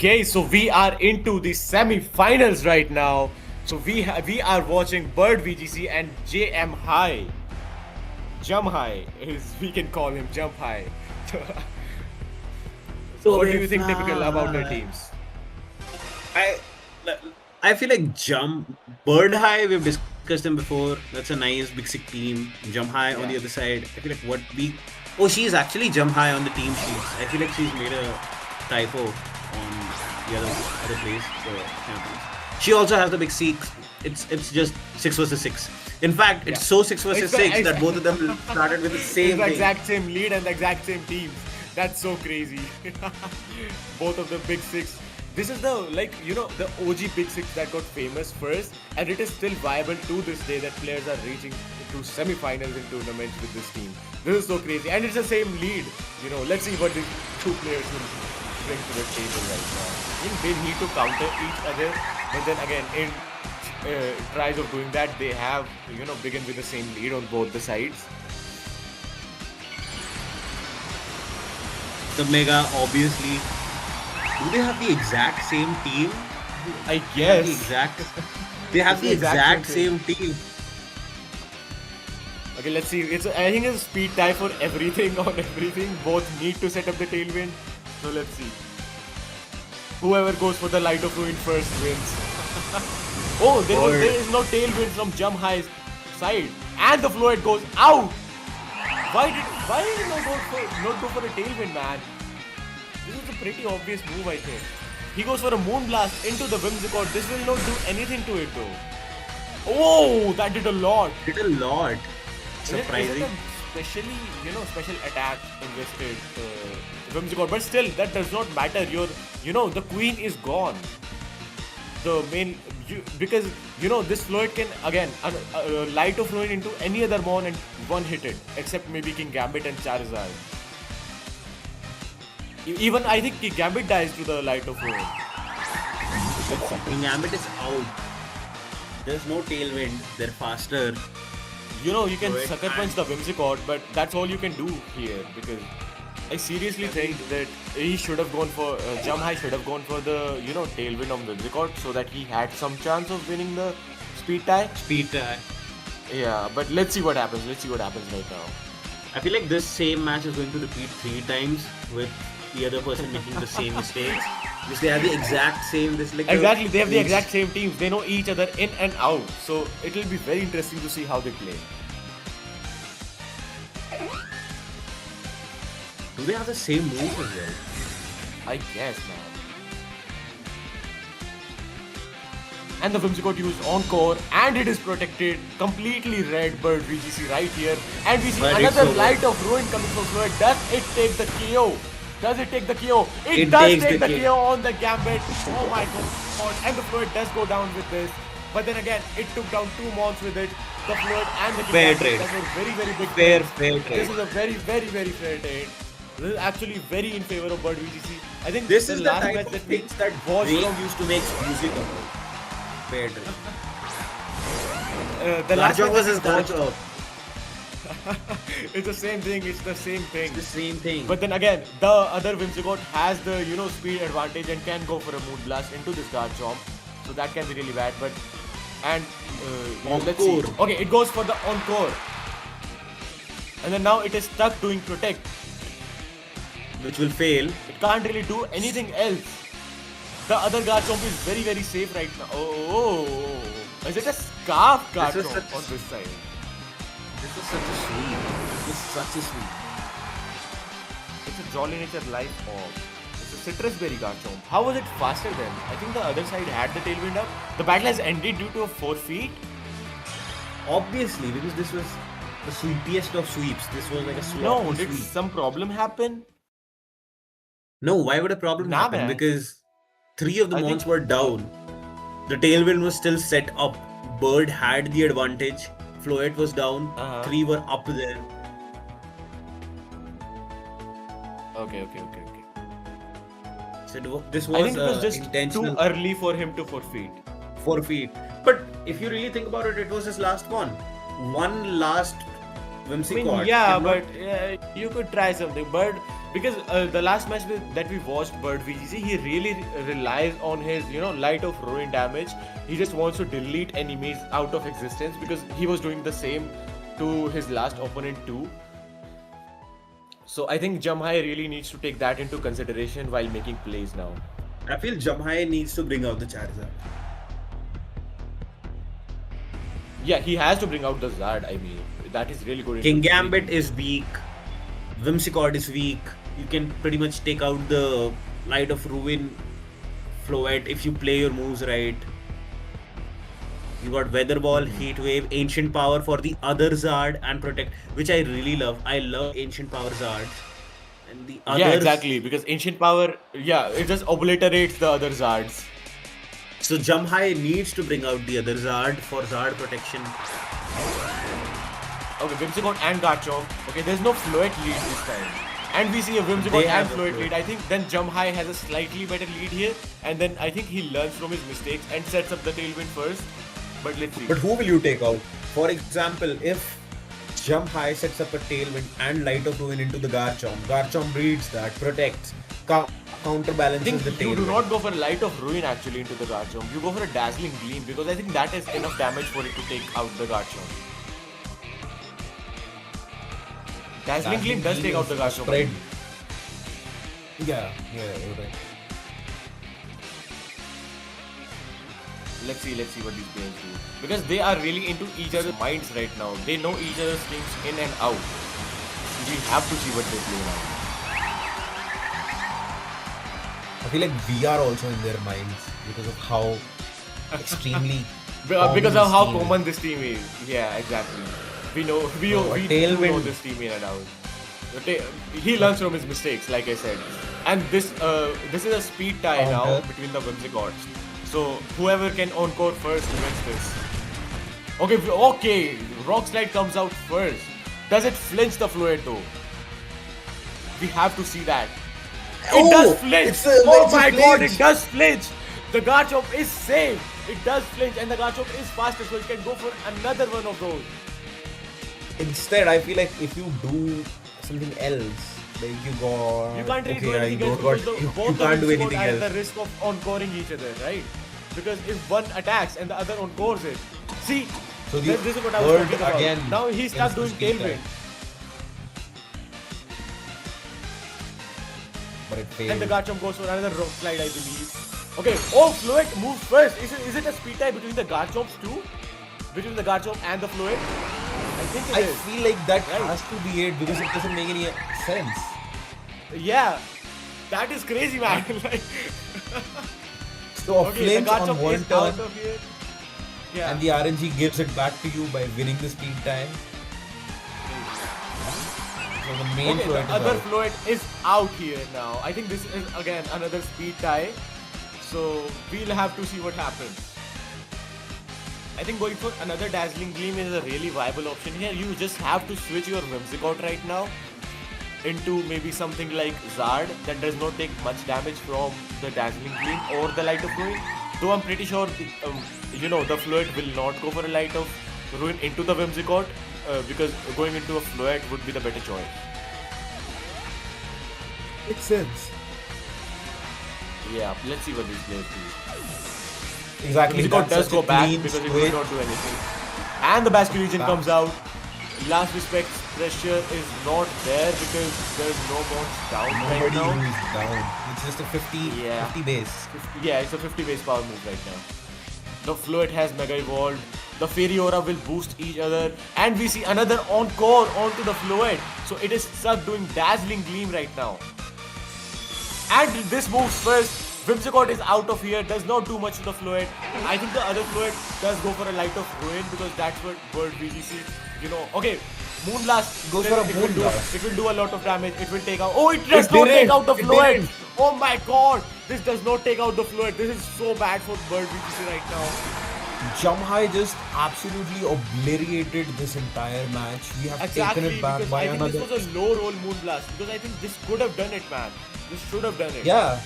A: Okay, so we are into the semi-finals right now. So we are watching Bird VGC and Jumhigh. Jumhigh is, we can call him Jumhigh. So what do you think typical about their teams?
C: I feel like Bird High, we've discussed them before. That's a nice Big Sick team. Jumhigh on the other side. I feel like she's actually Jumhigh on the team sheets. I feel like she's made a typo on the other place, the champions. She also has the Big Six. It's just 6 versus 6. In fact, it's so 6 versus 6 that both of them started with the same
A: the
C: thing.
A: exact same lead and the exact same teams. That's so crazy. Both of the Big Six. This is the the OG Big Six that got famous first, and it is still viable to this day that players are reaching to semi-finals in tournaments with this team. This is so crazy, and it's the same lead. Let's see what these two players will bring to the table right now. They need to counter each other, but then again, in tries of doing that, they have begin with the same lead on both the sides.
C: The Mega, obviously. Do they have the exact same team?
A: I guess.
C: They have the exact same team.
A: Okay, let's see. I think it's a speed tie for everything on everything. Both need to set up the tailwind. So let's see. Whoever goes for the Light of Ruin first wins. Oh, there is no tailwind from Jumhigh's side, and the Floyd goes out. Why did he not go for a tailwind, man? This is a pretty obvious move, I think. He goes for a Moon Blast into the Whimsicott. This will not do anything to it, though. Oh, that did a lot.
C: Surprising.
A: Special attack invested Whimsicott, but still, that does not matter. The Queen is gone. The main, because this Floyd can again Light of Ruin into any other mon and one hit it, except maybe King Gambit and Charizard. Even I think King Gambit dies to the Light of Ruin.
C: King Gambit is out. There's no tailwind. They're faster.
A: You can Sucker Punch the Whimsicott, but that's all you can do here, because I seriously think that he should have gone for Jumhigh should have gone for the tailwind of Whimsicott so that he had some chance of winning the speed tie. Yeah, but let's see what happens. Let's see what happens right now.
C: I feel like this same match is going to repeat 3 times with the other person making the same mistakes. Because they have the exact same.
A: Exactly, they have the exact same teams. They know each other in and out. So it will be very interesting to see how they play.
C: Do they have the same moves as well?
A: I guess, man. And the Whimsicott used Encore, and it is protected. Completely red Bird VGC right here. And we see another Light of Ruin coming from Floyd. Does it take the KO? Does it take the KO? It does take the KO on the Gambit. Oh my god. And the Floyd does go down with this. But then again, it took down 2 mons with it. The Floyd and the
C: fair
A: Gambit.
C: trade.
A: That's a very, very big
C: fair
A: trade.
C: This
A: is a very, very, very fair trade. This is actually very in favor of Bird VGC. I think
C: this is the
A: last
C: type
A: match
C: of
A: that
C: things that Drake used to make music about. Fair trade.
A: The last
C: Garchomp
A: match
C: versus Garchomp.
A: It's the same thing. It's the same thing.
C: It's the same thing.
A: But then again, the other Whimsicott has the speed advantage and can go for a Moon Blast into this Garchomp, so that can be really bad. But let's see. Okay, it goes for the Encore, and then now it is stuck doing Protect,
C: which will fail.
A: It can't really do anything else. The other Garchomp is very, very safe right now. Oh, is it a Scarf Garchomp on this side?
C: This is such a sweep.
A: It's a Jolly Nature Life Orb. It's a Citrus Berry Garchomp. How was it faster then? I think the other side had the tailwind up. The battle has ended due to a forfeit.
C: Obviously, because this was the sweepiest of sweeps. This was like a sloppy
A: No, did
C: sweep.
A: some problem happen?
C: No, why would a problem happen?
A: Man.
C: Because 3 of the mons were down. The tailwind was still set up. Bird had the advantage. Floyd was down. 3 were up there.
A: Okay.
C: So this was,
A: I think it was just
C: intentional.
A: too early for him to forfeit.
C: But if you really think about it, it was his last one. One last Whimsicott.
A: But you could try something. But Because the last match that we watched Bird VGC, he really relies on his, light of ruin damage. He just wants to delete enemies out of existence because he was doing the same to his last opponent too. So I think Jumhigh really needs to take that into consideration while making plays now.
C: I feel Jumhigh needs to bring out the Charizard.
A: Yeah, he has to bring out the Zard. I mean, that is really good.
C: King Gambit is weak. Whimsicott is weak. You can pretty much take out the Light of Ruin Floette if you play your moves right. You got Weather Ball, Heat Wave, Ancient Power for the other Zard and Protect, which I really love. I love Ancient Power Zard. And the others...
A: Yeah, exactly. Because Ancient Power, it just obliterates the other Zards.
C: So Jumhigh needs to bring out the other Zard for Zard protection.
A: Okay, Whimsicott and Garchomp. Okay, there's no Floette lead this time. And we see a Whimsicott and Floette lead. I think then Jumhigh has a slightly better lead here. And then I think he learns from his mistakes and sets up the Tailwind first. But let's see.
B: But who will you take out? For example, if Jumhigh sets up a Tailwind and Light of Ruin into the Garchomp, Garchomp reads that, protects, counterbalances the Tailwind.
A: You do not go for Light of Ruin actually into the Garchomp. You go for a Dazzling Gleam because I think that is enough damage for it to take out the Garchomp. Dazzling Gleam does take out the Garchomp.
B: Spread. Yeah, you're right.
A: Let's see what these players do. Because they are really into each other's minds right now. They know each other's things in and out. We have to see what they play now.
B: I feel like we are also in their minds because of how extremely
A: because of how common this team is. Yeah, exactly. We know this team in and out. He learns from his mistakes, like I said. And this is a speed tie now between the Whimsicotts. So whoever can encore first wins this. Okay, Rock Slide comes out first. Does it flinch the Floette though? We have to see that. It does flinch! Oh my god, it does flinch! The Garchomp is safe! It does flinch and the Garchomp is faster, so it can go for another one of those.
B: Instead, I feel like if you do something else, like
A: you can't really do anything else because both
B: can't do anything
A: at
B: else.
A: the risk of encoring each other, right? Because if one attacks and the other encores it, see,
B: so
A: this is what I was talking about.
B: Again
A: now he starts doing Tailwind.
B: But it failed.
A: And the Garchomp goes for another Rock Slide, I believe. Okay, Floette moves first. Is it a speed tie between the Garchomps too? Between the Garchomp and the Floette? I think it is.
B: I feel like that has to be it because it doesn't make any sense.
A: Yeah, that is crazy, man.
B: So a flinch on one turn,
A: yeah.
B: and the RNG gives it back to you by winning the speed time. So the main Floette
A: the other Floette is out here now. I think this is again another speed tie. So we'll have to see what happens. I think going for another Dazzling Gleam is a really viable option here. You just have to switch your Whimsicott right now into maybe something like Zard that does not take much damage from the Dazzling Gleam or the Light of Ruin. Though I'm pretty sure the Floette will not go for a Light of Ruin into the Whimsicott because going into a Floette would be the better choice.
B: Makes sense.
A: Yeah, let's see what these players do.
B: Exactly.
A: Whimsicott does go back because it will not do anything. And the Basculegion comes out. Last Respect pressure is not there because there's no bounce down right now.
B: Nobody is down. It's just a 50 base.
A: It's a 50 base power move right now. The Floette has Mega Evolved. The Fairy Aura will boost each other. And we see another Encore onto the Floette. So it is stuck doing Dazzling Gleam right now. And this moves first. Whimsicott is out of here, does not do much to the Floette. I think the other Floette does go for a Light of Ruin because that's what Bird VGC, Okay, Moonblast
B: goes for a Moonblast.
A: It will do a lot of damage. It will take out. Oh, it does not take out the Floette. Oh my god, this does not take out the Floette. This is so bad for Bird VGC right now.
B: Jumhigh just absolutely obliterated this entire match. We have taken it back by another.
A: I think this was a low roll Moonblast because I think this could have done it, man. This should have done it.
B: Yeah.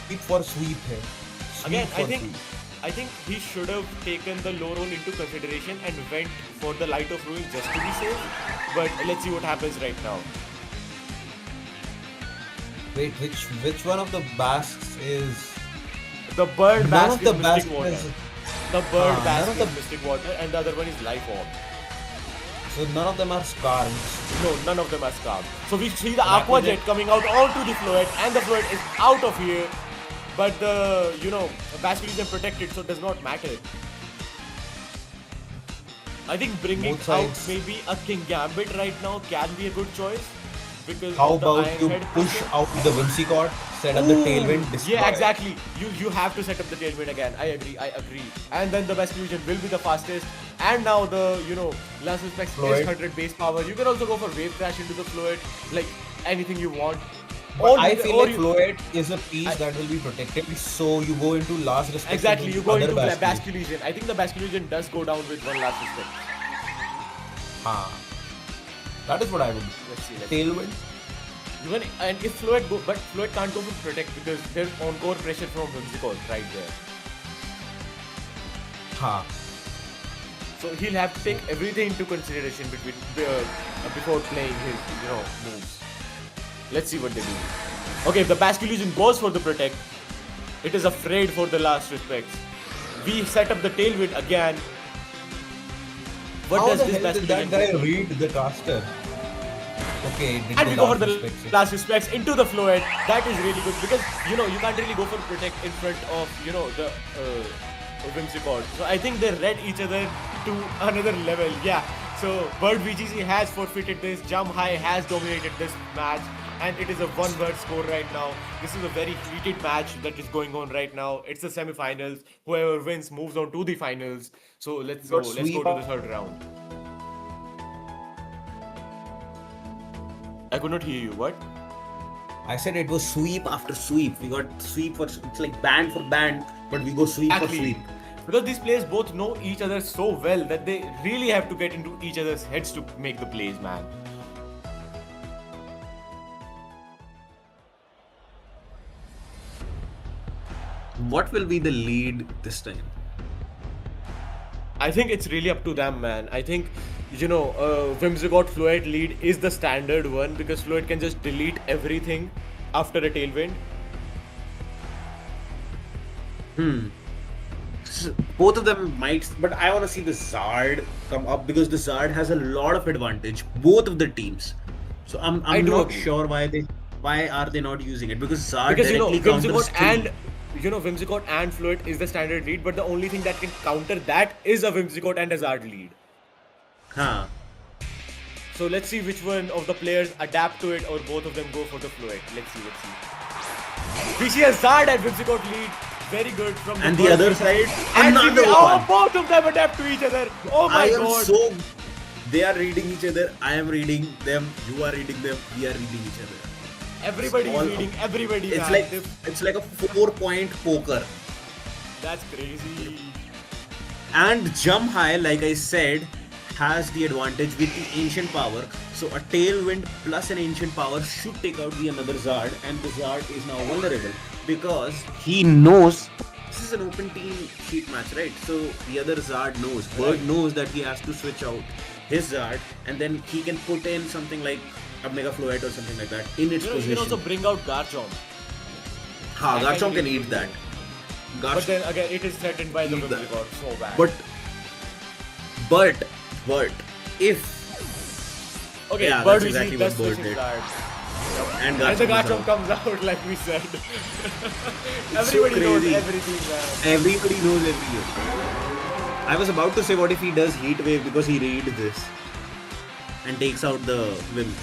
B: Sweep for sweep here.
A: Again, I think he should have taken the low roll into consideration and went for the Light of Ruin just to be safe. But let's see what happens right now.
B: Wait, which one of the basks is?
A: The bird
B: None
A: bask
B: of the
A: is Mystic
B: basks
A: Water.
B: is.
A: The bird
B: None
A: bask
B: of
A: is
B: the.
A: Mystic Water, and the other one is Life Orb.
B: So none of them are scarves.
A: No, none of them are scarred. So we see the
B: Aqua
A: Aqua
B: Jet.
A: Jet coming out onto the Floet, and the Floet is out of here. But the Basilisk is protected, so it does not matter. I think bringing
B: Both
A: out
B: sides.
A: maybe a King Gambit right now can be a good choice. Because
B: How
A: of the
B: about
A: Iron
B: you
A: Head
B: push
A: pressure.
B: out the Whimsicott, set up the tailwind, destroy.
A: Yeah, exactly. You have to set up the tailwind again. I agree. And then the Best Fusion will be the fastest. And now the Last Respect is
B: Floet.
A: 100 base power. You can also go for Wave Crash into the Floet, like anything you want.
B: But I feel like
A: you-
B: Floet is a piece that will be protected, so you go into Last Respect.
A: Exactly, you go
B: other
A: into
B: Basilisk.
A: Basilisk. I think the Basilisk does go down with one Last Respect.
B: That is what I would do.
A: Let's see.
B: Tailwind.
A: Even and if Floet go, but Floet can't go for Protect because there's encore pressure from Whimsicott right there. So he'll have to take everything into consideration before playing his moves. Let's see what they do. Okay, if the Basilisk goes for the Protect, it is afraid for the Last Respects. We set up the Tailwind again. What
B: How
A: does
B: the
A: this
B: hell did that
A: Basilisk
B: guy
A: do?
B: read the caster? Okay, it did
A: And
B: the
A: we go for
B: Last
A: the
B: Respect.
A: Last Respects into the Floet. That is really good because you can't really go for Protect in front of the Whimsicott. So I think they read each other to another level. Yeah. So Bird VGC has forfeited this. Jumhigh has dominated this match, and it is a one-word score right now. This is a very heated match that is going on right now. It's the semi-finals. Whoever wins moves on to the finals. So let's go.
B: Got
A: Let's go
B: sweep
A: to
B: up.
A: the third round. I could not hear you. What?
B: I said it was
C: Sweep after sweep. We got sweep for it's like band for band, but we go sweep for sweep.
A: Because these players both know each other so well that they really have to get into each other's heads to make the plays, man.
C: What will be the lead this time?
A: I think it's really up to them, man. I think, Whimsicott Floet lead is the standard one because Floet can just delete everything after a tailwind.
C: Both of them might, but I want to see the Zard come up because the Zard has a lot of advantage. Both of the teams. So I'm
A: do
C: not
A: agree.
C: sure why are they not using it because Zard
A: Because
C: directly counters
A: Whimsicott and Floet is the standard lead, but the only thing that can counter that is a Whimsicott and a Zard lead.
C: Huh.
A: So let's see which one of the players adapt to it or both of them go for the Floet. Let's see. We see a Zard and Whimsicott lead. Very good from
C: And the
A: bird
C: other
A: VGC.
C: side,
A: And
C: another
A: oh,
C: one.
A: both of them adapt to each other. Oh my
C: I am
A: god.
C: so. They are reading each other. I am reading them. You are reading them. We are reading each other.
A: Everybody
C: all-
A: is reading everybody.
C: It's
A: man.
C: like it's like a 4-point poker.
A: That's crazy.
C: And Jumhigh, like I said, has the advantage with the ancient power. So a tailwind plus an ancient power should take out the another Zard, and the Zard is now vulnerable because he knows this is an open team sheet match, right? So the other Zard knows. Bird knows that he has to switch out his Zard, and then he can put in something like a Mega Floet or something like that in its
A: You
C: position.
A: can also bring out Garchomp.
C: Ha,
A: that
C: Garchomp
A: can
C: can
A: be
C: eat that.
A: But then again, it is threatened by the
C: Eat that.
A: Whimsicott so bad.
C: But if
A: okay,
C: yeah,
A: Bird
C: that's
A: VGC
C: exactly
A: does
C: what Bird
A: switch his
C: did.
A: Zard.
C: and
A: And the
C: Garchomp
A: Garchomp comes out like we said.
C: so
A: Everybody knows
C: crazy.
A: everything, man.
C: Everybody knows everything. I was about to say what if he does Heat Wave because he read this and takes out the Whim.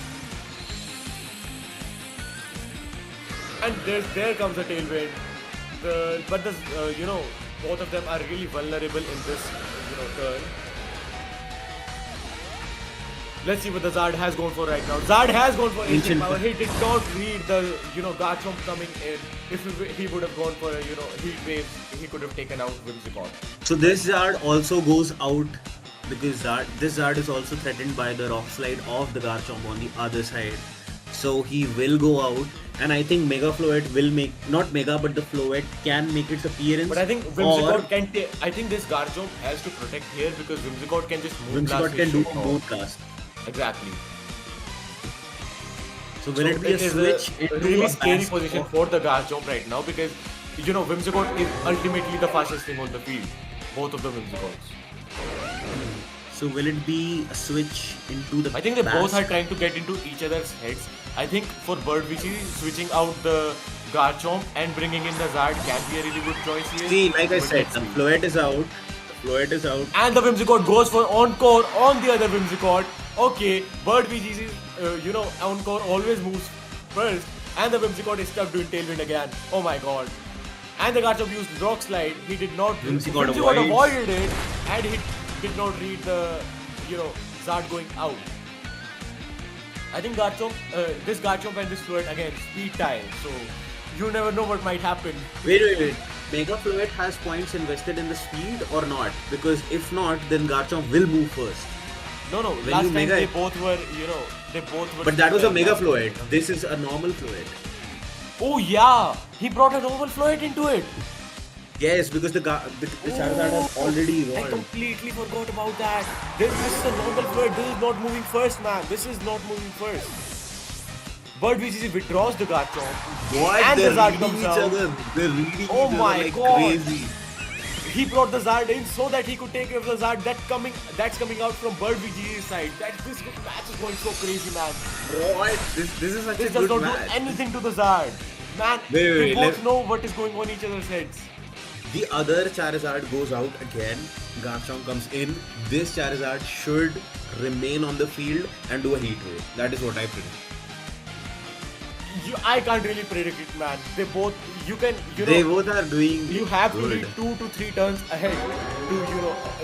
A: And there comes a tailwind. But both of them are really vulnerable in this turn. Let's see what the Zard has gone for right now. Zard has gone for ancient
C: Ancient
A: power. He did not read the Garchomp coming in. If he would have gone for a heat wave, he could have taken out Whimsicott.
C: So this Zard also goes out because this Zard is also threatened by the Rock Slide of the Garchomp on the other side. So he will go out, and I think Mega Floet will make, not Mega, but the Floet can make its appearance.
A: But I think Whimsicott can take. I think this Garchomp has to protect here because Whimsicott can just move.
C: Whimsicott can do both cast.
A: Exactly.
C: So will it be a
A: is
C: switch
A: a
C: into
A: really
C: a
A: scary
C: Basque
A: position
C: or-
A: for the Garchomp right now because Whimsicott is ultimately the fastest thing on the field. Both of the Whimsicotts.
C: So will it be a switch into the
A: I think they both are
C: Basque?
A: trying to get into each other's heads. I think for Bird VC, switching out the Garchomp and bringing in the Zard can be a really good choice here.
C: See, like I
A: But
C: said,
A: let's
C: the
A: see.
C: Floette is out. The Floette is out.
A: And the Whimsicott goes for Encore on the other Whimsicott. Okay, Bird VG's, Encore always moves first. And the Whimsicott is stuck doing Tailwind again. Oh my god. And the Garchomp used Rock Slide. He did not.
C: Whimsicott
A: avoided it. And he did not read the, Zard going out. I think this Garchomp and this Floette again, speed tie. So, you never know what might happen.
C: Wait. Mega Floette has points invested in the speed or not? Because if not, then Garchomp will move first.
A: No,
C: When
A: last
C: you
A: time
C: Mega
A: they
C: it-
A: both were, they both were.
C: But that was a Mega
A: speed tie.
C: Floette. This is a normal Floette.
A: Oh yeah, he brought a normal Floette into it.
C: Yes, because the Charizard has already
A: I
C: evolved.
A: completely forgot about that. This is a normal Floette. This is not moving first, man. This is not moving first. Bird VGC withdraws the Garchomp.
C: What?
A: And
C: They're
A: the Zard
C: reading
A: comes
C: each
A: out.
C: other. They're reading
A: Oh
C: each
A: my
C: other like
A: God.
C: crazy.
A: He brought the Zard in so that he could take care of the Zard that's coming out from Bird VGC's side. This match is going so crazy, man.
C: What? This is such
A: This
C: a
A: does
C: good
A: not
C: match.
A: do anything to the Zard. Man,
C: Wait,
A: they both
C: let-
A: know what is going on each other's heads.
C: The other Charizard goes out again. Garchomp comes in. This Charizard should remain on the field and do a heat wave. That is what I predict.
A: I can't really predict it, man. They both,
C: They both are doing
A: you have to
C: good.
A: be 2 to 3 turns ahead to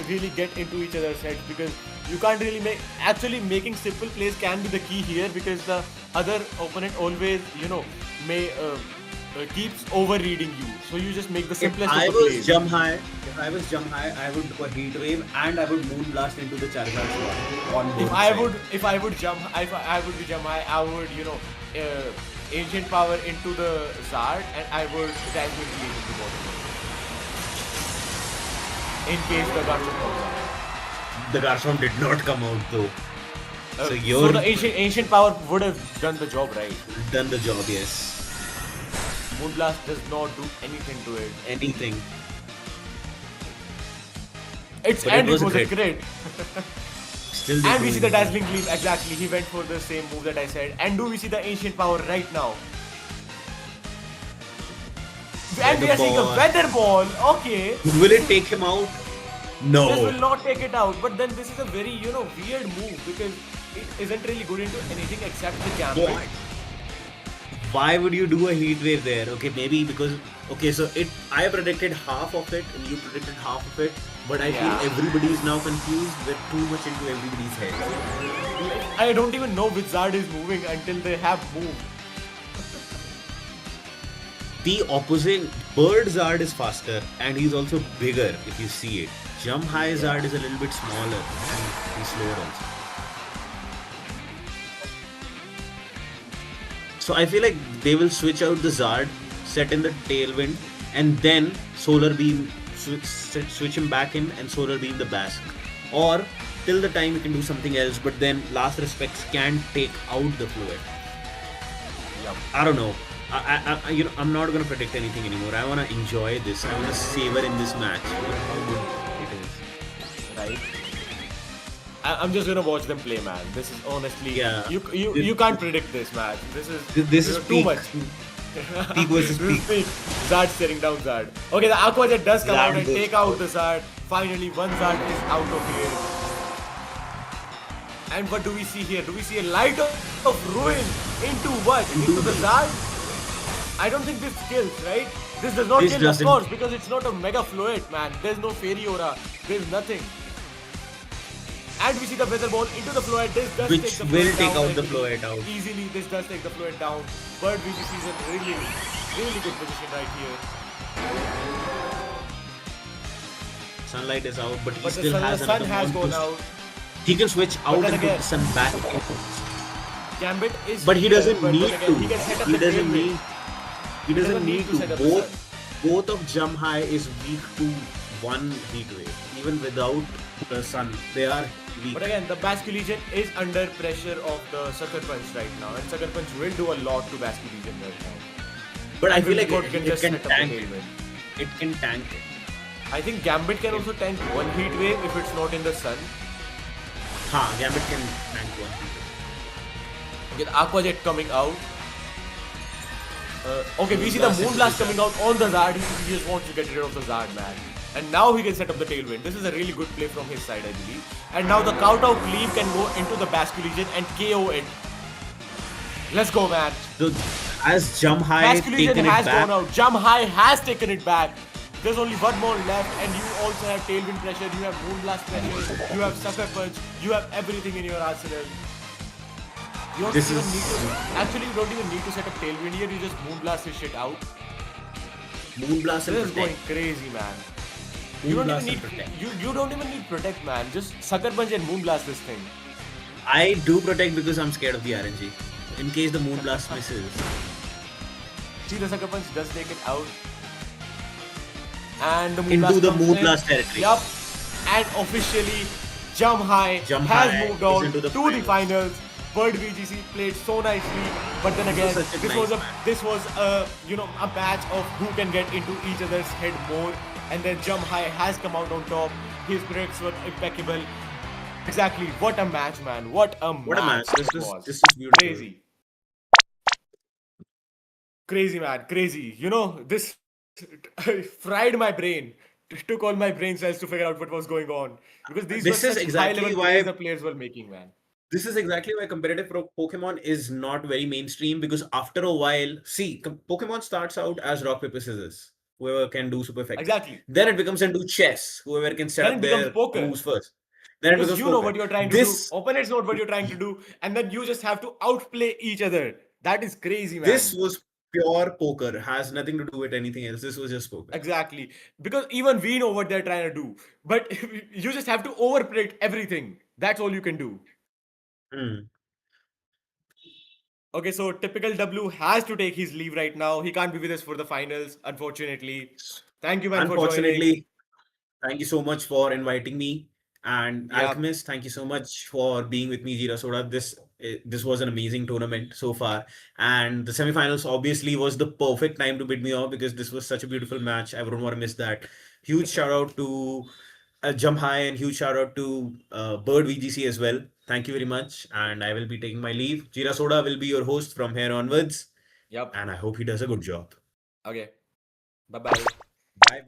A: really get into each other's heads because you can't really making simple plays can be the key here because the other opponent always keeps overreading you, so you just make the
C: If
A: simplest
C: I
A: of the
C: was
A: plays.
C: Jumhigh, I would do a heat wave and I would Moonblast into the Charizard slot on both
A: If I
C: sides.
A: would be Jumhigh, I would Ancient Power into the Zard and I would Dazzling Gleam into bottom in case the Garchomp comes out.
C: The Garchomp did not come out though. So
A: So
C: you're
A: the ancient Power would have done the job, right?
C: done the job, yes.
A: Moonblast does not do anything to it.
C: Anything.
A: It
C: was a
A: was a
C: crit.
A: crit.
C: Still they
A: And we see the
C: doing-
A: Dazzling Gleam, exactly. He went for the same move that I said. And do we see the Ancient Power right now? And we are seeing a
C: Ball.
A: Weather Ball. Okay.
C: Will it take him out? No.
A: This will not take it out. But then this is a very, weird move because it isn't really good into anything except the gambit.
C: What? Why would you do a heat wave there? Okay, maybe because so I predicted half of it and you predicted half of it, but I
A: Yeah.
C: feel everybody is now confused. We're too much into everybody's head.
A: I don't even know which Zard is moving until they have moved.
C: The opposite Bird Zard is faster and he's also bigger if you see it. Jumhigh Zard is a little bit smaller and he's slower also. So I feel like they will switch out the Zard, set in the Tailwind, and then Solar Beam, switch him back in and Solar Beam the Basque. Or till the time you can do something else, but then Last Respects can take out the Fluid.
A: Yep.
C: I don't know. I'm not gonna predict anything anymore. I wanna enjoy this. I wanna savor in this match. How good it is.
A: Right? I'm just gonna watch them play, man. This is honestly,
C: Yeah.
A: You can't predict this match. This
C: This is
A: too
C: peak.
A: much.
C: Peak versus
A: This is
C: peak.
A: Zard staring down Zard. Okay, the Aqua Jet does come
C: Zard
A: out and
C: goes
A: take out
C: out.
A: the Zard. Finally, one Zard is out of here. And what do we see here? Do we see a light of ruin into what? Into the Zard? I don't think this kills, right? This does not
C: This
A: kill, of
C: doesn't.
A: course, because it's not a Mega Fluid, man. There's no Fairy Aura. There's nothing. And we see the Weather Ball into the Fluid. This does
C: Which
A: take the
C: will
A: Fluid
C: take
A: down
C: out the
A: easily.
C: Fluid out.
A: Easily, this does take the Fluid down. Bird VGC is in really good position right here.
C: Sunlight is out, but he
A: But the
C: still has
A: sun
C: another
A: has
C: one
A: gone
C: to-
A: out.
C: He can switch out
A: then
C: and put
A: again-
C: the sun back.
A: Gambit is
C: But he
A: here,
C: doesn't
A: but
C: need
A: then again,
C: to.
A: He can set up
C: He
A: the
C: doesn't
A: tailwind.
C: need. He doesn't need to.
A: set up the sun.
C: Both of Jumhigh is weak to one heat wave. Even without the sun, they are weak.
A: But again, the Basque Legion is under pressure of the Sucker Punch right now, and Sucker Punch will do a lot to Basque Legion right now.
C: But I
A: And
C: feel like
A: God
C: it
A: just
C: can
A: set up the
C: tank it.
A: tailwind.
C: It can tank it.
A: I think Gambit can also tank one heat wave if it's not in the sun.
C: Gambit can tank one.
A: Okay, the Aqua Jet coming out. Okay, we see the Moonblast coming out on the Zard. He just wants to get rid of the Zard, man. And now he can set up the Tailwind. This is a really good play from his side, I believe. And now the Kowtow Cleave can go into the Basque Legion and KO it. Let's go, man.
C: As Jumhigh
A: Basque Legion
C: taken it
A: has
C: back.
A: gone out. Jumhigh has taken it back. There's only one more left, and you also have Tailwind pressure, you have Moonblast pressure, you have Sucker Punch, you have everything in your arsenal. You don't even need to, actually, you don't even need to set up Tailwind here, you just Moonblast his shit out.
C: Moonblast
A: This
C: and
A: is going
C: protect.
A: crazy, man. You don't
C: Moonblast
A: even
C: and
A: need
C: protect.
A: you don't even need Protect, man. Just Sucker Punch and Moonblast this thing.
C: I do protect because I'm scared of the RNG. In case the Moonblast misses.
A: See, the Sucker Punch does take it out. And the
C: Into
A: Moonblast
C: the
A: comes
C: Moonblast
A: in.
C: territory.
A: Yup. And officially, Jumhigh has moved on
C: into the
A: the finals. Bird VGC played so nicely, but then again, this was a a match of who can get into each other's head more. And then Jumhigh has come out on top. His breaks were impeccable. Exactly, what a match, man! What a match!
C: This is beautiful.
A: Crazy, crazy, man, crazy. This fried my brain. Took all my brain cells to figure out what was going on because these
C: This
A: were
C: is
A: such
C: exactly
A: high-level
C: why-
A: plays the players were making, man.
C: This is exactly why competitive Pokemon is not very mainstream because after a while, see, Pokemon starts out as rock, paper, scissors. Whoever can do super effective.
A: Exactly.
C: Then it becomes into chess. Whoever can set
A: Then
C: up
A: it becomes
C: their
A: poker.
C: moves first. Then it
A: Because
C: becomes
A: you know
C: poker.
A: what you're trying to do. Opponents know what you're trying to do, and then you just have to outplay each other. That is crazy, man.
C: This was pure poker. Has nothing to do with anything else. This was just poker.
A: Exactly. Because even we know what they're trying to do. But you just have to overpredict everything. That's all you can do.
C: Hmm.
A: Okay, so typical W has to take his leave right now. He can't be with us for the finals, unfortunately. Thank you, man, for joining.
C: Unfortunately, thank you so much for inviting me. And
A: Yeah.
C: Alchemist, thank you so much for being with me, Jira Soda. This was an amazing tournament so far. And the semifinals obviously was the perfect time to bid me off because this was such a beautiful match. I wouldn't want to miss that. Huge shout out to Jumhigh and huge shout out to Bird VGC as well. Thank you very much. And I will be taking my leave. Jira Soda will be your host from here onwards.
A: Yep.
C: And I hope he does a good job.
A: Okay. Bye-bye.
C: Bye bye.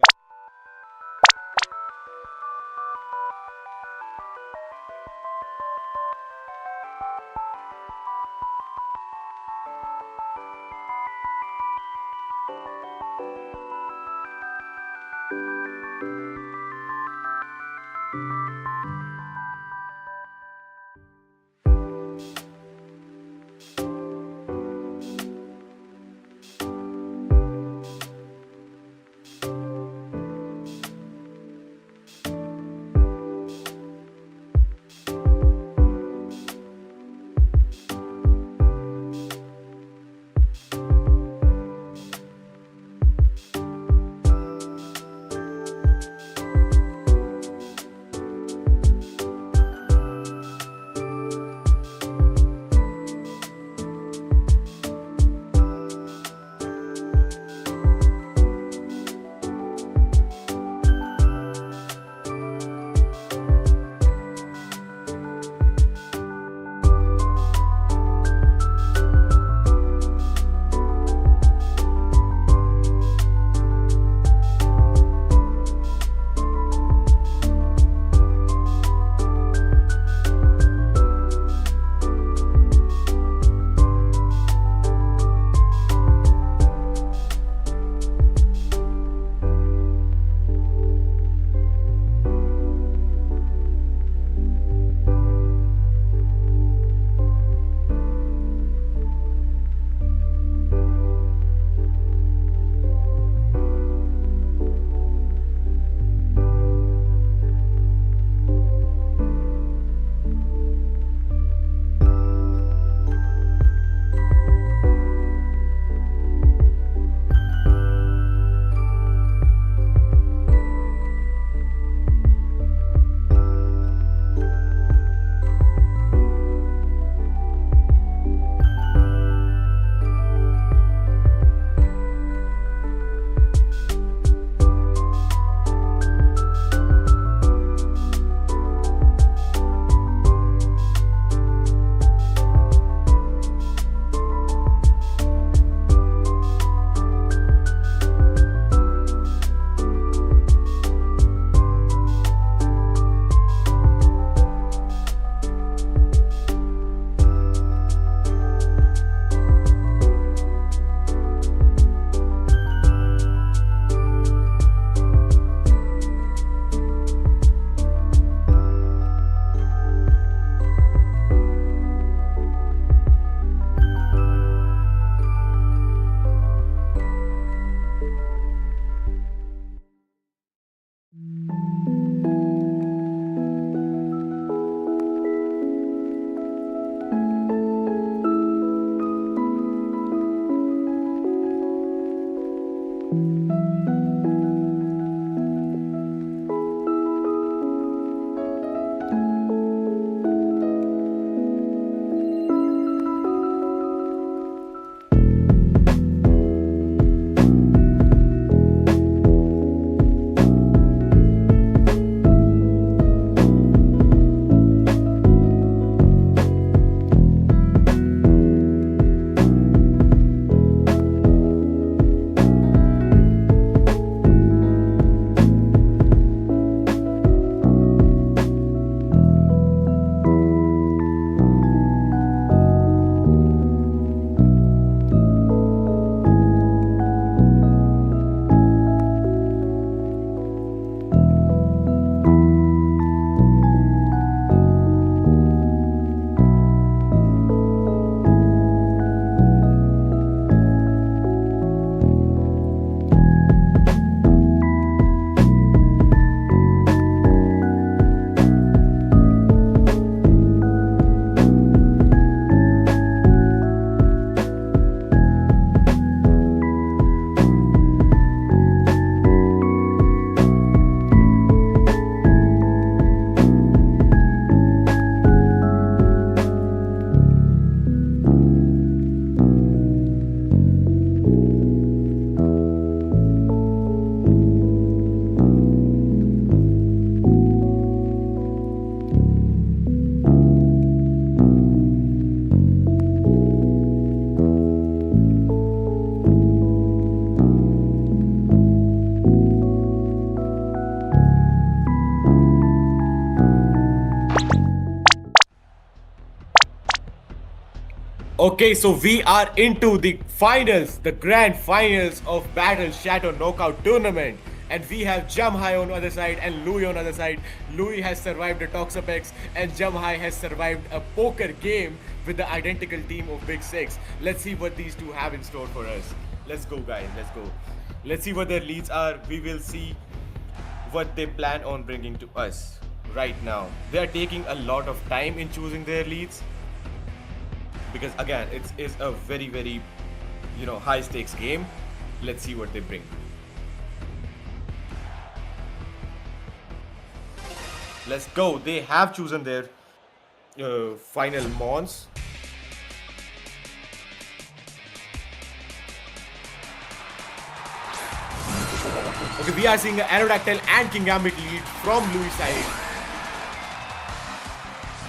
A: Okay, so we are into the finals, the grand finals of Battle Chateau Knockout Tournament. And we have Jumhigh on the other side and Louis on the other side. Louis has survived a Toxapex and Jumhigh has survived a poker game with the identical team of Big Six. Let's see what these two have in store for us. Let's go, guys, let's go. Let's see what their leads are. We will see what they plan on bringing to us right now. They are taking a lot of time in choosing their leads, because again it is a very high stakes game. Let's see what they bring. Let's go. They have chosen their final mons. Okay, we are seeing an Aerodactyl and King Gambit lead from Louis' side.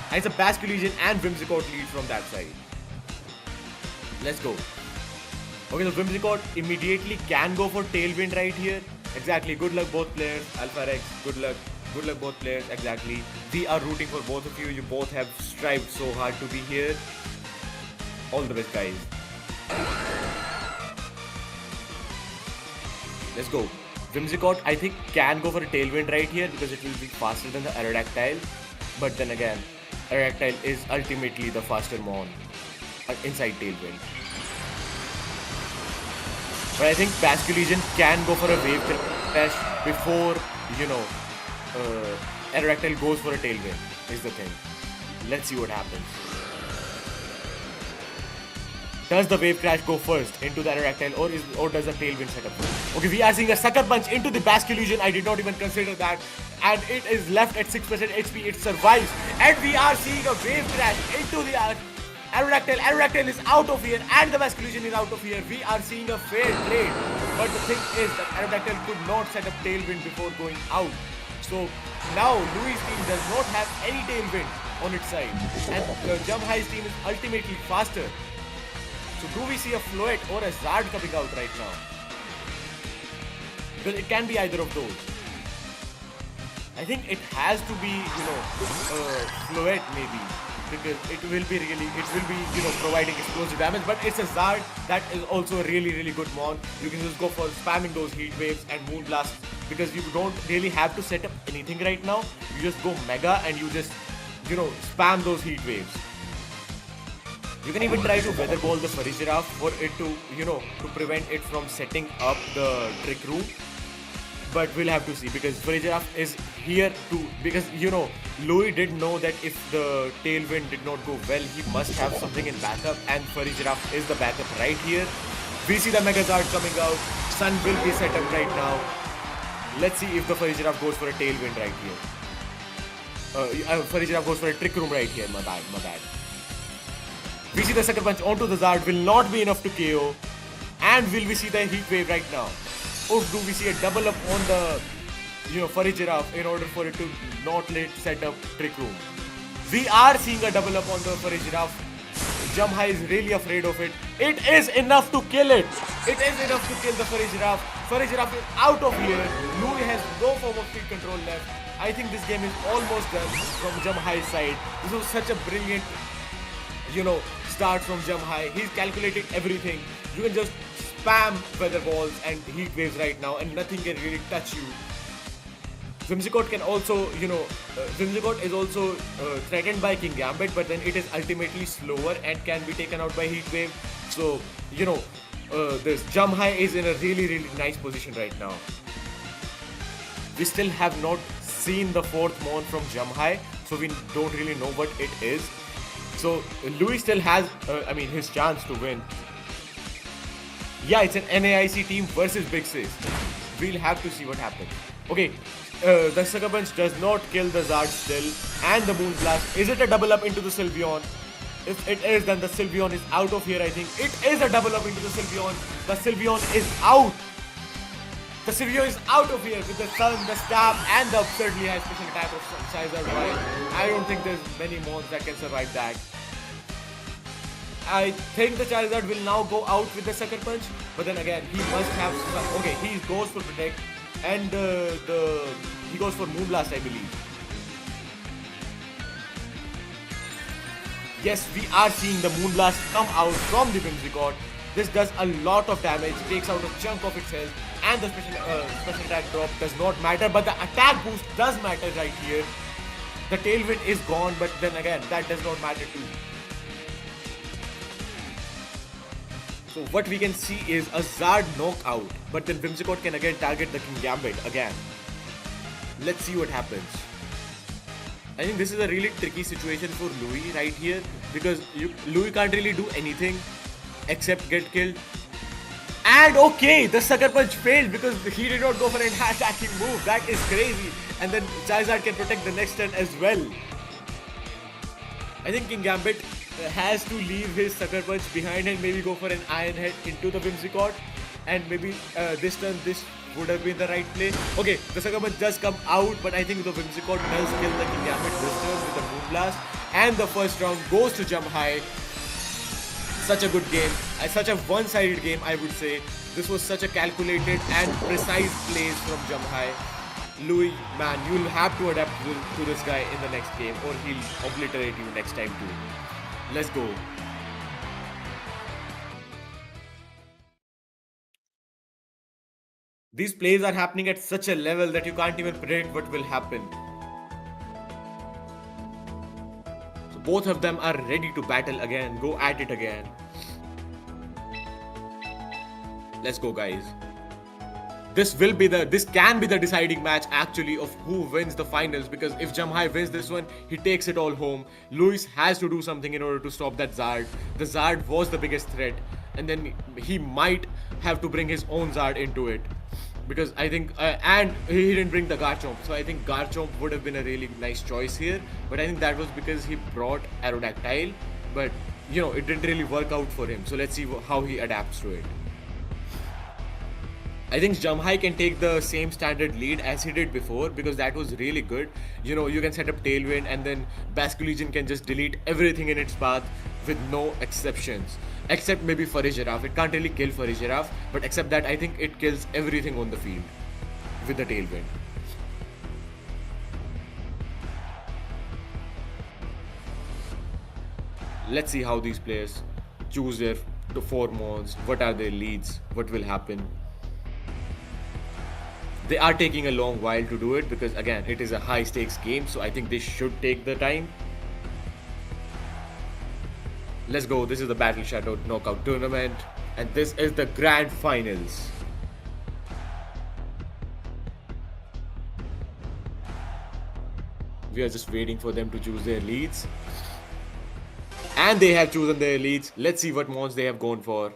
A: And it's a Basculegion and Whimsicott lead from that side. Let's go. Okay, the Whimsicott immediately can go for Tailwind right here. Exactly. Good luck both players. Alpharax, good luck. Good luck both players. Exactly. We are rooting for both of you. You both have strived so hard to be here. All the best, guys. Let's go. Whimsicott, I think, can go for a Tailwind right here because it will be faster than the Aerodactyl. But then again, Aerodactyl is ultimately the faster mon inside Tailwind. But I think Basculegion can go for a Wave Crash before, Aerodactyl goes for a Tailwind, is the thing. Let's see what happens. Does the Wave Crash go first into the Aerodactyl or does the Tailwind set up first? Okay, we are seeing a Sucker Punch into the Basculegion. I did not even consider that. And it is left at 6% HP. It survives. And we are seeing a Wave Crash into the Aerodactyl. Aerodactyl is out of here and the Basculegion is out of here. We are seeing a fair trade. But the thing is that Aerodactyl could not set up Tailwind before going out. So now Louis' team does not have any Tailwind on its side. And Jumhigh's team is ultimately faster. So do we see a Floet or a Zard coming out right now? Because it can be either of those. I think it has to be, Floet maybe. Because it will be providing explosive damage. But it's a Zard that is also a really good mon. You can just go for spamming those heat waves and Moonblast. Because you don't really have to set up anything right now. You just go Mega and you just, spam those heat waves. You can even try to Weather Ball the Furry Giraffe for it to, to prevent it from setting up the Trick Room. But we'll have to see because Furry Giraffe is here to, because, Louis did know that if the Tailwind did not go well, he must have something in backup and Furry Giraffe is the backup right here. We see the Megazard coming out. Sun will be set up right now. Let's see if the Furry Giraffe goes for a Tailwind right here. Furry Giraffe goes for a Trick Room right here. My bad. We see the Sucker Punch onto the Zard will not be enough to KO. And will we see the Heat Wave right now? Or do we see a double up on the Furry Giraffe in order for it to not let set up Trick Room? We are seeing a double up on the Furry Giraffe. Jumhigh is really afraid of it. It is enough to kill it. It is enough to kill the Furry Giraffe. Furry Giraffe is out of here. Louis has no form of speed control left. I think this game is almost done from Jumhigh's side. This was such a brilliant start from Jumhigh. He's calculated everything. You can just spam Weather Balls and Heat Waves right now and nothing can really touch you. Whimsicott can also, Whimsicott is also threatened by King Gambit, but then it is ultimately slower and can be taken out by Heat Wave. So, this Jumhigh is in a really nice position right now. We still have not seen the fourth mon from Jumhigh, so we don't really know what it is. So Louis still has, his chance to win. Yeah, it's an NAIC team versus Big Six. We'll have to see what happens. Okay, the Sucker Punch does not kill the Zard still, and the Moonblast. Is it a double up into the Sylveon? If it is, then the Sylveon is out of here. I think it is a double up into the Sylveon. The Sylveon is out. The Sylveon is out of here with the Sun, the Stab, and the absurdly high special attack of Charizard. I don't think there's many mons that can survive that. I think the Charizard will now go out with the Sucker Punch, but then again, he must have some. Okay, he goes for Protect, and he goes for Moonblast, I believe. Yes, we are seeing the Moonblast come out from the Whimsicott. This does a lot of damage, takes out a chunk of its health, and the special attack drop does not matter, but the attack boost does matter right here. The Tailwind is gone, but then again, that does not matter too. So what we can see is a Zard knockout, but then Whimsicott can again target the Kingambit again. Let's see what happens. I think this is a really tricky situation for Louis right here, because Louis can't really do anything except get killed. And okay, the Sucker Punch failed because he did not go for an attacking move. That is crazy. And then Charizard can protect the next turn as well. I think Kingambit has to leave his Sucker Punch behind and maybe go for an Iron Head into the Whimsicott. And maybe this turn this would have been the right play. Okay, the Sucker Punch does come out, but I think the Whimsicott does kill the Kingambit this turn with the Moonblast. And the first round goes to Jumhigh. Such a good game, such a one-sided game, I would say. This was such a calculated and precise plays from Jumhigh. Louis, man, you'll have to adapt to this guy in the next game, or he'll obliterate you next time too. Let's go. These plays are happening at such a level that you can't even predict what will happen. Both of them are ready to battle again, go at it again. Let's go, guys. This can be the deciding match actually of who wins the finals, because if Jumhigh wins this one, he takes it all home. Louis has to do something in order to stop that Zard. The Zard was the biggest threat, and then he might have to bring his own Zard into it. Because I think, and he didn't bring the Garchomp, so I think Garchomp would have been a really nice choice here. But I think that was because he brought Aerodactyl, but you know, it didn't really work out for him. So let's see how he adapts to it. I think Jumhigh can take the same standard lead as he did before, because that was really good. You know, you can set up Tailwind and then Basculegion can just delete everything in its path with no exceptions. Except maybe Farigiraf. It can't really kill Farigiraf, but except that I think it kills everything on the field with the Tailwind. Let's see how these players choose their 4 mons. What are their leads? What will happen? They are taking a long while to do it because again, it is a high stakes game, so I think they should take the time. Let's go. This is the Battle Chateau Knockout Tournament, and this is the Grand Finals. We are just waiting for them to choose their leads. And they have chosen their leads. Let's see what mons they have gone for.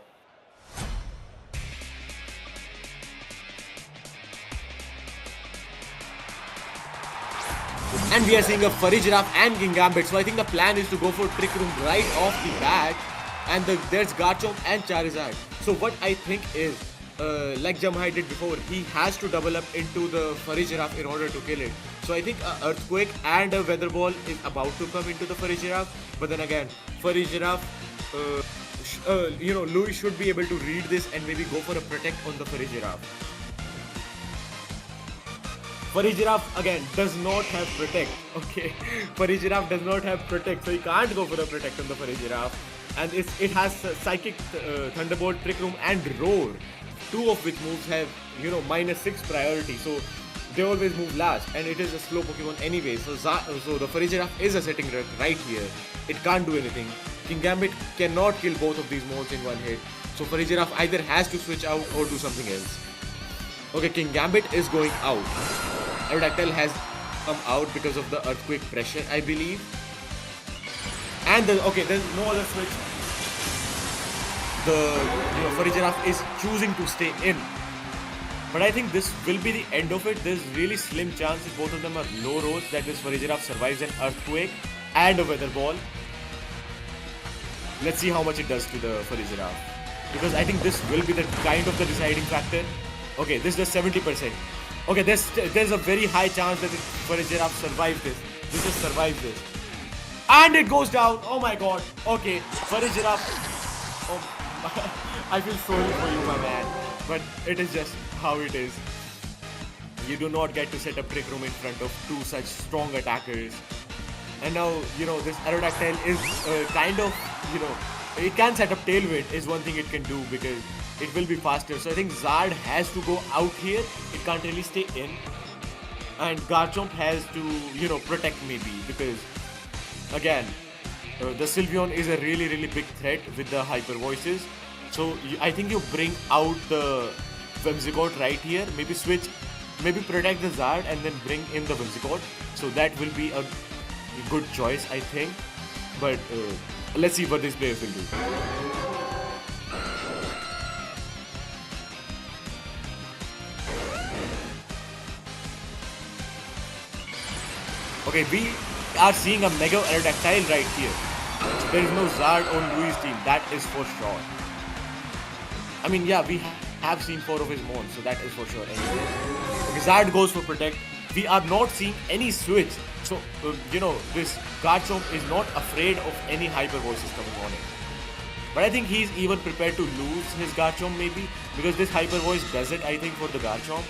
A: And we are seeing a Farigiraf and Kingambit. So I think the plan is to go for Trick Room right off the bat. And there's Garchomp and Charizard. So what I think is, like Jumhigh did before, he has to double up into the Farigiraf in order to kill it. So I think an Earthquake and a Weather Ball is about to come into the Farigiraf. But then again, Farigiraf, you know, Louis should be able to read this and maybe go for a Protect on the Farigiraf. Farigiraf again does not have Protect. Okay, Farigiraf does not have Protect, so he can't go for a Protect on the Farigiraf. And it has Psychic, Thunderbolt, Trick Room, and Roar. 2 of which moves have, you know, -6 priority. So they always move last, and it is a slow Pokemon anyway. So the Farigiraf is a setting right here. It can't do anything. Kingambit cannot kill both of these mons in one hit. So Farigiraf either has to switch out or do something else. Okay, Kingambit is going out. Aerodactyl has come out because of the Earthquake pressure, I believe. And there's no other switch. The Farigiraf is choosing to stay in. But I think this will be the end of it. There's really slim chances both of them are low rolls that this Farigiraf survives an Earthquake and a Weather Ball. Let's see how much it does to the Farigiraf. Because I think this will be the kind of the deciding factor. Okay, this does 70%. Okay, there's a very high chance that Farigiraf survives this. This just survives this. And it goes down. Oh my god. Okay, Farigiraf. Oh, I feel sorry for you, my man. But it is just how it is. You do not get to set up Trick Room in front of 2 such strong attackers. And now, this Aerodactyl is kind of, it can set up Tailwind is one thing it can do because it will be faster. So I think Zard has to go out here. It can't really stay in. And Garchomp has to, protect maybe because, again, the Sylveon is a really, really big threat with the Hyper Voices. So I think you bring out the Whimsicott right here. Maybe switch, maybe protect the Zard and then bring in the Whimsicott. So that will be a good choice, I think. But let's see what these players will do. Okay, we are seeing a Mega Aerodactyl right here. So there is no Zard on Louis' team, that is for sure. I mean, yeah, we have seen 4 of his Mons, so that is for sure anyway. Okay, Zard goes for Protect. We are not seeing any switch. So, this Garchomp is not afraid of any Hyper Voices coming on it. But I think he's even prepared to lose his Garchomp maybe, because this Hyper Voice does it, I think, for the Garchomp.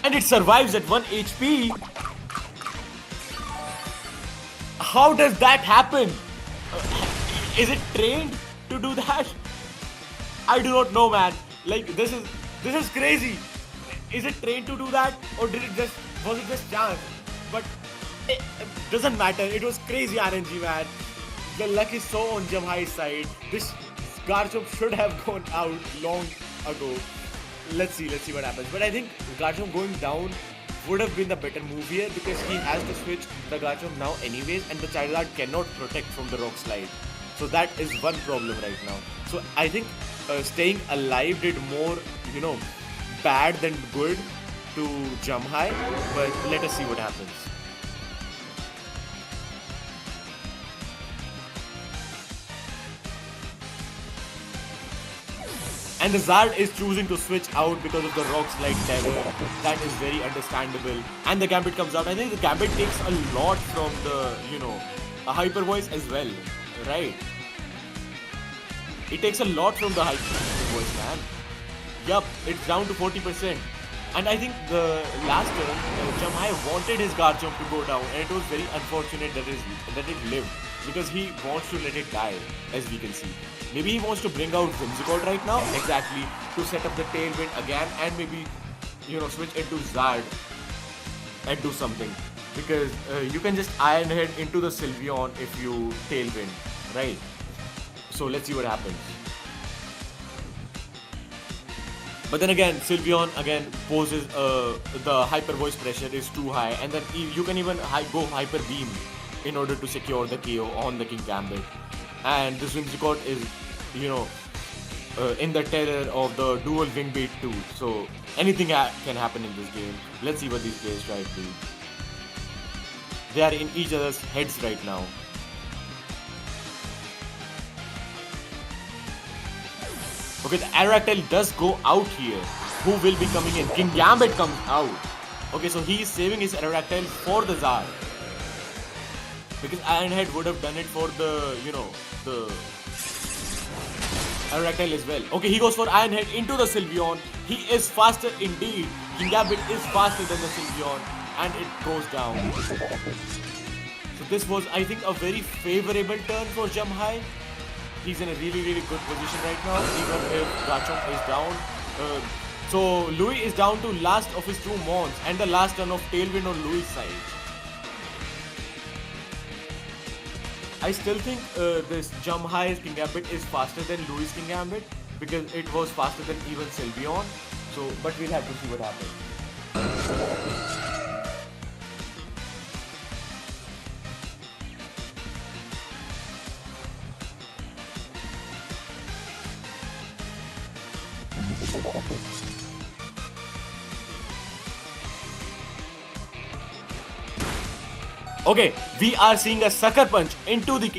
A: And it survives at 1 HP. How does that happen? Is it trained to do that? I do not know, man. Like, this is crazy. Is it trained to do that, or was it just chance? But it doesn't matter. It was crazy RNG, man. The luck is so on Jumhigh's side. This Garchomp should have gone out long ago. Let's see what happens. But I think Garchomp going down would have been the better move here because he has to switch the Garchomp now anyways, and the Charizard cannot protect from the Rock Slide. So that is one problem right now. So I think staying alive did more, bad than good to Jumhigh. But let us see what happens. And the Zard is choosing to switch out because of the Rock Slide Terror. That is very understandable. And the Gambit comes out. I think the Gambit takes a lot from the, a Hyper Voice as well, right? It takes a lot from the Hyper Voice, man. Yup, it's down to 40%. And I think the last turn, Jumhigh wanted his Garchomp to go down, and it was very unfortunate that it lived, because he wants to let it die, as we can see. Maybe he wants to bring out Whimsicott right now, exactly, to set up the Tailwind again, and maybe, switch into Zard and do something. Because you can just Iron Head into the Sylveon if you Tailwind, right? So let's see what happens. But then again, Sylveon again poses the Hyper Voice pressure is too high, and then you can even go Hyper Beam in order to secure the KO on the King Gambit. And this Whimsicott is, in the terror of the dual Wing Beat too. So anything can happen in this game. Let's see what these players try to do. They are in each other's heads right now. Okay, the Aerodactyl does go out here. Who will be coming in? King Gambit comes out. Okay, so he is saving his Aerodactyl for the Zard. Because Iron Head would have done it for the, the Aerodactyl as well. Okay, he goes for Iron Head into the Sylveon. He is faster indeed. King Gambit is faster than the Sylveon. And it goes down. So this was, I think, a very favorable turn for Jumhigh. He's in a really, really good position right now, even if Garchomp is down. So Louis is down to last of his 2 Mons and the last turn of Tailwind on Louis' side. I still think this Jumhigh's King Gambit is faster than Louis' King Gambit because it was faster than even Sylveon. So, but we'll have to see what happens. Okay, we are seeing a Sucker Punch into the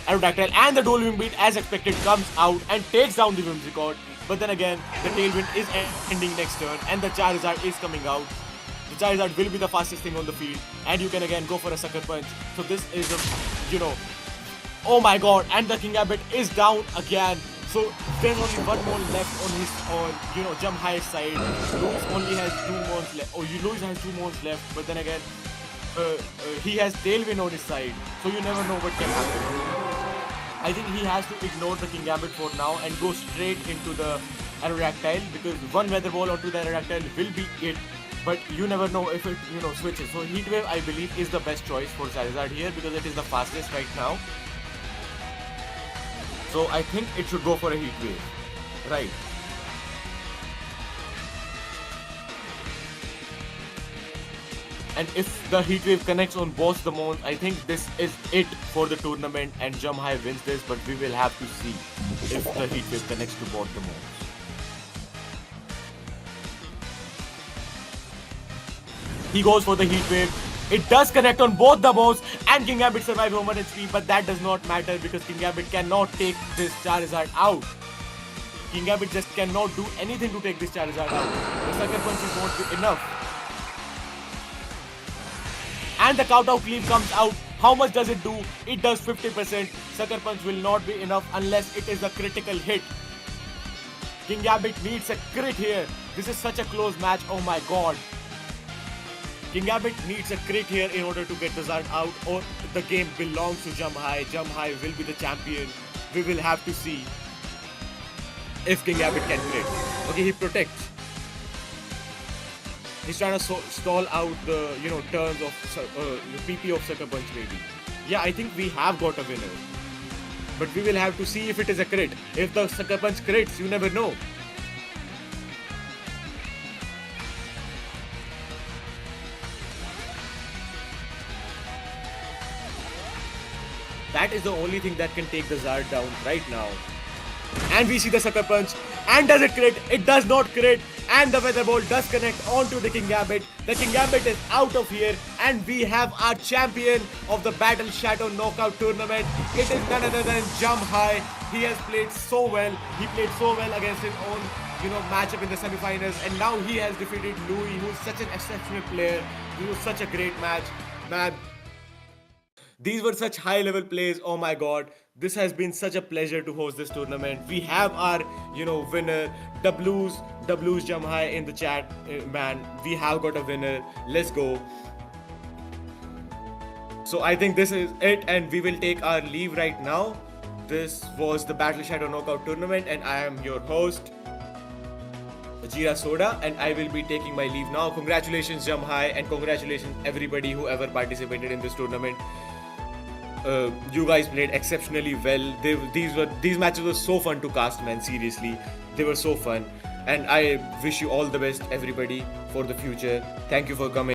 A: Aerodactyl, and the Dual Wing Beat, as expected, comes out and takes down the Whimsicott. But then again, the Tailwind is ending next turn, and the Charizard is coming out. The Charizard will be the fastest thing on the field, and you can again go for a Sucker Punch. So this is a, oh my god, and the King Gambit is down again. So there's only one more left on his, Jumhigh's side. Lewis only has 2 months left. Lewis has 2 months left, but then again, he has Tailwind on his side, so you never know what can happen. I think he has to ignore the King Gambit for now and go straight into the Aerodactyl, because one Weather Ball onto the Aerodactyl will be it. But you never know if it, switches. So Heat Wave, I believe, is the best choice for Charizard here because it is the fastest right now. So I think it should go for a Heat Wave. Right. And if the Heat Wave connects on both the Mons, I think this is it for the tournament and Jumhigh wins this, but we will have to see if the Heat Wave connects to both the Mons. He goes for the Heat Wave. It does connect on both the Mons and King Gambit survives over HP, but that does not matter because King Gambit cannot take this Charizard out. King Gambit just cannot do anything to take this Charizard out. The Sucker Punches won't be enough. And the Kowtow Cleave comes out. How much does it do? It does 50%. Sucker Punch will not be enough unless it is a critical hit. King Gambit needs a crit here. This is such a close match. Oh my god. King Gambit needs a crit here in order to get the Zard out, or the game belongs to Jumhigh. Jumhigh will be the champion. We will have to see if King Gambit can crit. Okay, he protects. He's trying to stall out the turns of the PP of Sucker Punch maybe. Yeah, I think we have got a winner. But we will have to see if it is a crit. If the Sucker Punch crits, you never know. That is the only thing that can take the Zard down right now. And we see the Sucker Punch. And does it crit? It does not crit. And the Weather Ball does connect onto the King Gambit. The King Gambit is out of here. And we have our champion of the Battle Chateau Knockout Tournament. It is none other than Jumhigh. He has played so well. He played so well against his own matchup in the semi-finals. And now he has defeated Louis, who is such an exceptional player. It was such a great match. Man, these were such high-level plays. Oh my god. This has been such a pleasure to host this tournament. We have our, winner, the Blues Jumhigh in the chat. Man, we have got a winner. Let's go. So I think this is it, and we will take our leave right now. This was the Battle Chateau Knockout Tournament, and I am your host, Jira Soda, and I will be taking my leave now. Congratulations, Jumhigh, and congratulations everybody who ever participated in this tournament. You guys played exceptionally well. These matches were so fun to cast, man. Seriously, they were so fun, and I wish you all the best, everybody, for the future. Thank you for coming.